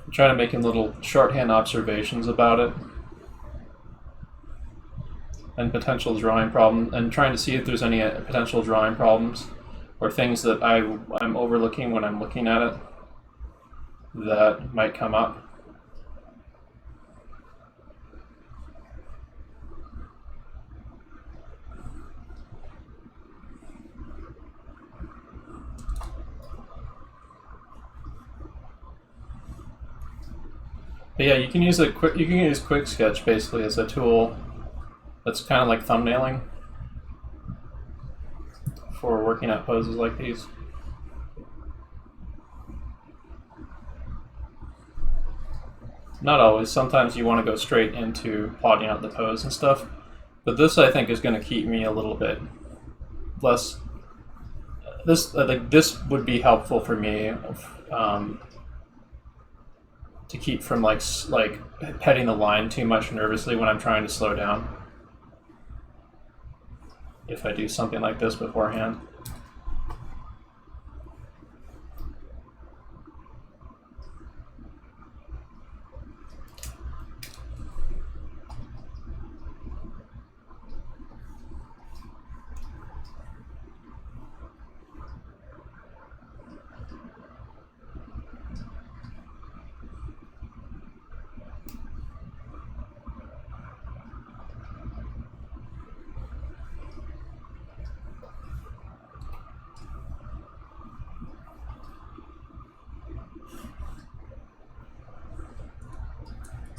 I'm trying to make little shorthand observations about it and potential drawing problems, and trying to see if there's any potential drawing problems or things that I'm overlooking when I'm looking at it that might come up. But yeah, you can use quick sketch basically as a tool that's kind of like thumbnailing for working out poses like these. Not always. Sometimes you want to go straight into plotting out the pose and stuff. But this, I think, is going to keep me a little bit less. This would be helpful for me to keep from like petting the line too much nervously when I'm trying to slow down. If I do something like this beforehand.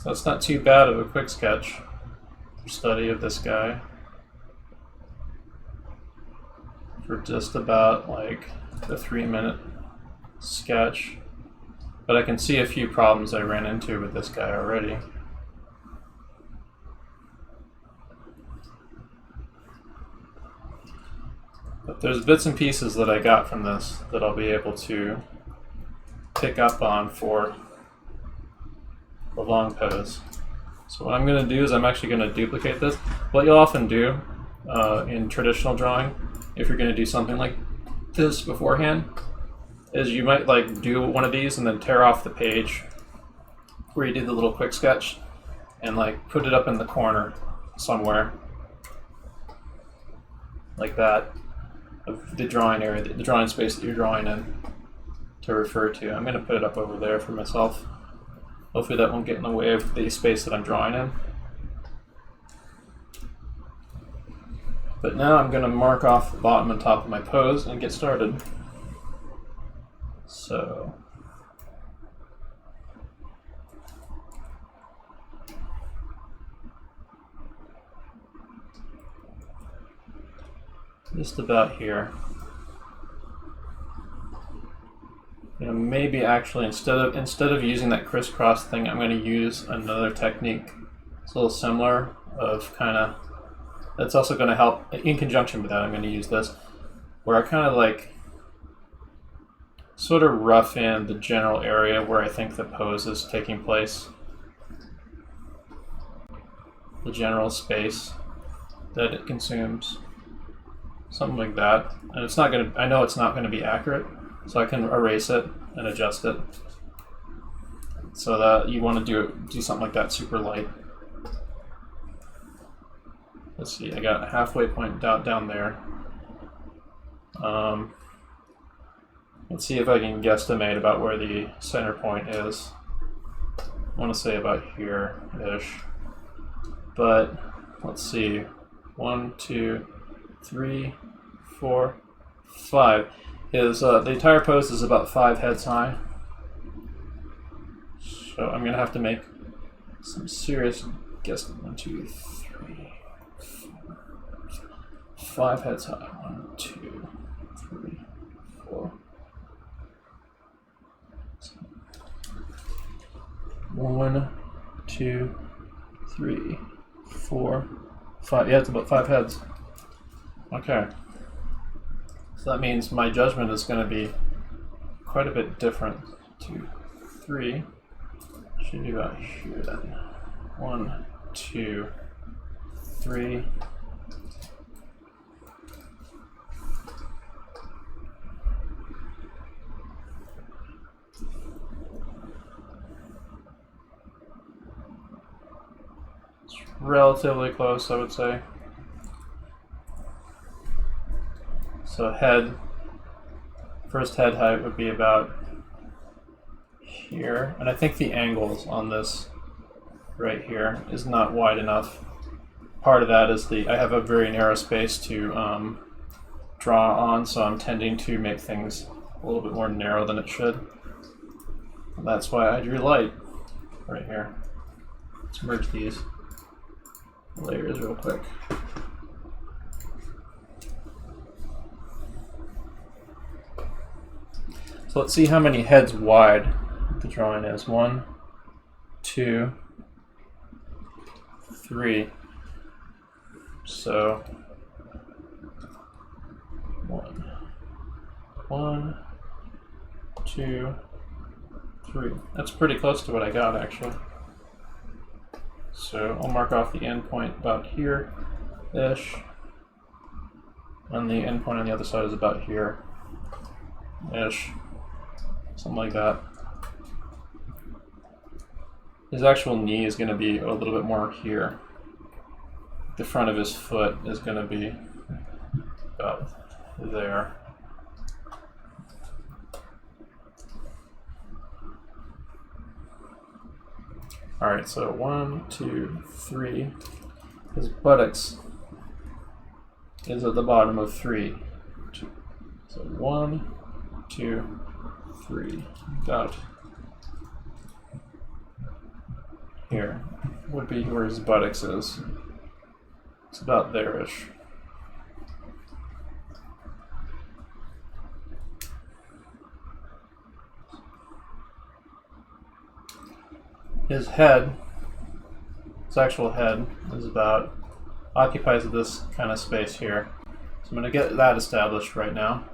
So that's not too bad of a quick sketch for study of this guy. For just about like a 3-minute sketch. But I can see a few problems I ran into with this guy already. But there's bits and pieces that I got from this that I'll be able to pick up on for the long pose. So what I'm going to do is I'm actually going to duplicate this. What you'll often do in traditional drawing, if you're going to do something like this beforehand, is you might like do one of these and then tear off the page where you did the little quick sketch and like put it up in the corner somewhere like that of the drawing area, the drawing space that you're drawing in to refer to. I'm going to put it up over there for myself. Hopefully that won't get in the way of the space that I'm drawing in. But now I'm going to mark off the bottom and top of my pose and get started. So just about here. You know, maybe actually instead of using that crisscross thing, I'm going to use another technique. It's a little similar of kind of, that's also going to help in conjunction with that. I'm going to use this where I kind of like sort of rough in the general area where I think the pose is taking place. The general space that it consumes. Something like that. And it's not going to, I know it's not going to be accurate, so I can erase it and adjust it. So that you want to do something like that super light. Let's see, I got a halfway point down there. Let's see if I can guesstimate about where the center point is. I want to say about here-ish. But let's see. 1, 2, 3, 4, 5. The entire pose is about 5 heads high. So I'm going to have to make some serious guess. 1, 2, 3, 4, 5 heads high. 1, 2, 3, 4. 1, 2, 3, 4, 5. Yeah, it's about 5 heads. Okay. So that means my judgment is going to be quite a bit different. 2, 3. Should be about here then. 1, 2, 3. It's relatively close, I would say. So first head height would be about here, and I think the angles on this right here is not wide enough. Part of that is I have a very narrow space to draw on, so I'm tending to make things a little bit more narrow than it should. And that's why I drew light right here. Let's merge these layers real quick. So let's see how many heads wide the drawing is. 1, 2, 3. So 1, 2, 3. That's pretty close to what I got actually. So I'll mark off the end point about here-ish. And the end point on the other side is about here-ish. Something like that. His actual knee is going to be a little bit more here. The front of his foot is going to be about there. Alright, so 1, 2, 3. His buttocks is at the bottom of 3. 2. So 1, 2, 3. Got it. here would be where his buttocks is. It's about there-ish. His head, his actual head, is about, occupies this kind of space here. So I'm going to get that established right now.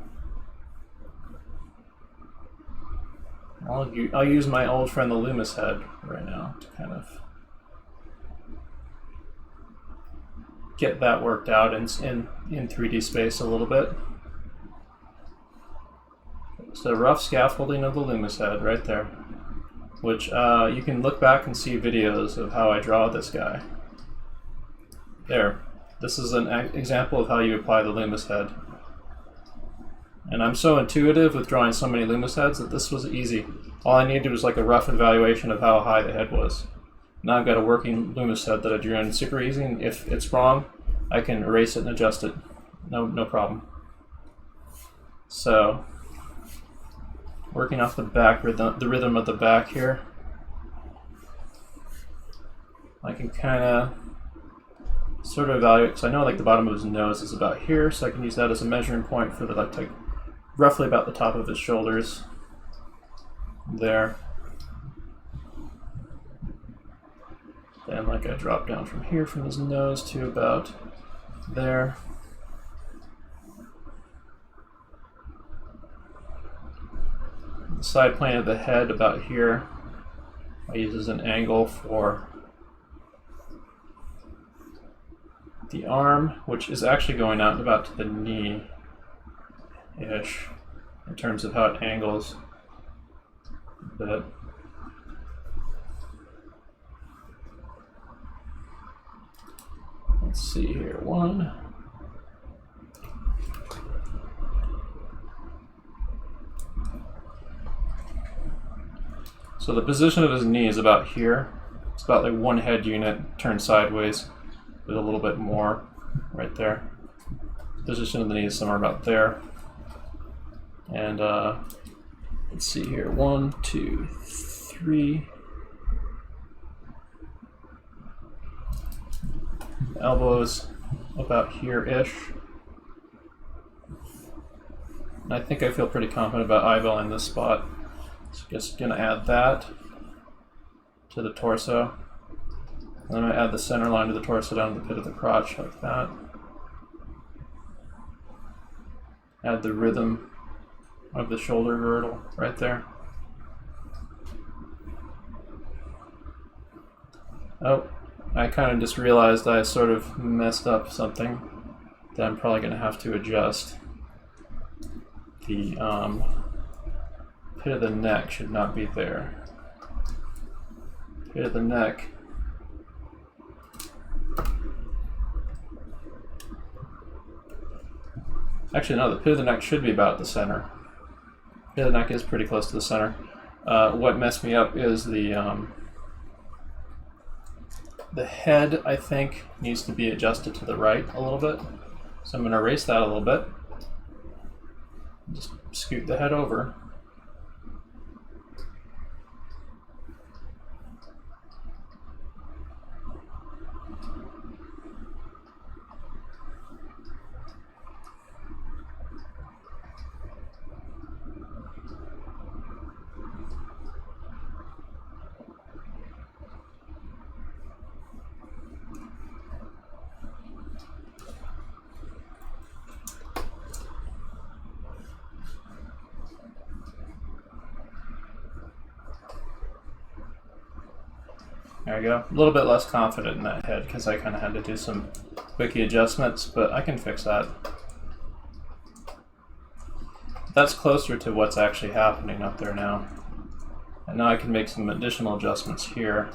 I'll use my old friend the Loomis head right now to kind of get that worked out in 3D space a little bit. So rough scaffolding of the Loomis head right there, which you can look back and see videos of how I draw this guy. There. This is an example of how you apply the Loomis head. And I'm so intuitive with drawing so many Loomis heads that this was easy. All I needed was like a rough evaluation of how high the head was. Now I've got a working Loomis head that I drew in super easy, and if it's wrong, I can erase it and adjust it. No problem. So, working off the back rhythm, the rhythm of the back here, I can kind of sort of evaluate, because I know like the bottom of his nose is about here, so I can use that as a measuring point for the like roughly about the top of his shoulders. There. Then like I drop down from here from his nose to about there. The side plane of the head about here I use as an angle for the arm, which is actually going out about to the knee-ish in terms of how it angles a bit. Let's see here, one. So the position of his knee is about here. It's about like one head unit turned sideways with a little bit more right there. Position of the knee is somewhere about there. And let's see here, 1, 2, 3. Elbows about here-ish. And I think I feel pretty confident about eyeballing this spot. So just gonna add that to the torso. And then I add the center line to the torso down to the pit of the crotch like that. Add the rhythm of the shoulder girdle right there. Oh, I kind of just realized I sort of messed up something that I'm probably going to have to adjust. The pit of the neck should not be there. Pit of the neck. Actually, no, the pit of the neck should be about the center. Pit of the neck is pretty close to the center. What messed me up is the head, I think, needs to be adjusted to the right a little bit. So I'm going to erase that a little bit. Just scoot the head over. There we go. A little bit less confident in that head because I kind of had to do some quickie adjustments, but I can fix that. That's closer to what's actually happening up there now. And now I can make some additional adjustments here.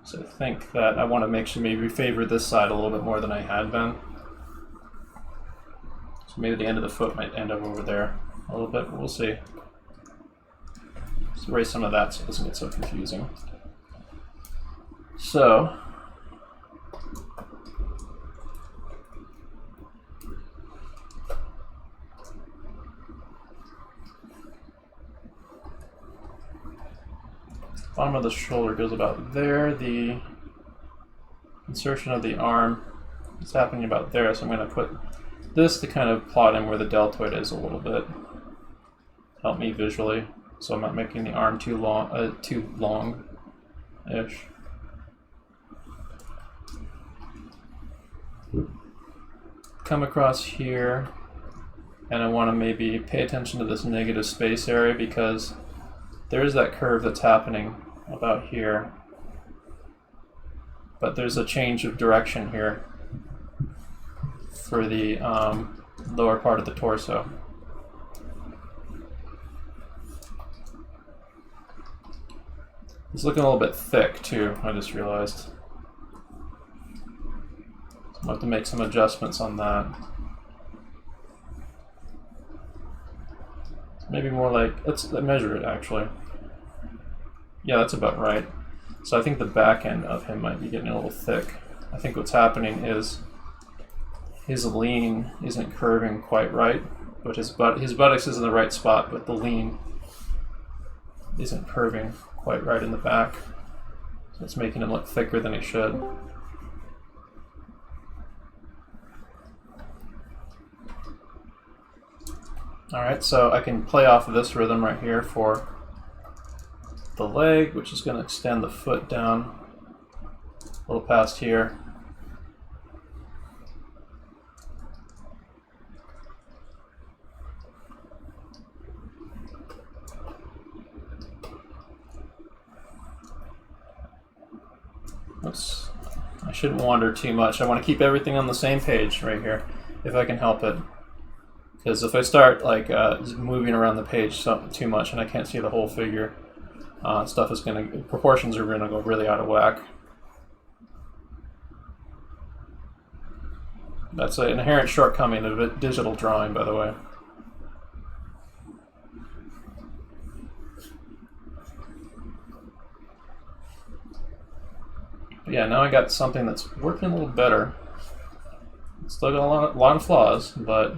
So I think that I want to make sure maybe favor this side a little bit more than I had been. So maybe the end of the foot might end up over there a little bit, but we'll see. Let's erase some of that so it doesn't get so confusing. So, bottom of the shoulder goes about there. The insertion of the arm is happening about there, so I'm going to put this to kind of plot in where the deltoid is a little bit. Help me visually, so I'm not making the arm too long-ish. Come across here, and I want to maybe pay attention to this negative space area because there is that curve that's happening about here, but there's a change of direction here for the lower part of the torso. It's looking a little bit thick too, I just realized. So I'll have to make some adjustments on that. Maybe more like, let's measure it actually. Yeah, that's about right. So I think the back end of him might be getting a little thick. I think what's happening is his lean isn't curving quite right, but his buttocks is in the right spot, but the lean isn't curving quite right in the back. So it's making him look thicker than he should. Alright, so I can play off of this rhythm right here for the leg, which is going to extend the foot down a little past here. Oops. I shouldn't wander too much. I want to keep everything on the same page right here, if I can help it. Because if I start like moving around the page too much and I can't see the whole figure, proportions are gonna go really out of whack. That's an inherent shortcoming of a digital drawing, by the way. But yeah, now I got something that's working a little better. It's still got a lot of flaws, but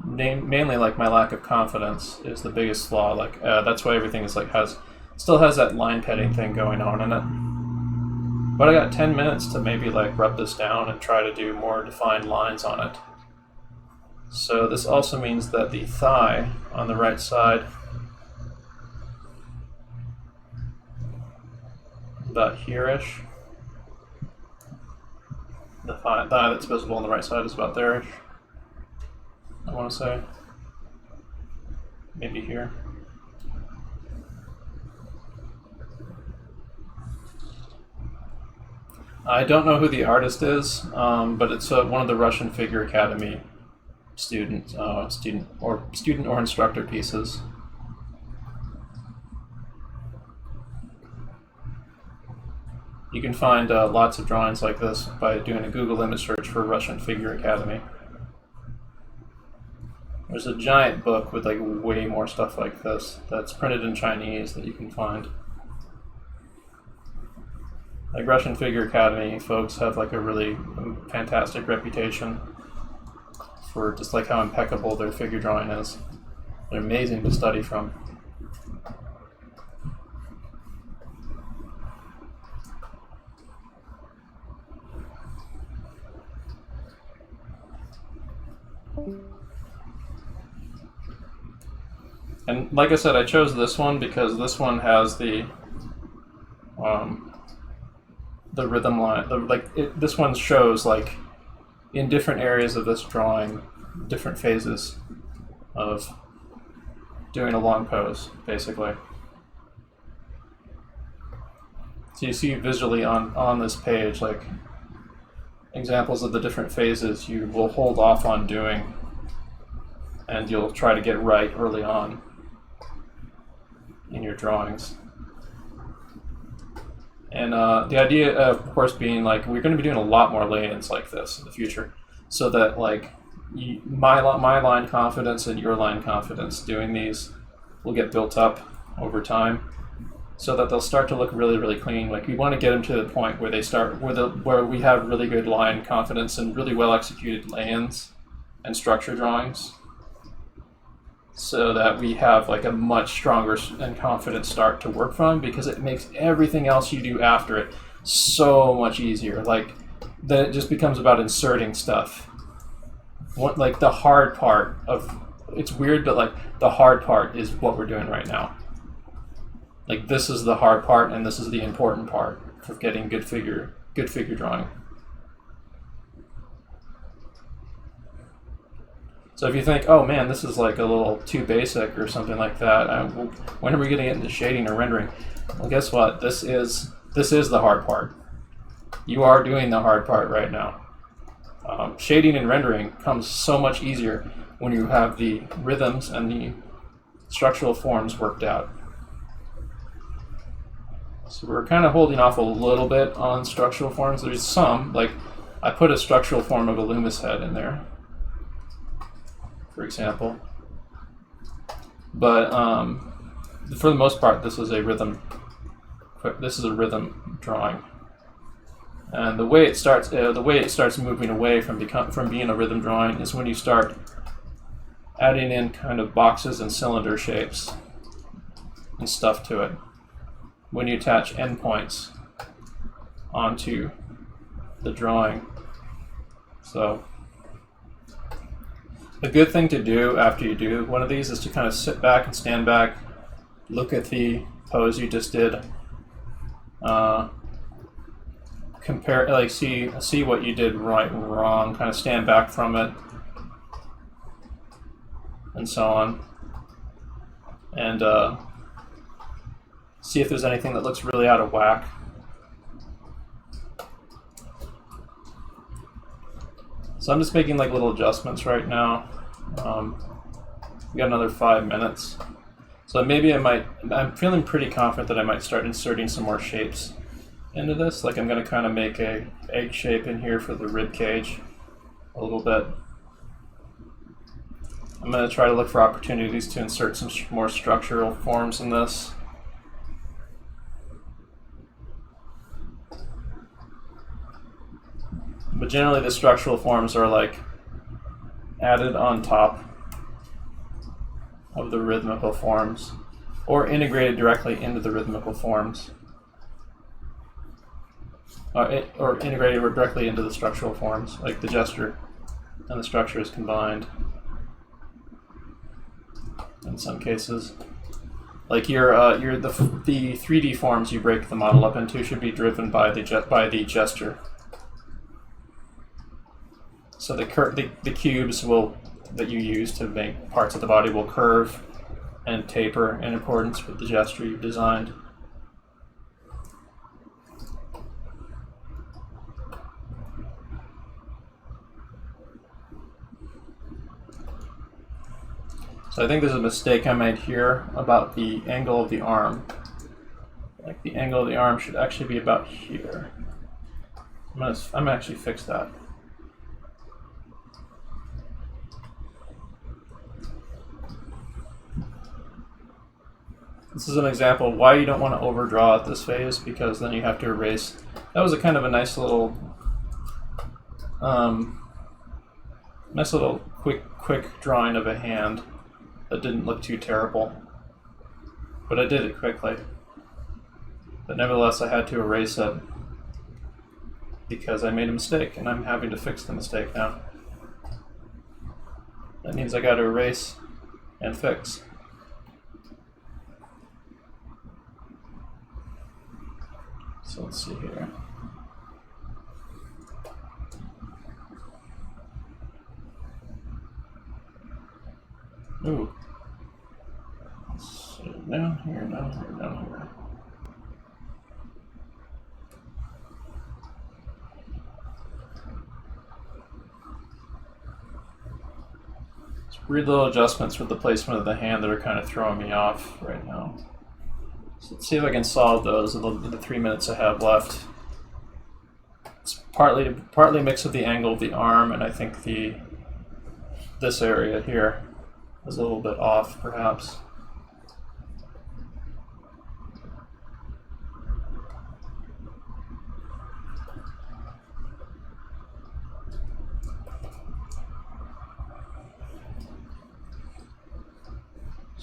mainly like my lack of confidence is the biggest flaw. Like that's why everything is like still has that line petting thing going on in it. But I got 10 minutes to maybe like rub this down and try to do more defined lines on it. So this also means that the thigh on the right side, about here-ish. The thigh that's visible on the right side is about there-ish, I want to say. Maybe here. I don't know who the artist is, but it's one of the Russian Figure Academy student or instructor pieces. You can find lots of drawings like this by doing a Google image search for Russian Figure Academy. There's a giant book with like way more stuff like this that's printed in Chinese that you can find. Like Russian Figure Academy folks have like a really fantastic reputation for just like how impeccable their figure drawing is. They're amazing to study from. And like I said, I chose this one because this one has the rhythm line. This one shows like in different areas of this drawing, different phases of doing a long pose, basically. So you see visually on this page like examples of the different phases you will hold off on doing, and you'll try to get right early on in your drawings. And the idea, of course, being like we're going to be doing a lot more lay-ins like this in the future, so that like my line confidence and your line confidence doing these will get built up over time, so that they'll start to look really, really clean. Like we want to get them to the point where they start where we have really good line confidence and really well executed lay-ins and structure drawings. so that we have like a much stronger and confident start to work from, because it makes everything else you do after it so much easier. Like, then it just becomes about inserting stuff. Like the hard part of, it's weird, but like the hard part is what we're doing right now. Like, this is the hard part, and this is the important part for getting good figure drawing. So if you think, oh man, this is like a little too basic or something like that, when are we going to get into shading or rendering? Well, guess what? This is the hard part. You are doing the hard part right now. Shading and rendering comes so much easier when you have the rhythms and the structural forms worked out. So we're kind of holding off a little bit on structural forms. There's some, like I put a structural form of a Loomis head in there, for example. But for the most part, this is a rhythm drawing. And the way it starts moving away from being a rhythm drawing is when you start adding in kind of boxes and cylinder shapes and stuff to it. When you attach endpoints onto the drawing. So a good thing to do after you do one of these is to kind of sit back and stand back, look at the pose you just did, compare, like see what you did right and wrong, kind of stand back from it, and so on, and see if there's anything that looks really out of whack. So I'm just making like little adjustments right now. We got another 5 minutes. So maybe I'm feeling pretty confident that I might start inserting some more shapes into this. Like I'm going to kind of make a egg shape in here for the rib cage a little bit. I'm going to try to look for opportunities to insert some more structural forms in this. But generally the structural forms are like added on top of the rhythmical forms or integrated directly into the rhythmical forms. Or integrated directly into the structural forms, like the gesture and the structure is combined in some cases. Like the 3D forms you break the model up into should be driven by the gesture. So the cubes that you use to make parts of the body will curve and taper in accordance with the gesture you've designed. So I think there's a mistake I made here about the angle of the arm. Like the angle of the arm should actually be about here. I'm gonna actually fix that. This is an example of why you don't want to overdraw at this phase, because then you have to erase. That was a kind of a nice little quick drawing of a hand that didn't look too terrible, but I did it quickly. But nevertheless, I had to erase it because I made a mistake, and I'm having to fix the mistake now. That means I got to erase and fix. So let's see here. Ooh. So down here, down here, down here. It's weird little adjustments with the placement of the hand that are kind of throwing me off right now. So let's see if I can solve those in the 3 minutes I have left. It's partly a mix of the angle of the arm, and I think this area here is a little bit off, perhaps.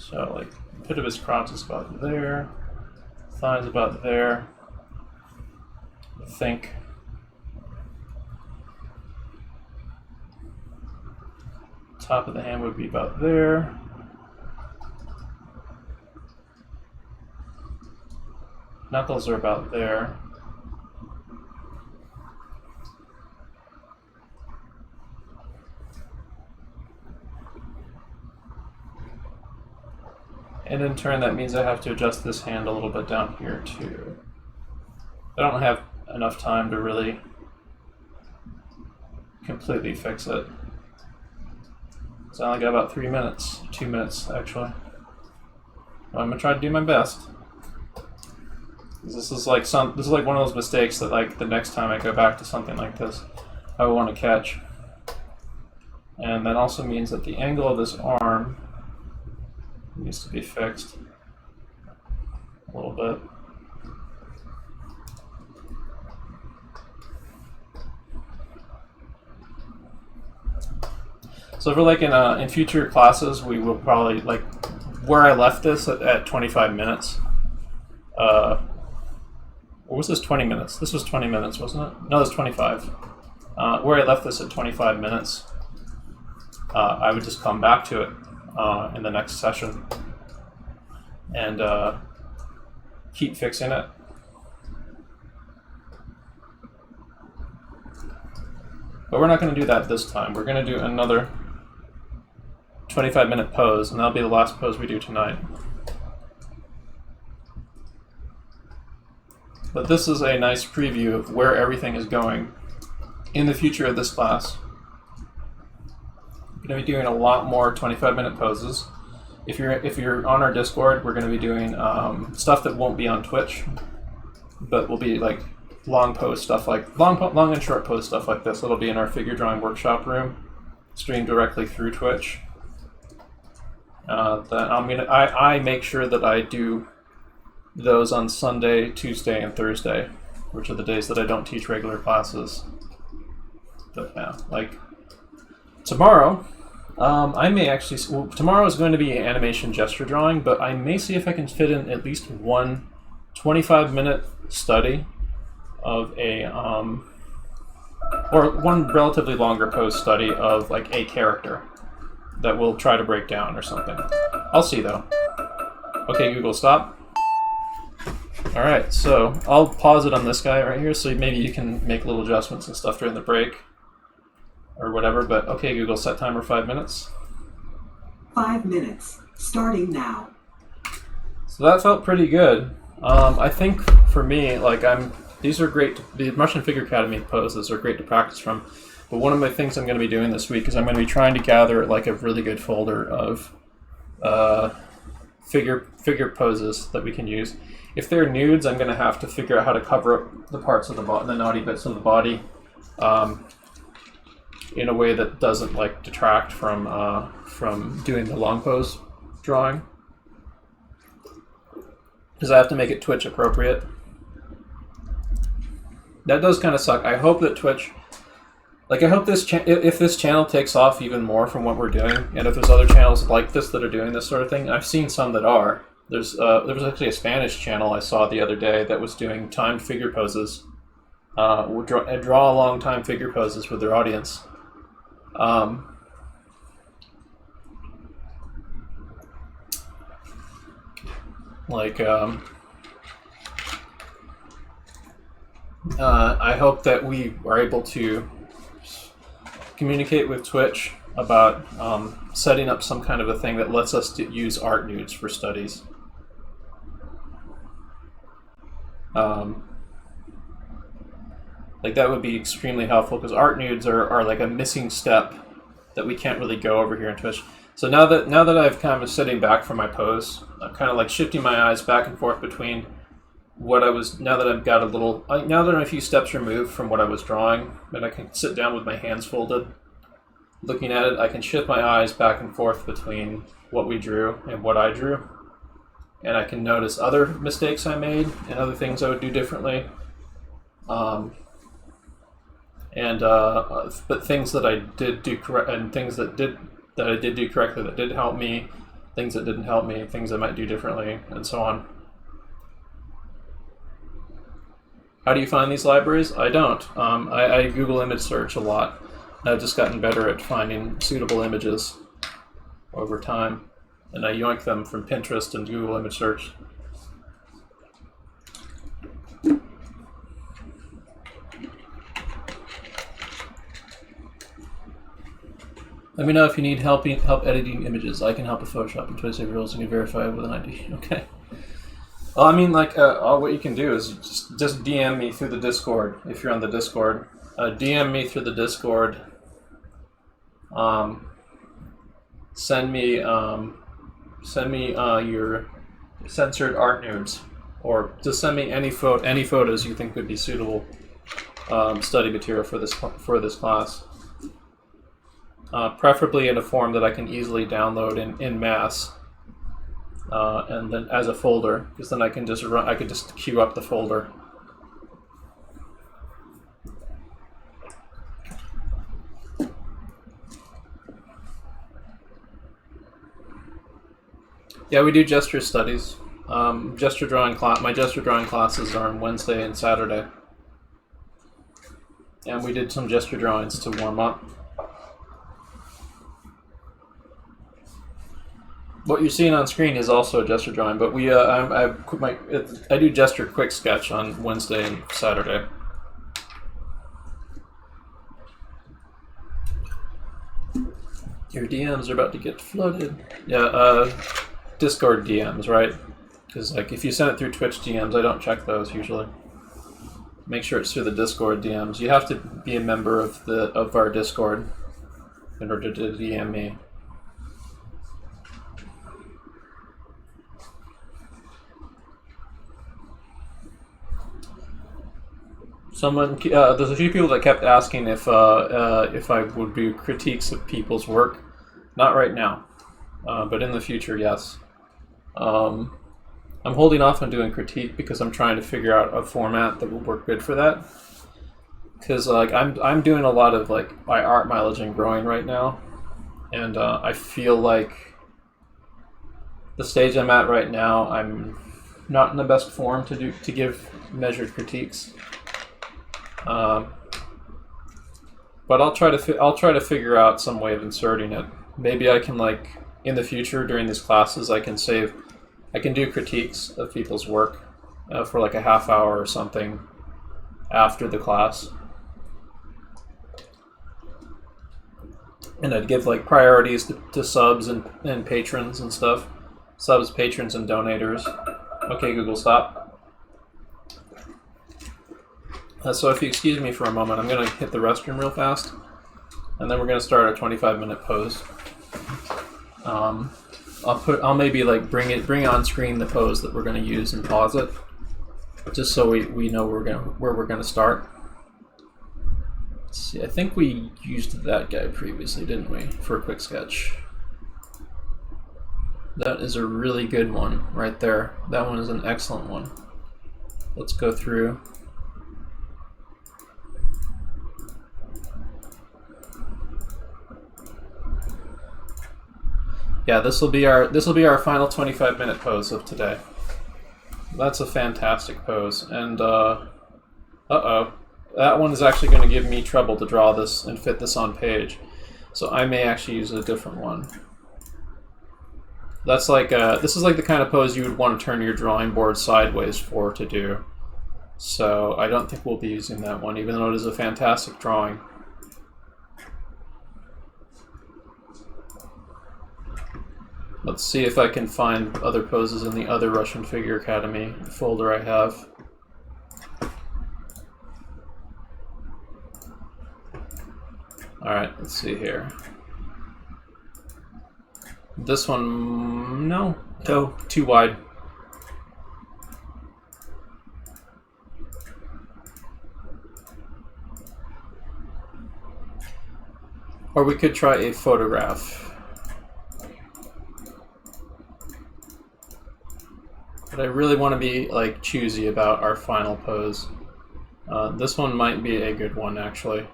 So like pit of his crotch is about there, thighs about there. I think top of the hand would be about there. Knuckles are about there. And in turn, that means I have to adjust this hand a little bit down here too. I don't have enough time to really completely fix it. So I only got about 3 minutes, 2 minutes actually. Well, I'm gonna try to do my best. This is like one of those mistakes that like the next time I go back to something like this, I will want to catch. And that also means that the angle of this arm needs to be fixed a little bit. So for like in future classes, we will probably like where I left this at 25 minutes. Or was this 20 minutes? This was 20 minutes, wasn't it? No, it was 25. Where I left this at 25 minutes, I would just come back to it in the next session and keep fixing it. But we're not going to do that this time. We're going to do another 25-minute pose, and that'll be the last pose we do tonight. But this is a nice preview of where everything is going in the future of this class. We're going to be doing a lot more 25-minute poses. If you're on our Discord, we're going to be doing stuff that won't be on Twitch, but will be like long pose stuff, like long and short pose stuff like this. It'll be in our figure drawing workshop room, streamed directly through Twitch. I make sure that I do those on Sunday, Tuesday, and Thursday, which are the days that I don't teach regular classes. But yeah, like tomorrow, I may actually. Well, tomorrow is going to be animation gesture drawing, but I may see if I can fit in at least one 25-minute study of a or one relatively longer pose study of like a character that we'll try to break down or something. I'll see though. Okay, Google, stop. Alright, so I'll pause it on this guy right here, so maybe you can make little adjustments and stuff during the break or whatever, but okay, Google, set timer 5 minutes. 5 minutes, starting now. So that felt pretty good. I think for me, like these are great, the Russian Figure Academy poses are great to practice from, but one of the things I'm going to be doing this week is I'm going to be trying to gather like a really good folder of figure poses that we can use. If they're nudes, I'm going to have to figure out how to cover up the parts of the naughty bits of the body in a way that doesn't like detract from doing the long pose drawing, because I have to make it Twitch appropriate. That does kind of suck. I hope that Twitch, like I hope if this channel takes off even more from what we're doing, and if there's other channels like this that are doing this sort of thing, I've seen some that are. There was actually a Spanish channel I saw the other day that was doing timed figure poses, draw long time figure poses with their audience. I hope that we are able to communicate with Twitch about setting up some kind of a thing that lets us use art nudes for studies. Like that would be extremely helpful, because art nudes are like a missing step that we can't really go over here in Twitch. So now that I've kind of sitting back from my pose, I'm kind of like shifting my eyes back and forth between what I was, now that I've got now that I'm a few steps removed from what I was drawing, and I can sit down with my hands folded, looking at it, I can shift my eyes back and forth between what we drew and what I drew. And I can notice other mistakes I made and other things I would do differently. But things that I did do correct, and things that I did do correctly that did help me things that didn't help me, things I might do differently, and so on. How do you find these libraries? I don't. I Google image search a lot. I've just gotten better at finding suitable images over time, and I yoink them from Pinterest and Google image search. Let me know if you need help editing images. I can help with Photoshop and Twitter rules and you verify with an ID. Okay. Well, I mean, like, what you can do is just DM me through the Discord if you're on the Discord. DM me through the Discord. Send me your censored art nudes, or just send me any photos you think would be suitable study material for this class. Preferably in a form that I can easily download in mass, and then as a folder, because then I could just queue up the folder. Yeah, we do gesture studies. My gesture drawing classes are on Wednesday and Saturday, and we did some gesture drawings to warm up. What you're seeing on screen is also a gesture drawing, but I do gesture quick sketch on Wednesday and Saturday. Your DMs are about to get flooded. Yeah, Discord DMs, right? Because like if you send it through Twitch DMs, I don't check those usually. Make sure it's through the Discord DMs. You have to be a member of our Discord in order to DM me. There's a few people that kept asking if I would do critiques of people's work. Not right now, but in the future, yes. I'm holding off on doing critique because I'm trying to figure out a format that will work good for that. Because like I'm doing a lot of like my art mileage and growing right now, and I feel like the stage I'm at right now, I'm not in the best form to give measured critiques. But I'll try to figure out some way of inserting it. Maybe I can, like, in the future during these classes, I can do critiques of people's work for like a half hour or something after the class, and I'd give like priorities to subs and patrons and stuff. Subs, patrons, and donators. Okay, Google, stop. So if you excuse me for a moment, I'm going to hit the restroom real fast, and then we're going to start a 25-minute pose. I'll maybe like bring on screen the pose that we're going to use and pause it, just so we know where we're going to start. Let's see, I think we used that guy previously, didn't we, for a quick sketch? That is a really good one right there. That one is an excellent one. Let's go through. Yeah, this will be our final 25-minute pose of today. That's a fantastic pose, and that one is actually going to give me trouble to draw this and fit this on page, so I may actually use a different one. That's like this is like the kind of pose you would want to turn your drawing board sideways to do. So I don't think we'll be using that one, even though it is a fantastic drawing. Let's see if I can find other poses in the other Russian Figure Academy folder I have. Alright, let's see here. This one, no, too wide. Or we could try a photograph. But I really want to be like choosy about our final pose. This one might be a good one, actually.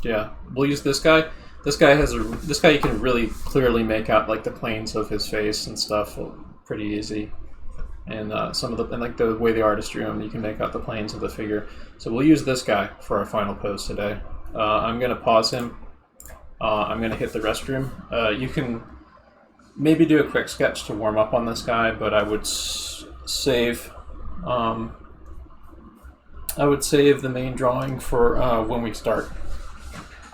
Yeah, we'll use this guy. This guy you can really clearly make out like the planes of his face and stuff pretty easy. And like the way the artist drew him, you can make out the planes of the figure. So we'll use this guy for our final pose today. I'm going to pause him. I'm going to hit the restroom. You can maybe do a quick sketch to warm up on this guy, but I would save the main drawing for when we start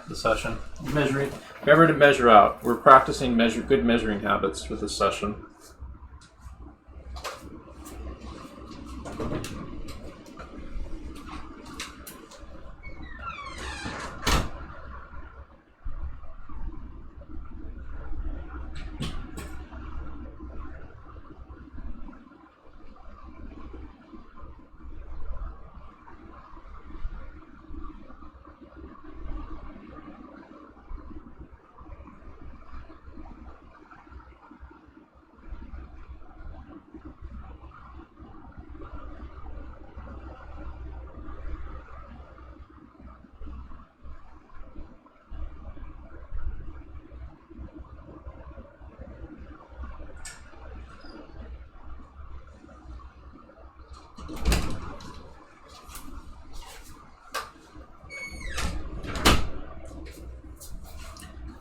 the session. Remember to measure out. We're practicing good measuring habits with this session.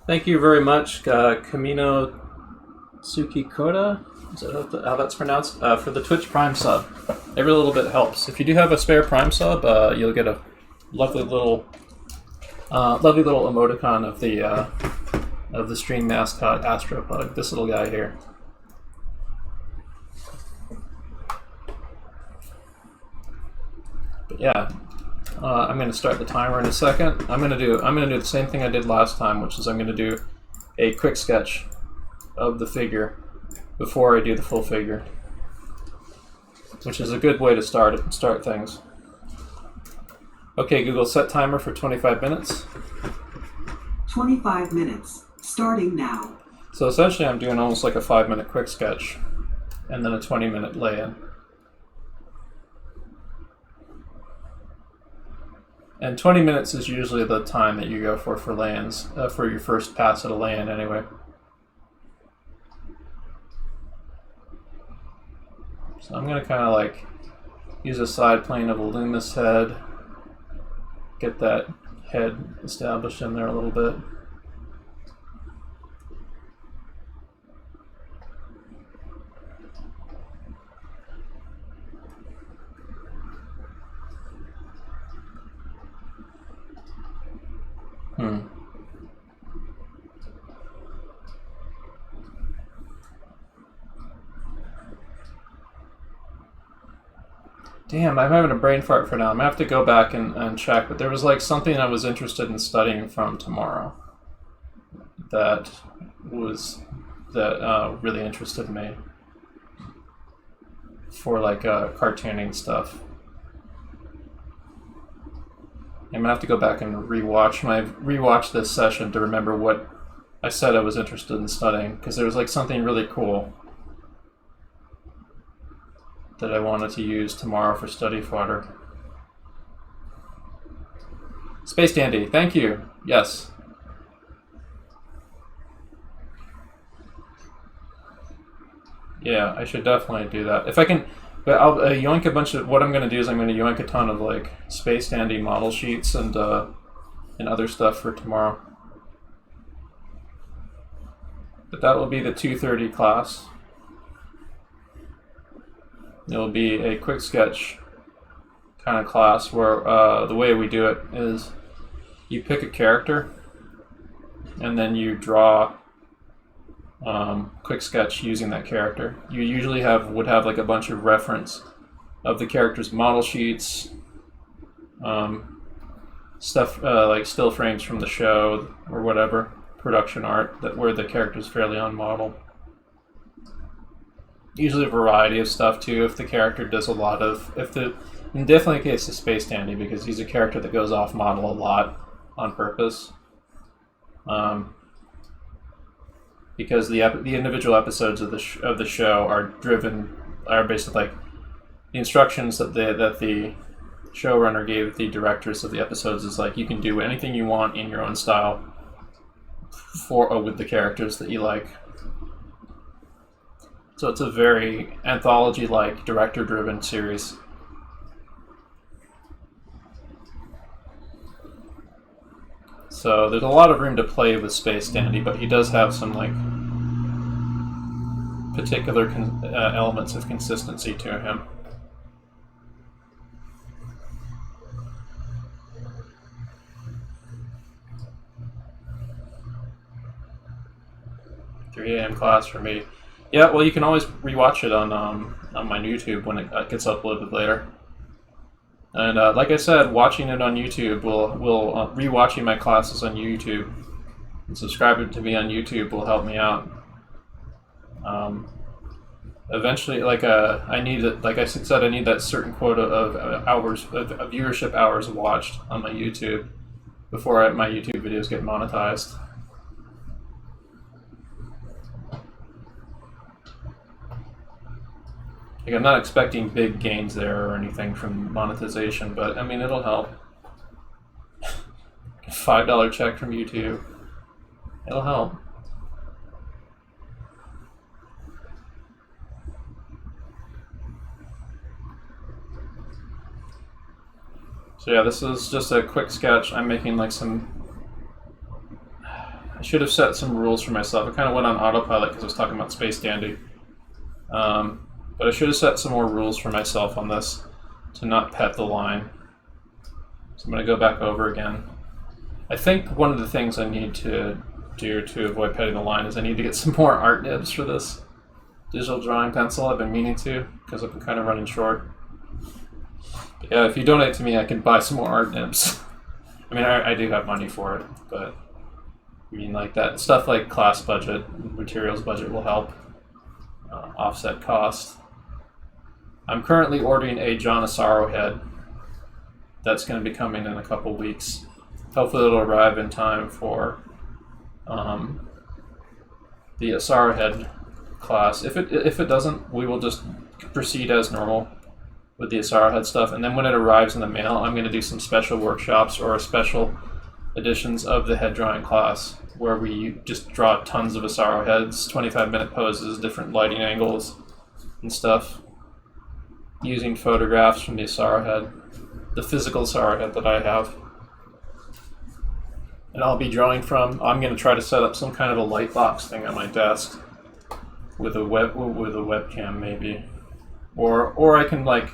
Thank you very much, Kamino Tsukikoda, is that how that's pronounced? For the Twitch Prime sub. Every little bit helps. If you do have a spare Prime sub, you'll get a lovely little emoticon of the stream mascot Astropug. This little guy here. But yeah. I'm going to start the timer in a second. I'm going to do the same thing I did last time, which is I'm going to do a quick sketch of the figure before I do the full figure, which is a good way to start things. Okay, Google, set timer for 25 minutes. 25 minutes, starting now. So essentially I'm doing almost like a 5-minute quick sketch and then a 20-minute lay-in. And 20 minutes is usually the time that you go for lay-ins, for your first pass at a lay-in anyway. So I'm going to kind of like use a side plane of a Loomis head, get that head established in there a little bit. Damn, I'm having a brain fart for now. I'm gonna have to go back and check, but there was like something I was interested in studying from tomorrow that really interested me for like cartooning stuff. I'm gonna have to go back and rewatch this session to remember what I said I was interested in studying, because there was like something really cool that I wanted to use tomorrow for study fodder. Space Dandy, thank you. Yes. Yeah, I should definitely do that. If I can, but I'll yoink a bunch of, what I'm going to do is I'm going to yoink a ton of like Space Dandy model sheets and other stuff for tomorrow. But that will be the 2:30 class. It will be a quick sketch kind of class where the way we do it is you pick a character and then you draw quick sketch using that character. You usually would have like a bunch of reference of the character's model sheets, stuff like still frames from the show or whatever, production art where the character's fairly on model. Usually a variety of stuff too, if the character does a lot of, in definitely the case of Space Dandy, because he's a character that goes off model a lot on purpose. Because the individual episodes of the show are basically like the instructions that the showrunner gave the directors of the episodes is like, you can do anything you want in your own style, with the characters that you like. So it's a very anthology-like, director-driven series. So there's a lot of room to play with Space Dandy, but he does have some like particular elements of consistency to him. .3 a.m. class for me. Yeah, well, you can always rewatch it on my YouTube when it gets uploaded later. And like I said, watching it on YouTube rewatching my classes on YouTube and subscribing to me on YouTube will help me out. Eventually, like I need it. Like I said, I need that certain quota of hours of viewership hours watched on my YouTube before my YouTube videos get monetized. Like, I'm not expecting big gains there or anything from monetization, but I mean, it'll help. $5 check from YouTube. It'll help. So yeah, this is just a quick sketch. I'm making like I should have set some rules for myself. I kind of went on autopilot because I was talking about Space Dandy. But I should have set some more rules for myself on this to not pet the line. So I'm going to go back over again. I think one of the things I need to do to avoid petting the line is I need to get some more art nibs for this digital drawing pencil. I've been meaning to because I've been kind of running short. But yeah, if you donate to me, I can buy some more art nibs. I mean, I do have money for it, but I mean, like that stuff like class budget, materials budget will help offset cost. I'm currently ordering a John Asaro head. That's going to be coming in a couple weeks. Hopefully it'll arrive in time for the Asaro head class. If it doesn't, we will just proceed as normal with the Asaro head stuff. And then when it arrives in the mail, I'm going to do some special workshops or special editions of the head drawing class where we just draw tons of Asaro heads, 25-minute poses, different lighting angles and stuff, using photographs from the Asaro head, the physical Asaro head that I have. And I'll be drawing from, I'm going to try to set up some kind of a light box thing on my desk with a webcam maybe. Or I can like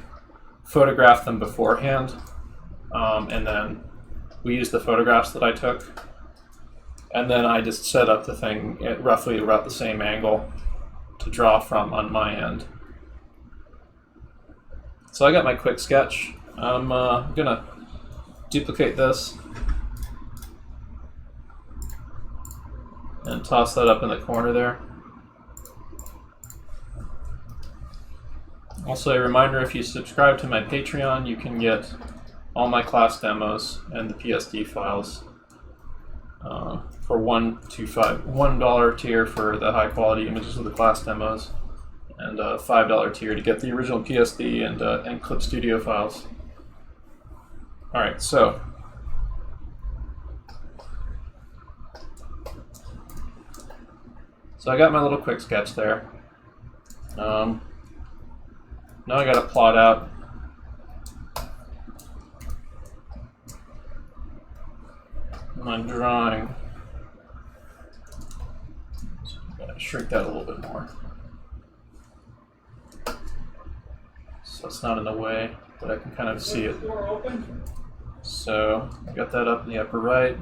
photograph them beforehand, and then we use the photographs that I took, and then I just set up the thing at roughly about the same angle to draw from on my end. So I got my quick sketch. I'm gonna duplicate this and toss that up in the corner there. Also, a reminder, if you subscribe to my Patreon, you can get all my class demos and the PSD files for $1 tier for the high quality images of the class demos, and a $5 tier to get the original PSD and Clip Studio files. Alright, so I got my little quick sketch there. Now I got to plot out my drawing. So I'm going to shrink that a little bit more, so it's not in the way, but I can kind of see it. So I got that up in the upper right.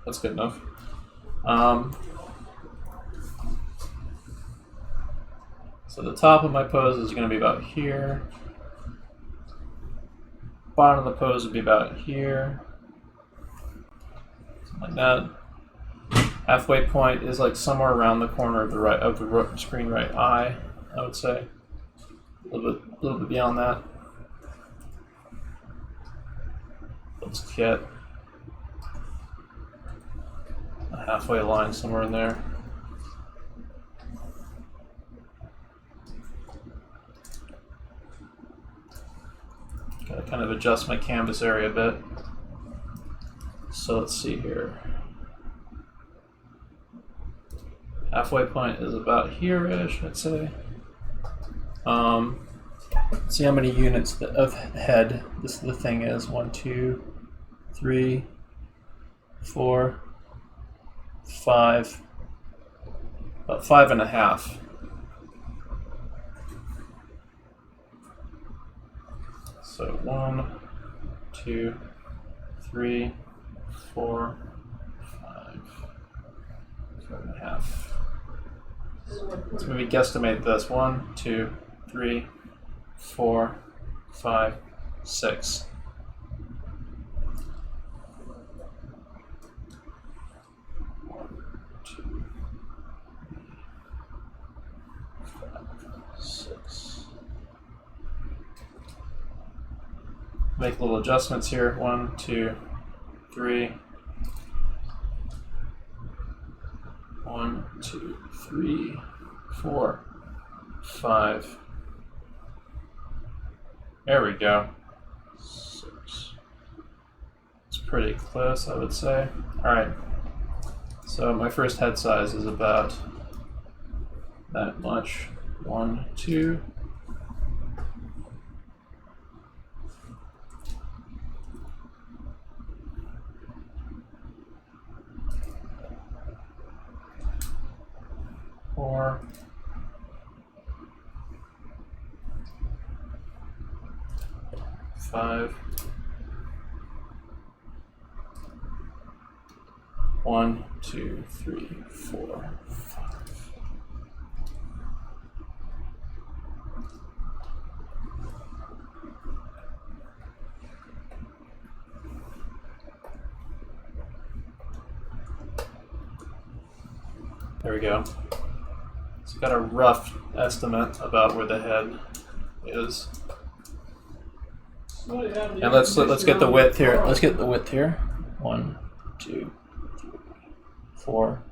That's good enough. So the top of my pose is going to be about here. Bottom of the pose would be about here. Something like that. Halfway point is like somewhere around the corner of the screen right eye, I would say. A little bit beyond that. Let's get a halfway line somewhere in there. Gotta kind of adjust my canvas area a bit. So let's see here. Halfway point is about here-ish, I'd say. See how many units of head the thing is. 1, 2, 3, 4, 5. About 5.5. So 1, 2, 3, 4, 5, 5.5. So maybe guesstimate this. 1, 2, 3, 4, 5, 6. Make little adjustments here. 1, 2, 3. 1, 2, 3, 4, 5. There we go. 6. It's pretty close, I would say. Alright. So my first head size is about that much. 1, 2. Four. 5. 1, 2, 3, 4, 5. There we go. So got a rough estimate about where the head is. And let's get the width here. Let's get the width here. 1, 2, 3, 4.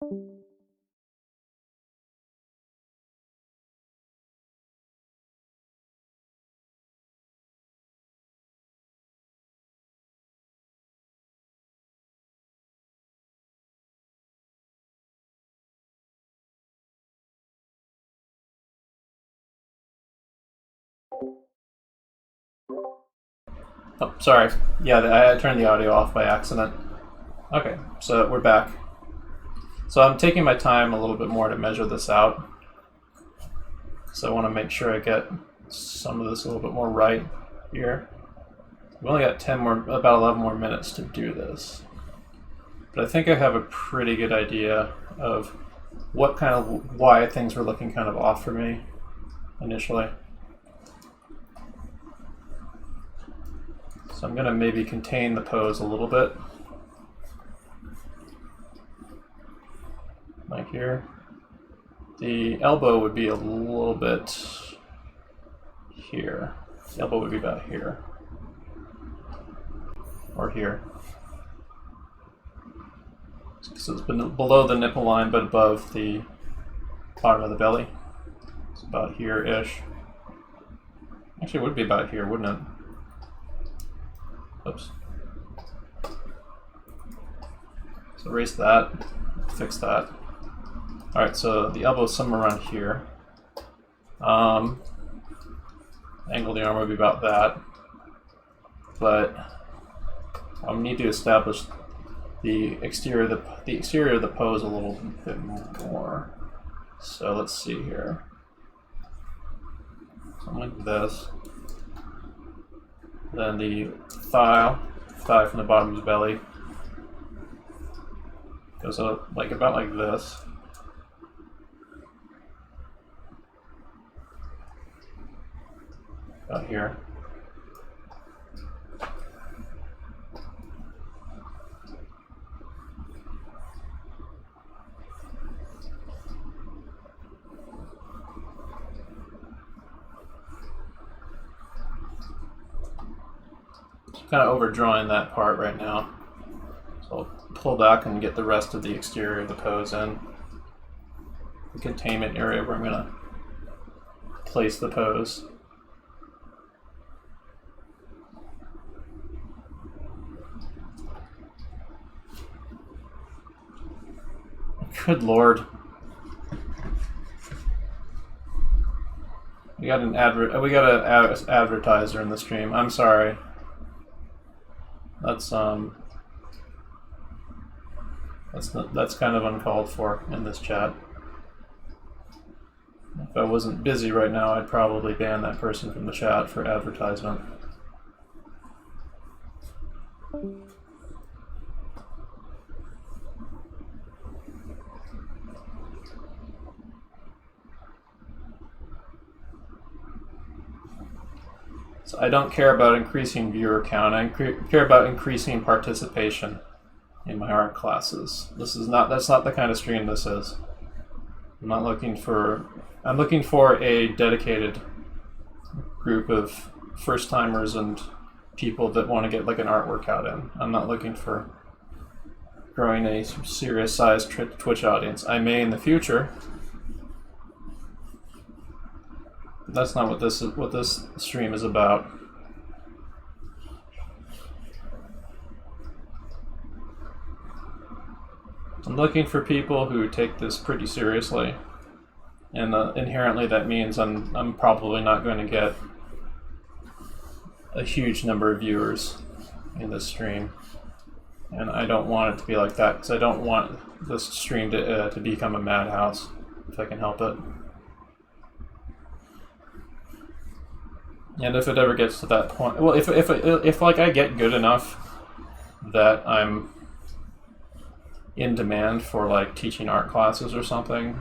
Oh, sorry. Yeah, I turned the audio off by accident. Okay, so we're back. So I'm taking my time a little bit more to measure this out. So I want to make sure I get some of this a little bit more right here. We only got about 11 more minutes to do this. But I think I have a pretty good idea of why things were looking kind of off for me initially. So I'm going to maybe contain the pose a little bit. Like here. The elbow would be a little bit here. The elbow would be about here. Or here. So it's been below the nipple line, but above the bottom of the belly. It's about here-ish. Actually, it would be about here, wouldn't it? Oops. So erase that, fix that. Alright, so the elbow is somewhere around here. Angle of the arm would be about that. But I need to establish the exterior of the pose a little bit more. So let's see here. Something like this. Then the thigh from the bottom of the belly goes up about like this. About here. Kind of overdrawing that part right now. So I'll pull back and get the rest of the exterior of the pose in. The containment area where I'm going to place the pose. Good Lord. We got an advertiser in the stream. I'm sorry. That's kind of uncalled for in this chat. If I wasn't busy right now, I'd probably ban that person from the chat for advertisement. So I don't care about increasing viewer count. I care about increasing participation in my art classes. That's not the kind of stream this is. I'm looking for a dedicated group of first-timers and people that want to get like an art workout in. I'm not looking for growing a serious-sized Twitch audience. I may in the future. That's not what this stream is about. I'm looking for people who take this pretty seriously, and inherently that means I'm probably not going to get a huge number of viewers in this stream, and I don't want it to be like that because I don't want this stream to become a madhouse if I can help it. And if it ever gets to that point, well, if like I get good enough that I'm in demand for like teaching art classes or something,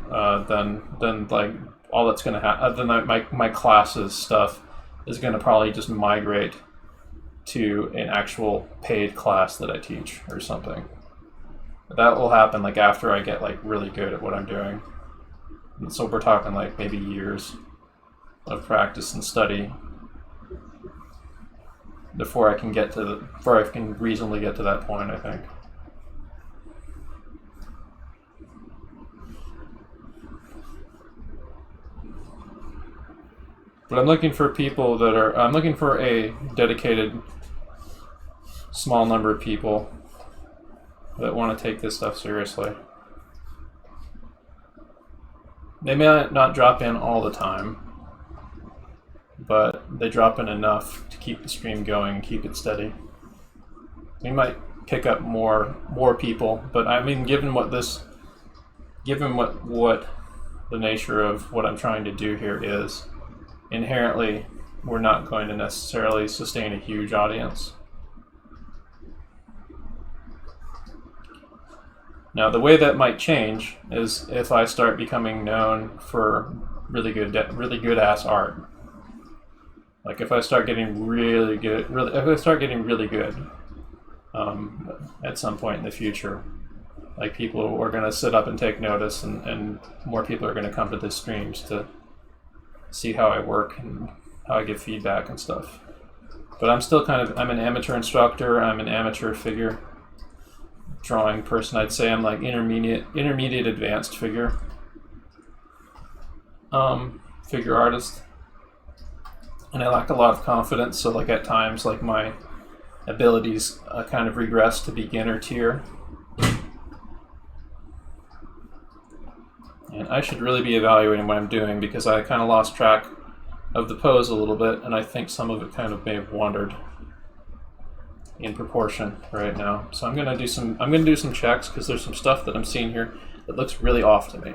then like all that's gonna happen, then my classes stuff is gonna probably just migrate to an actual paid class that I teach or something. That will happen like after I get like really good at what I'm doing. And so we're talking like maybe years of practice and study before I can reasonably get to that point, I think. But I'm looking for people that are. I'm looking for a dedicated, small number of people that want to take this stuff seriously. They may not drop in all the time, but they drop in enough to keep the stream going and keep it steady. We might pick up more people, but I mean, given what the nature of what I'm trying to do here is, inherently, we're not going to necessarily sustain a huge audience. Now, the way that might change is if I start becoming known for really good ass art. Like if I start getting really good, at some point in the future, like people are going to sit up and take notice, and more people are going to come to the streams to see how I work and how I give feedback and stuff. But I'm still I'm an amateur instructor. I'm an amateur figure drawing person. I'd say I'm like intermediate advanced figure artist. And I lack a lot of confidence, so like at times like my abilities kind of regress to beginner tier. And I should really be evaluating what I'm doing, because I kind of lost track of the pose a little bit, and I think some of it kind of may have wandered in proportion right now. So I'm gonna do some checks, because there's some stuff that I'm seeing here that looks really off to me.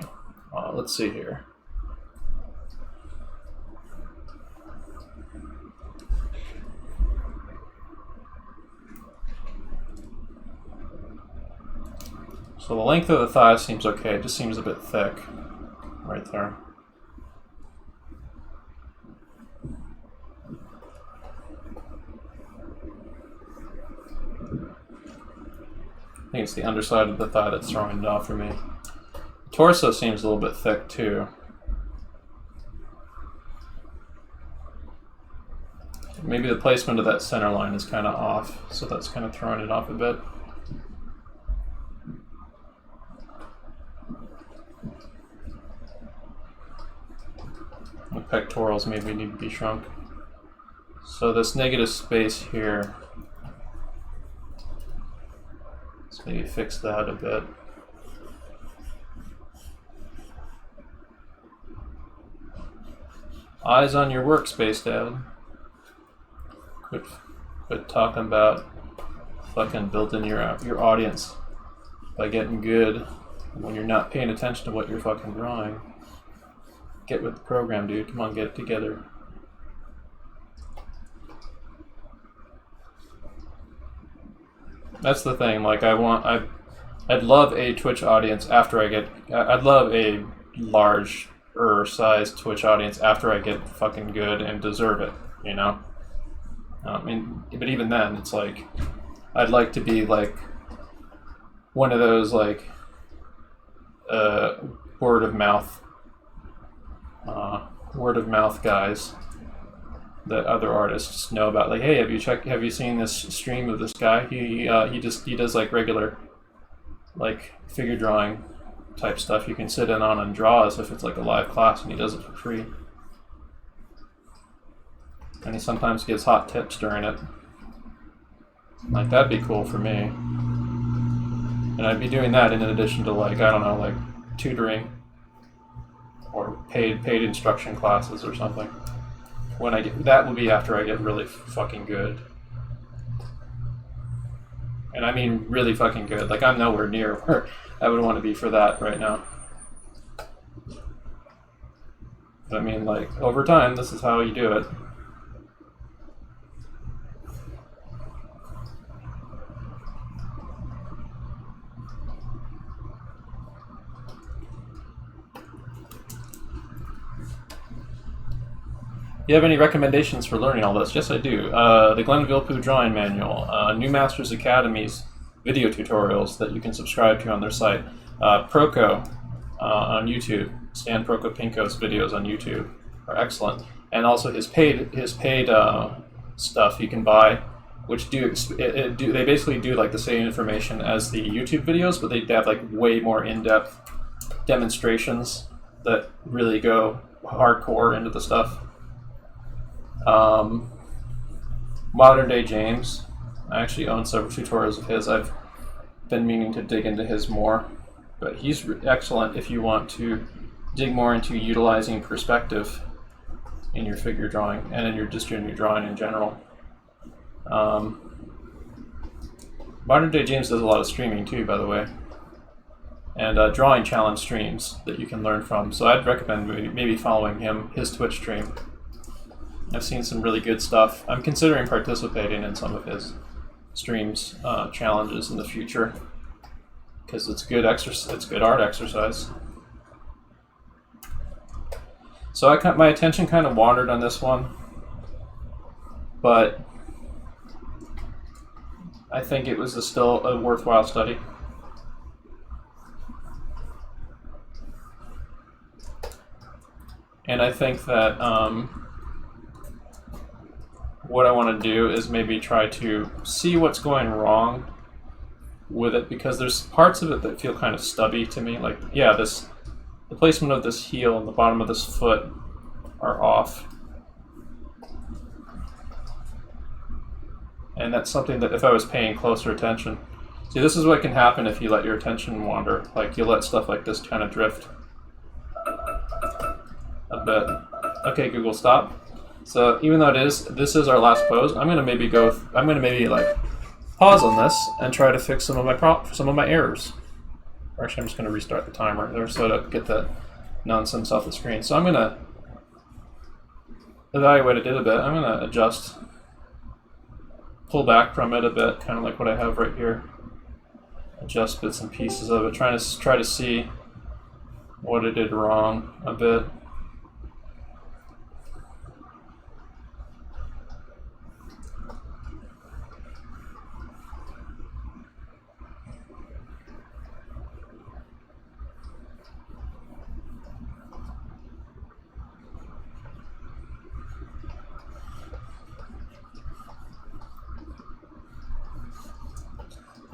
Let's see here. So the length of the thigh seems okay. It just seems a bit thick right there. I think it's the underside of the thigh that's throwing it off for me. The torso seems a little bit thick too. Maybe the placement of that center line is kind of off, so that's kind of throwing it off a bit. The pectorals maybe need to be shrunk. So this negative space here, let's maybe fix that a bit. Eyes on your work, Spacedad. Quit talking about fucking building your audience by getting good when you're not paying attention to what you're fucking drawing. Get with the program, dude. Come on, get it together. That's the thing. Like, I'd love a Twitch audience after I'd love a larger size Twitch audience after I get fucking good and deserve it, you know? I mean, but even then, it's like, I'd like to be like one of those like word of mouth guys that other artists know about. Like, hey, have you seen this stream of this guy? He does like regular like figure drawing type stuff you can sit in on and draw as if it's like a live class, and he does it for free. And he sometimes gives hot tips during it. Like, that'd be cool for me. And I'd be doing that in addition to, like, I don't know, like tutoring or paid instruction classes or something. When I get that will be after I get really fucking good. And I mean really fucking good. Like, I'm nowhere near where I would want to be for that right now. But I mean, like, over time, this is how you do it. You have any recommendations for learning all this? Yes, I do. The Glenville Pooh Drawing Manual, New Masters Academy's video tutorials that you can subscribe to on their site, Proco on YouTube, Stan Procopinko's videos on YouTube are excellent, and also his paid stuff you can buy, which they basically do like the same information as the YouTube videos, but they have like way more in-depth demonstrations that really go hardcore into the stuff. Um, Modern Day James. I actually own several tutorials of his. I've been meaning to dig into his more, but he's excellent if you want to dig more into utilizing perspective in your figure drawing and in your drawing in general. Modern Day James does a lot of streaming too, by the way, and drawing challenge streams that you can learn from. So I'd recommend maybe following his Twitch stream. I've seen some really good stuff. I'm considering participating in some of his streams challenges in the future because it's good it's good art exercise. So my attention kind of wandered on this one, but I think it was still a worthwhile study. And I think that what I want to do is maybe try to see what's going wrong with it, because there's parts of it that feel kind of stubby to me. Like, yeah, the placement of this heel and the bottom of this foot are off. And that's something that if I was paying closer attention. See, this is what can happen if you let your attention wander. Like, you let stuff like this kind of drift a bit. Okay, Google, stop. So even though this is our last pose, I'm gonna maybe like pause on this and try to fix some of my errors. Or actually, I'm just gonna restart the timer there so to get that nonsense off the screen. So I'm gonna evaluate it a bit. I'm gonna adjust, pull back from it a bit, kind of like what I have right here. Adjust bits and pieces of it, try to see what I did wrong a bit.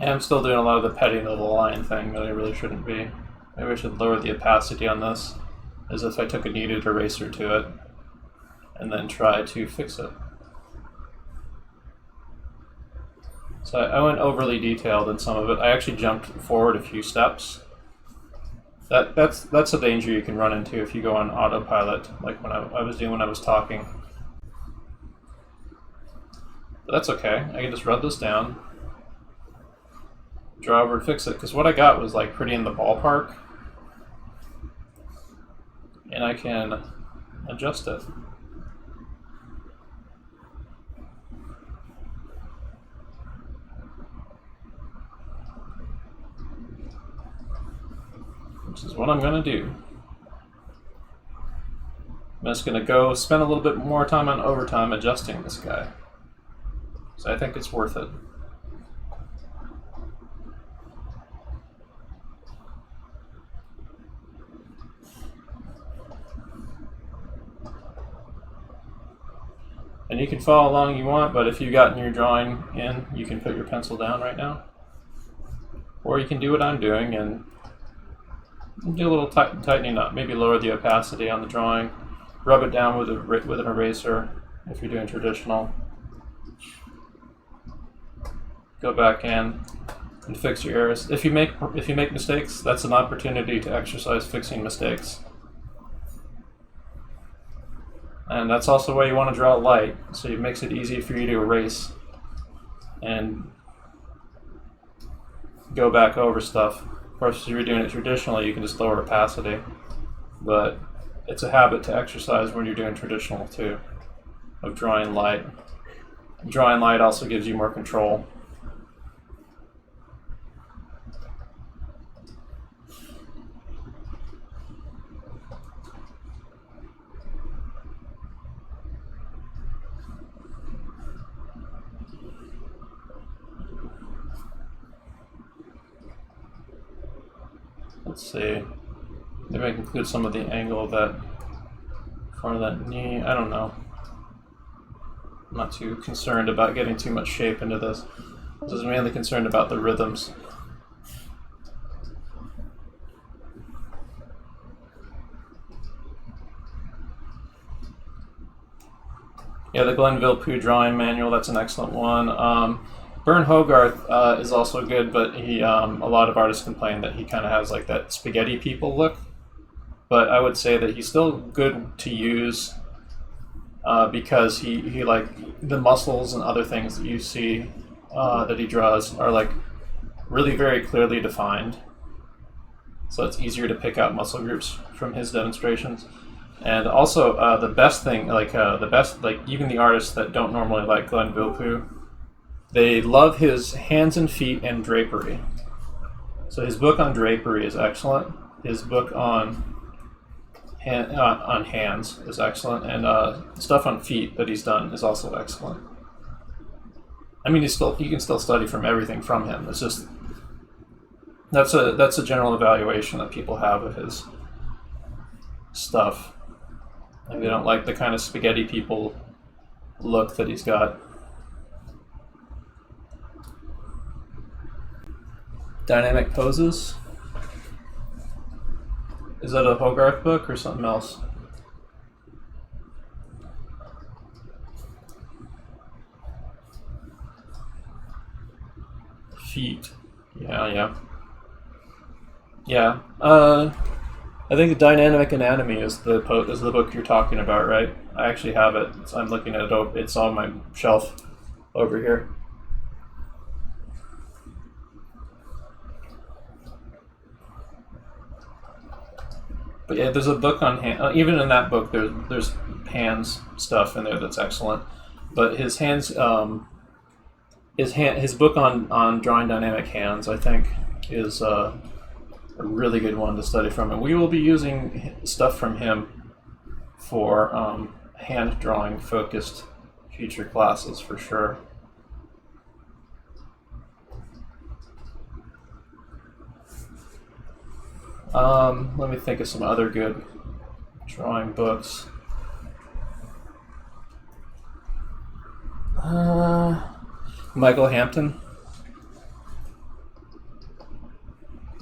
And I'm still doing a lot of the petting of the line thing that I really shouldn't be. Maybe I should lower the opacity on this, as if I took a kneaded eraser to it, and then try to fix it. So I went overly detailed in some of it. I actually jumped forward a few steps. That's a danger you can run into if you go on autopilot, like when I was doing when I was talking. But that's okay. I can just rub this down, draw over and fix it, because what I got was like pretty in the ballpark, and I can adjust it. Which is what I'm going to do. I'm just going to go spend a little bit more time on overtime adjusting this guy. So I think it's worth it. And you can follow along you want, but if you've gotten your drawing in, you can put your pencil down right now. Or you can do what I'm doing and do a little tightening up, maybe lower the opacity on the drawing, rub it down with an eraser if you're doing traditional. Go back in and fix your errors. If you make mistakes, that's an opportunity to exercise fixing mistakes. And that's also why you want to draw light, so it makes it easy for you to erase and go back over stuff. Of course, if you're doing it traditionally, you can just lower opacity, but it's a habit to exercise when you're doing traditional too, of drawing light. Drawing light also gives you more control. Let's see. Maybe I can include some of the angle of that front of that knee. I don't know. I'm not too concerned about getting too much shape into this. This is mainly concerned about the rhythms. Yeah, the Glenville Pooh drawing manual, that's an excellent one. Bern Hogarth is also good, but he a lot of artists complain that he kind of has like that spaghetti people look. But I would say that he's still good to use because he like the muscles and other things that you see that he draws are like really very clearly defined. So it's easier to pick out muscle groups from his demonstrations. And also the best thing, like even the artists that don't normally like Glenn Vilppu, they love his hands and feet and drapery. So his book on drapery is excellent. His book on hands is excellent, and stuff on feet that he's done is also excellent. I mean, you can still study from everything from him. It's just that's a general evaluation that people have of his stuff. Like they don't like the kind of spaghetti people look that he's got. Dynamic Poses. Is that a Hogarth book or something else? Feet. Yeah. I think the Dynamic Anatomy is the book you're talking about, right? I actually have it. I'm looking at it. It's on my shelf over here. But yeah, there's a book on hand. Even in that book, there's hands stuff in there that's excellent. But his hands, his book on drawing dynamic hands, I think, is a really good one to study from. And we will be using stuff from him for hand drawing focused future classes for sure. Let me think of some other good drawing books. Michael Hampton.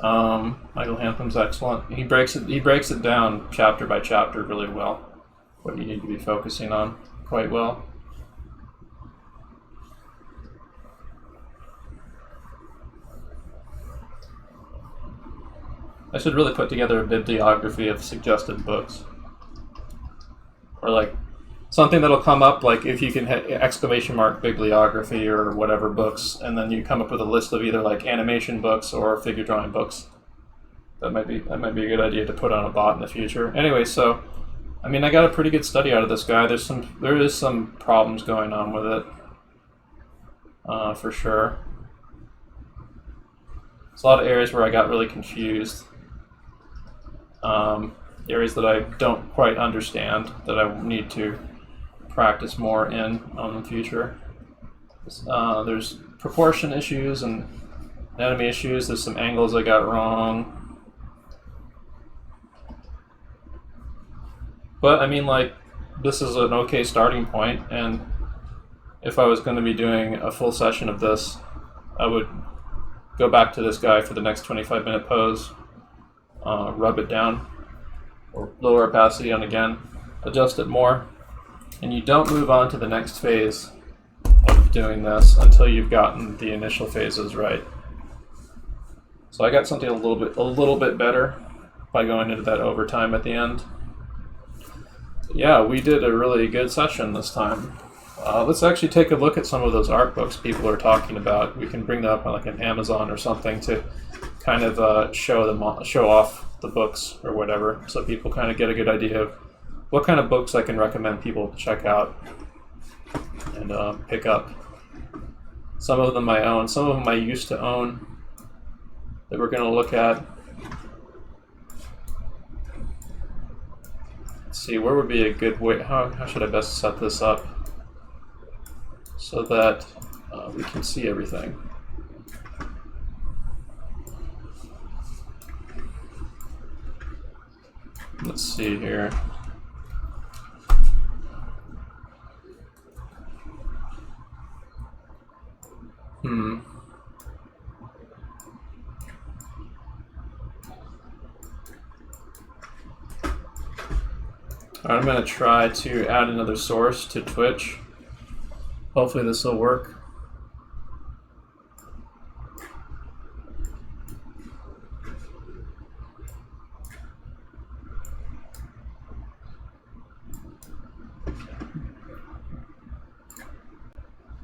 Michael Hampton's excellent. He breaks it down chapter by chapter really well. What you need to be focusing on quite well. I should really put together a bibliography of suggested books. Or like something that'll come up, like if you can hit exclamation mark bibliography or whatever books, and then you come up with a list of either like animation books or figure drawing books. That might be a good idea to put on a bot in the future. Anyway, so I mean I got a pretty good study out of this guy. There is some problems going on with it. For sure. There's a lot of areas where I got really confused. Areas that I don't quite understand that I need to practice more in the future. There's proportion issues and anatomy issues. There's some angles I got wrong. But I mean, like, this is an okay starting point, and if I was going to be doing a full session of this, I would go back to this guy for the next 25-minute pose, rub it down, or lower opacity on again, adjust it more, and you don't move on to the next phase of doing this until you've gotten the initial phases right. So I got something a little bit better by going into that overtime at the end. Yeah, we did a really good session this time. Let's actually take a look at some of those art books people are talking about. We can bring them up on like an Amazon or something to kind of show off the books or whatever, so people kind of get a good idea of what kind of books I can recommend people check out and pick up. Some of them I own, some of them I used to own that we're going to look at. Let's see, where would be a good way, how should I best set this up so that we can see everything. Let's see here. I'm going to try to add another source to Twitch. hopefully this will work.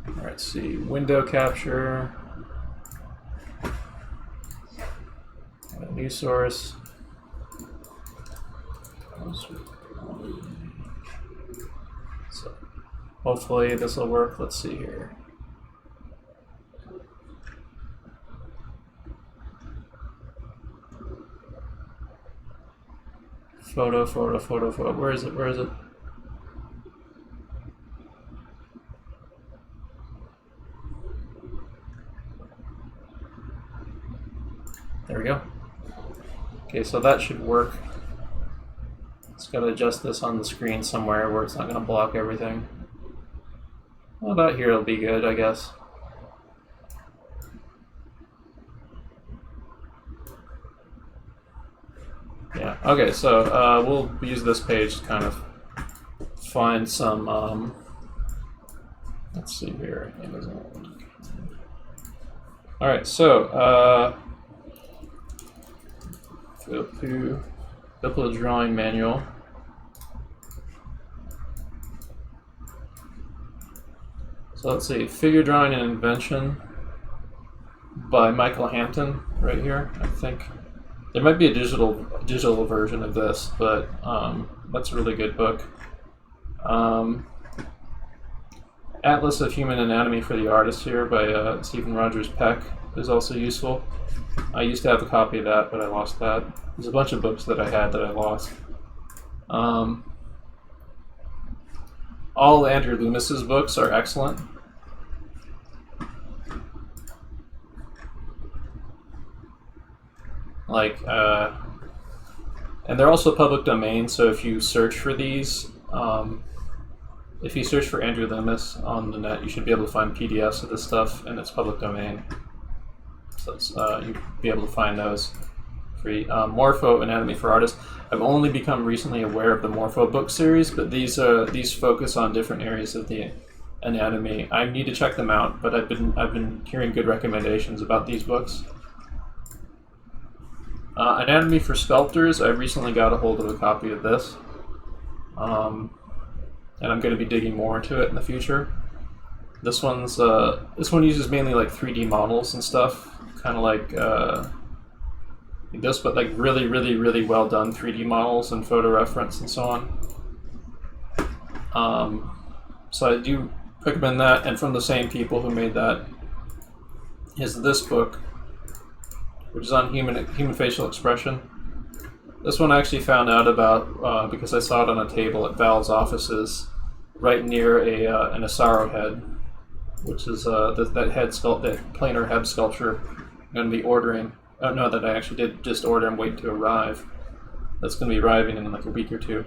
All right, let's see, window capture, new source. So hopefully this will work. Let's see here. Photo. Where is it? There we go. Okay, so that should work. Just gotta adjust this on the screen somewhere where it's not gonna block everything. Well, about here it'll be good, I guess. Yeah, okay, so we'll use this page to kind of find some, let's see here, Amazon. Alright, so, go to the drawing manual. So let's see, Figure Drawing and Invention by Michael Hampton, right here, I think. There might be a digital version of this, but that's a really good book. Atlas of Human Anatomy for the Artist here by Stephen Rogers Peck is also useful. I used to have a copy of that, but I lost that. There's a bunch of books that I had that I lost. All Andrew Loomis's books are excellent. And they're also public domain, so if you search for these, if you search for Andrew Loomis on the net, you should be able to find PDFs of this stuff, and it's public domain. So you'll be able to find those free. Morpho Anatomy for Artists. I've only become recently aware of the Morpho book series, but these focus on different areas of the anatomy. I need to check them out, but I've been hearing good recommendations about these books. Anatomy for Sculptors. I recently got a hold of a copy of this, and I'm going to be digging more into it in the future. This one uses mainly like 3D models and stuff, kind of like this, but like really well done 3D models and photo reference and so on. So I do recommend that, and from the same people who made that is this book, which is on human facial expression. This one I actually found out about because I saw it on a table at Val's offices, right near an Asaro head, which is that planar head sculpture I'm going to be ordering. Oh no, that I actually did just order and wait to arrive. That's going to be arriving in like a week or two.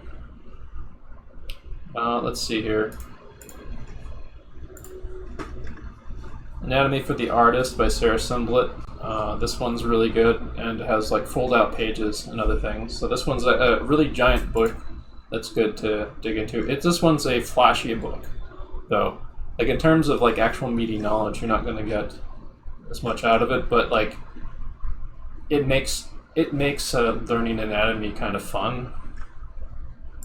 Let's see here. Anatomy for the Artist by Sarah Simblett. This one's really good and has like fold-out pages and other things. So this one's a really giant book that's good to dig into. This one's a flashy book, though. Like in terms of like actual meaty knowledge, you're not going to get as much out of it, but like it makes learning anatomy kind of fun.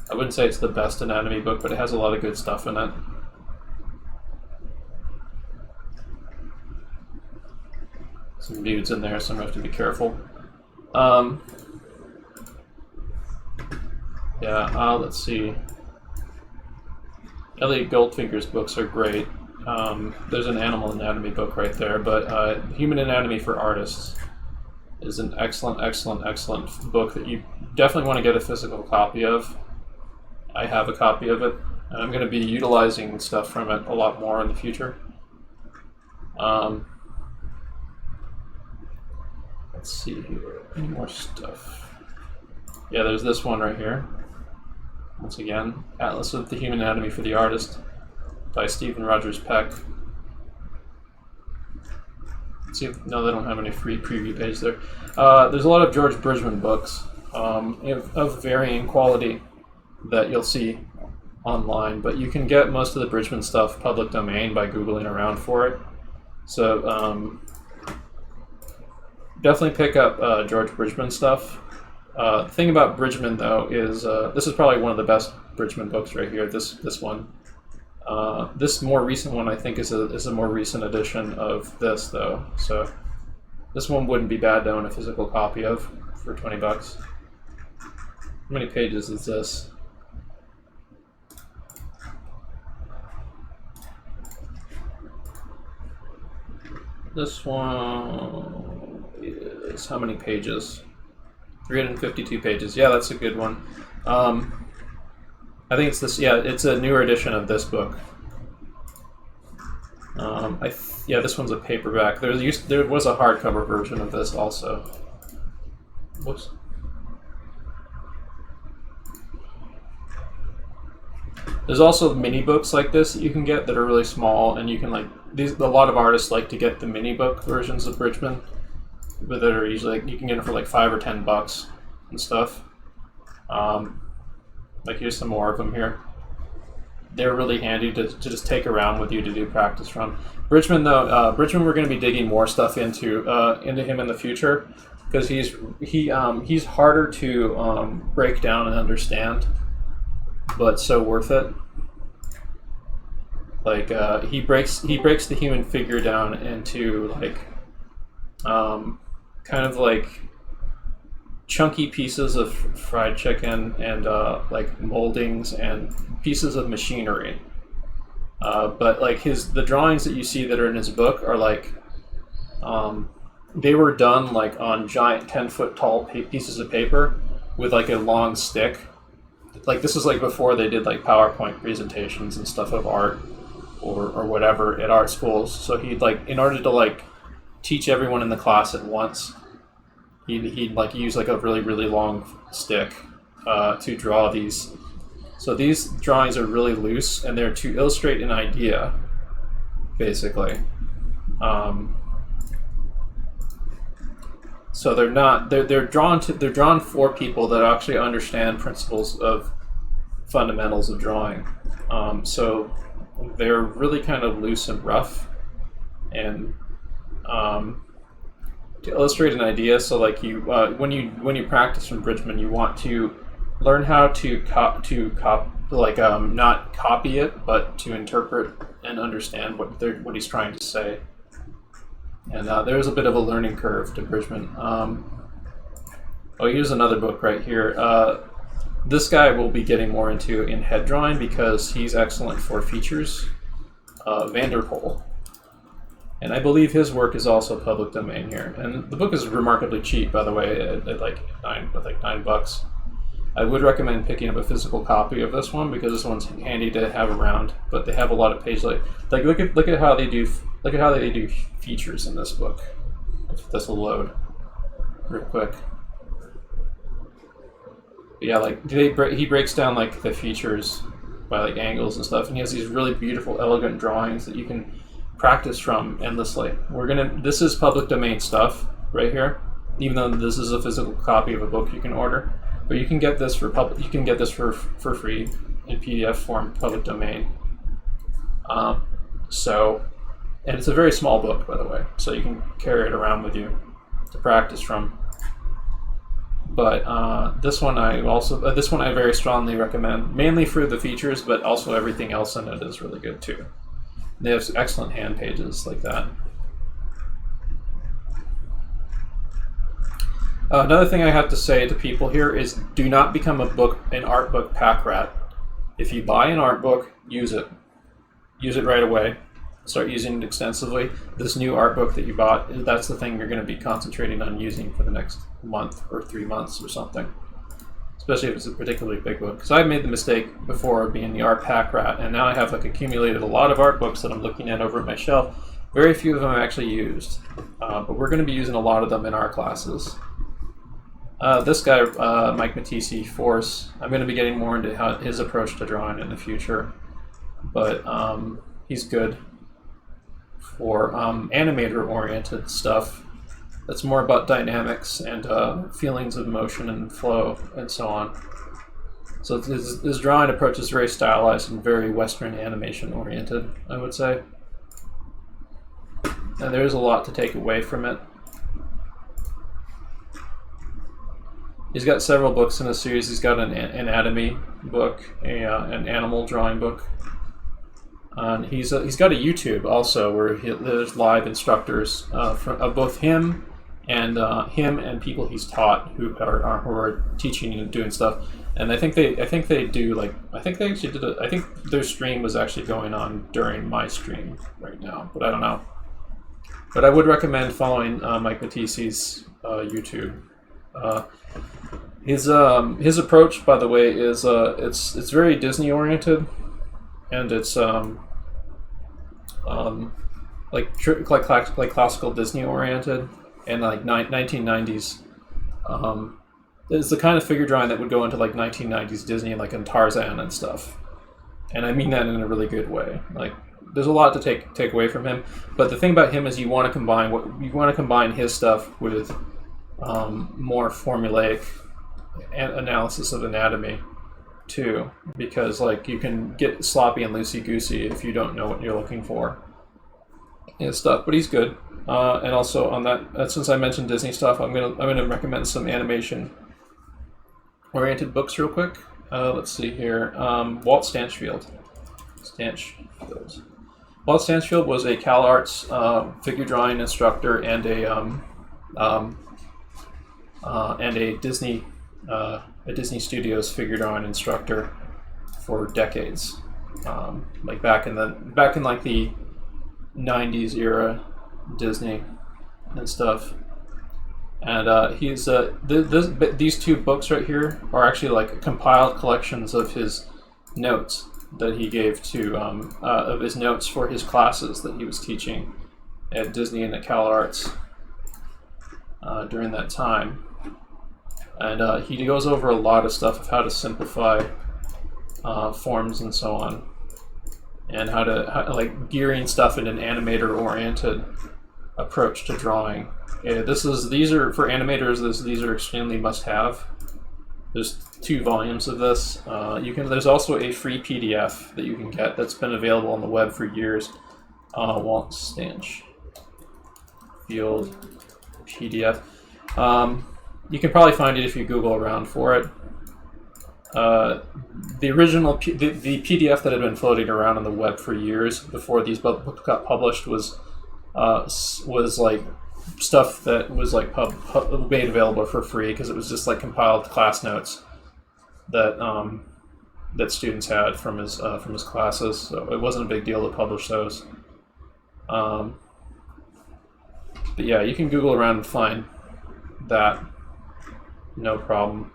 I wouldn't say it's the best anatomy book, but it has a lot of good stuff in it. Some dudes in there, so I'm going to have to be careful. Let's see. Elliot Goldfinger's books are great. There's an animal anatomy book right there, but Human Anatomy for Artists is an excellent book that you definitely want to get a physical copy of. I have a copy of it, and I'm going to be utilizing stuff from it a lot more in the future. Let's see here. Any more stuff? Yeah, there's this one right here. Once again, Atlas of the Human Anatomy for the Artist by Stephen Rogers Peck. Let's see if, no, they don't have any free preview page there. There's a lot of George Bridgman books of varying quality that you'll see online, but you can get most of the Bridgman stuff public domain by Googling around for it. So definitely pick up George Bridgman stuff. The thing about Bridgman, though, is this is probably one of the best Bridgman books right here, this one. This more recent one, I think, is a more recent edition of this, though. So this one wouldn't be bad to own a physical copy of for $20. How many pages is this? This one is how many pages? 352 pages. Yeah, that's a good one. I think it's this. Yeah, it's a newer edition of this book. Yeah, this one's a paperback. There was a hardcover version of this also. Whoops. There's also mini books like this that you can get that are really small, and you can a lot of artists like to get the mini book versions of Bridgman, but that are usually you can get it for like $5 or $10 and stuff. Here's some more of them here. They're really handy to just take around with you to do practice from. Bridgman, though, we're going to be digging more stuff into him in the future, because he's harder to break down and understand, but so worth it. He breaks the human figure down into kind of like chunky pieces of fried chicken and moldings and pieces of machinery. But the drawings that you see that are in his book are they were done on giant 10-foot tall pieces of paper with a long stick. This is before they did PowerPoint presentations and stuff of art or whatever at art schools. So he'd in order to teach everyone in the class at once, he'd use a really, really long stick to draw these. So these drawings are really loose, and they're to illustrate an idea, basically. So they're drawn for people that actually understand principles of fundamentals of drawing. So they're really kind of loose and rough, and to illustrate an idea. So when you practice from Bridgman, you want to learn how to not copy it, but to interpret and understand what he's trying to say. And there's a bit of a learning curve to Bridgman. Here's another book right here. This guy will be getting more into in head drawing because he's excellent for features. Vanderpool. And I believe his work is also public domain here. And the book is remarkably cheap, by the way, at $9. I would recommend picking up a physical copy of this one because this one's handy to have around. But they have a lot of pages look at how they do features in this book. This will load real quick. But yeah, he breaks down the features by angles and stuff, and he has these really beautiful, elegant drawings that you can practice from endlessly. This is public domain stuff right here, even though this is a physical copy of a book you can order. But you can get this for free in PDF form, public domain. And it's a very small book, by the way, so you can carry it around with you to practice from. But this one I very strongly recommend, mainly for the features, but also everything else in it is really good too. They have excellent hand pages like that. Another thing I have to say to people here is do not become an art book pack rat. If you buy an art book, use it. Use it right away. Start using it extensively. This new art book that you bought, that's the thing you're going to be concentrating on using for the next month or 3 months or something. Especially if it's a particularly big book. Because I've made the mistake before of being the art pack rat, and now I have accumulated a lot of art books that I'm looking at over at my shelf. Very few of them I've actually used, but we're going to be using a lot of them in our classes. This guy, Mike Matisse, Force, I'm going to be getting more into his approach to drawing in the future, but he's good for animator-oriented stuff. That's more about dynamics and feelings of motion and flow and so on. So his drawing approach is very stylized and very Western animation oriented, I would say. And there's a lot to take away from it. He's got several books in the series. He's got an anatomy book, an animal drawing book. He's got a YouTube also where there's live instructors of both him and people he's taught who are teaching and doing stuff. And I think they do I think their stream was actually going on during my stream right now, but I don't know. But I would recommend following Mike Mattisi's YouTube. His approach, by the way, is it's very Disney oriented, and it's like classical Disney oriented, and like 1990s. It's the kind of figure drawing that would go into like 1990s Disney, like in Tarzan and stuff. And I mean that in a really good way. Like, there's a lot to take away from him, but the thing about him is you want to combine his stuff with more formulaic analysis of anatomy too, because like you can get sloppy and loosey goosey if you don't know what you're looking for and stuff. But he's good, and also on that, since I mentioned Disney stuff, I'm gonna recommend some animation oriented books real quick. Let's see here. Walt Stanchfield. Walt Stanchfield was a CalArts figure drawing instructor and a Disney Studios figure drawing instructor for decades, like back in like the 90s era Disney and stuff. And he's these two books right here are actually like compiled collections of his notes that he gave to of his notes for his classes that he was teaching at Disney and at CalArts during that time. And he goes over a lot of stuff of how to simplify forms and so on, and how like gearing stuff in an animator-oriented approach to drawing. These are for animators. These are extremely must-have. There's 2 volumes of this. There's also a free PDF that you can get that's been available on the web for years. Walt Stanchfield PDF. You can probably find it if you Google around for it. The original the PDF that had been floating around on the web for years before these books got published was like stuff that was like made available for free because it was just like compiled class notes that that students had from his classes. So it wasn't a big deal to publish those. But yeah, you can Google around and find that. No problem.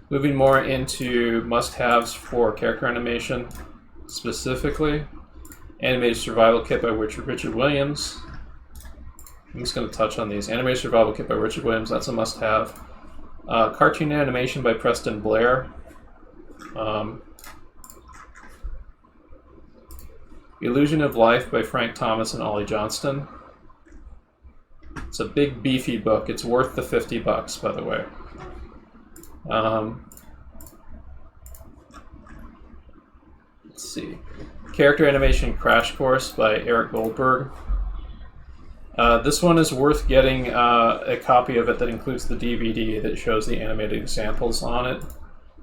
Moving more into must-haves for character animation, specifically, Animated Survival Kit by Richard Williams. I'm just going to touch on these. Animated Survival Kit by Richard Williams, that's a must-have. Cartoon Animation by Preston Blair. Illusion of Life by Frank Thomas and Ollie Johnston. It's a big, beefy book. It's worth the $50, by the way. Let's see. Character Animation Crash Course by Eric Goldberg. This one is worth getting a copy of it that includes the DVD that shows the animated examples on it.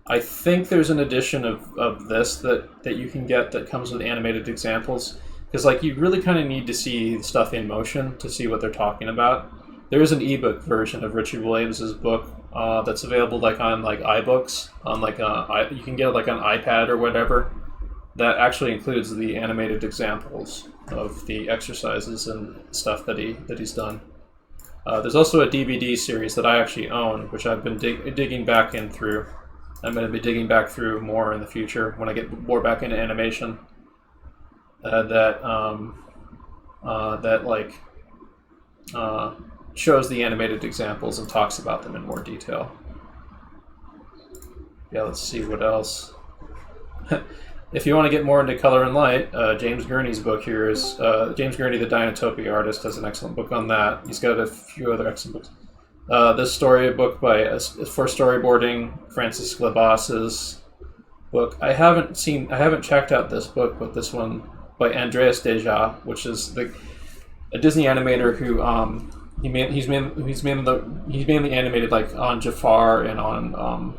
I think there's an edition of this that you can get that comes with animated examples, because like you really kind of need to see stuff in motion to see what they're talking about. There is an ebook version of Richard Williams' book that's available like on like iBooks, on like you can get it like on iPad or whatever. That actually includes the animated examples of the exercises and stuff that he's done. There's also a DVD series that I actually own, which I've been digging back in through. I'm going to be digging back through more in the future when I get more back into animation. Shows the animated examples and talks about them in more detail. Yeah, let's see what else. If you want to get more into color and light, James Gurney's book here is James Gurney, the Dinotopia artist, has an excellent book on that. He's got a few other excellent books. This storybook for storyboarding, Francis Glabas's book. I haven't checked out this book, but this one by Andreas Deja, which is a Disney animator who he's mainly animated like on Jafar and on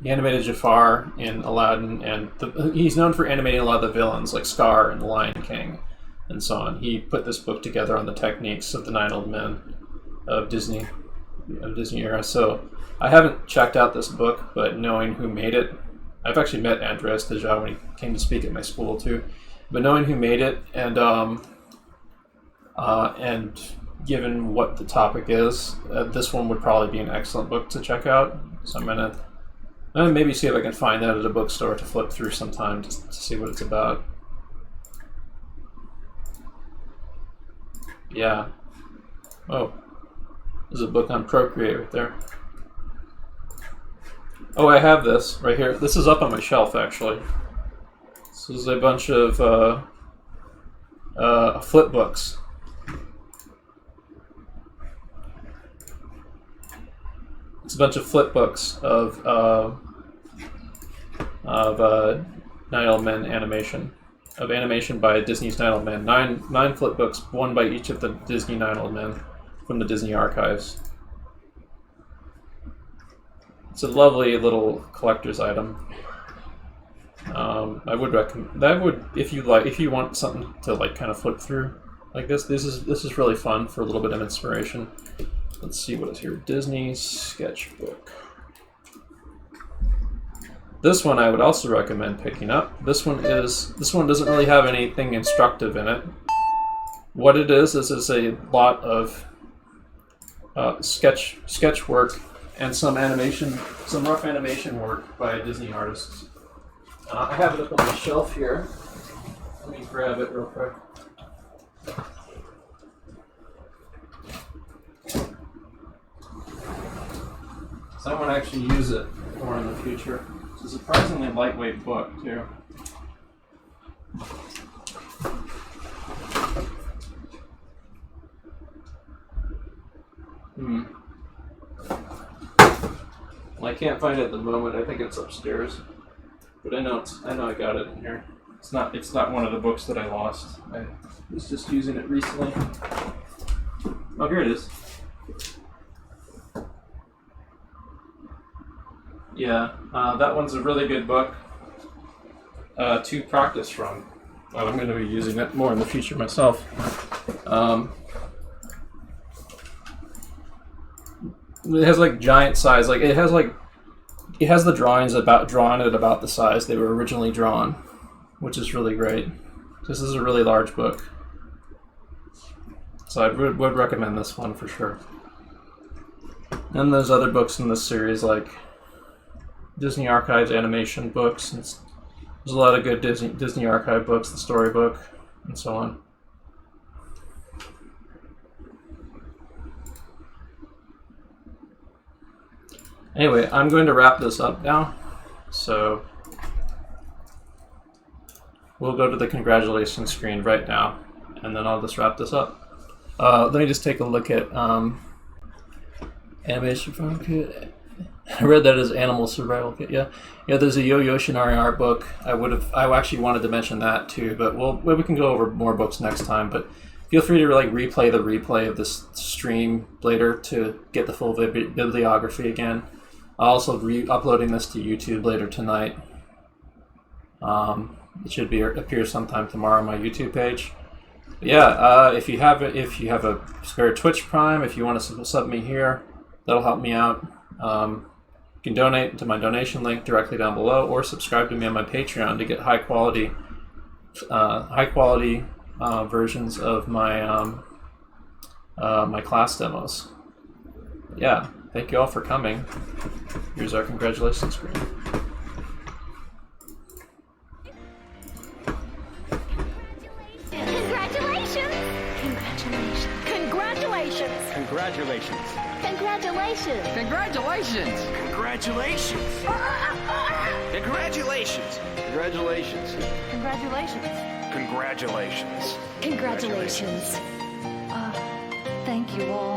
he animated Jafar in Aladdin, and he's known for animating a lot of the villains like Scar and the Lion King and so on. He put this book together on the techniques of the Nine Old Men of Disney era. So I haven't checked out this book, but knowing who made it, I've actually met Andres Deja when he came to speak at my school too. But knowing who made it and given what the topic is, this one would probably be an excellent book to check out. So I'm gonna maybe see if I can find that at a bookstore to flip through sometime to see what it's about. Yeah. Oh, there's a book on Procreate right there. Oh, I have this right here. This is up on my shelf, actually. This is a bunch of flip books. It's a bunch of flip books of Nine Old Men animation. Of animation by Disney's Nine Old Men. Nine flip books, one by each of the Disney Nine Old Men from the Disney archives. It's a lovely little collector's item. I would recommend that. If you want something to like kind of flip through like this. This is really fun for a little bit of inspiration. Let's see what is here. Disney sketchbook. This one I would also recommend picking up. This one doesn't really have anything instructive in it. What it is it's a lot of sketch work and some rough animation work by Disney artists. I have it up on the shelf here. Let me grab it real quick. So I want to actually use it more in the future. It's a surprisingly lightweight book, too. Well, I can't find it at the moment. I think it's upstairs, but I know I got it in here. It's not one of the books that I lost. I was just using it recently. Oh, here it is. Yeah, that one's a really good book to practice from. I'm going to be using it more in the future myself. It has like giant size. Like it has the drawings drawn at about the size they were originally drawn, which is really great. This is a really large book, so I would recommend this one for sure. And there's other books in this series like Disney Archives animation books. There's a lot of good Disney Archive books, the storybook, and so on. Anyway, I'm going to wrap this up now. So we'll go to the congratulations screen right now, and then I'll just wrap this up. Let me just take a look at animation from kit. I read that as Animal Survival Kit. Yeah. There's a Yo-Yo Shinari art book. I actually wanted to mention that too, but we can go over more books next time. But feel free to like replay the replay of this stream later to get the full bibliography again. I'll also be uploading this to YouTube later tonight. It should appear sometime tomorrow on my YouTube page. But yeah, if you have a spare Twitch Prime, if you want to sub me here, that'll help me out. You can donate to my donation link directly down below, or subscribe to me on my Patreon to get high quality versions of my my class demos. Yeah, thank you all for coming. Here's our congratulations screen. Congratulations! Congratulations! Congratulations! Congratulations! Congratulations! Congratulations! Congratulations! Congratulations! Congratulations! Congratulations! Congratulations! Thank you all.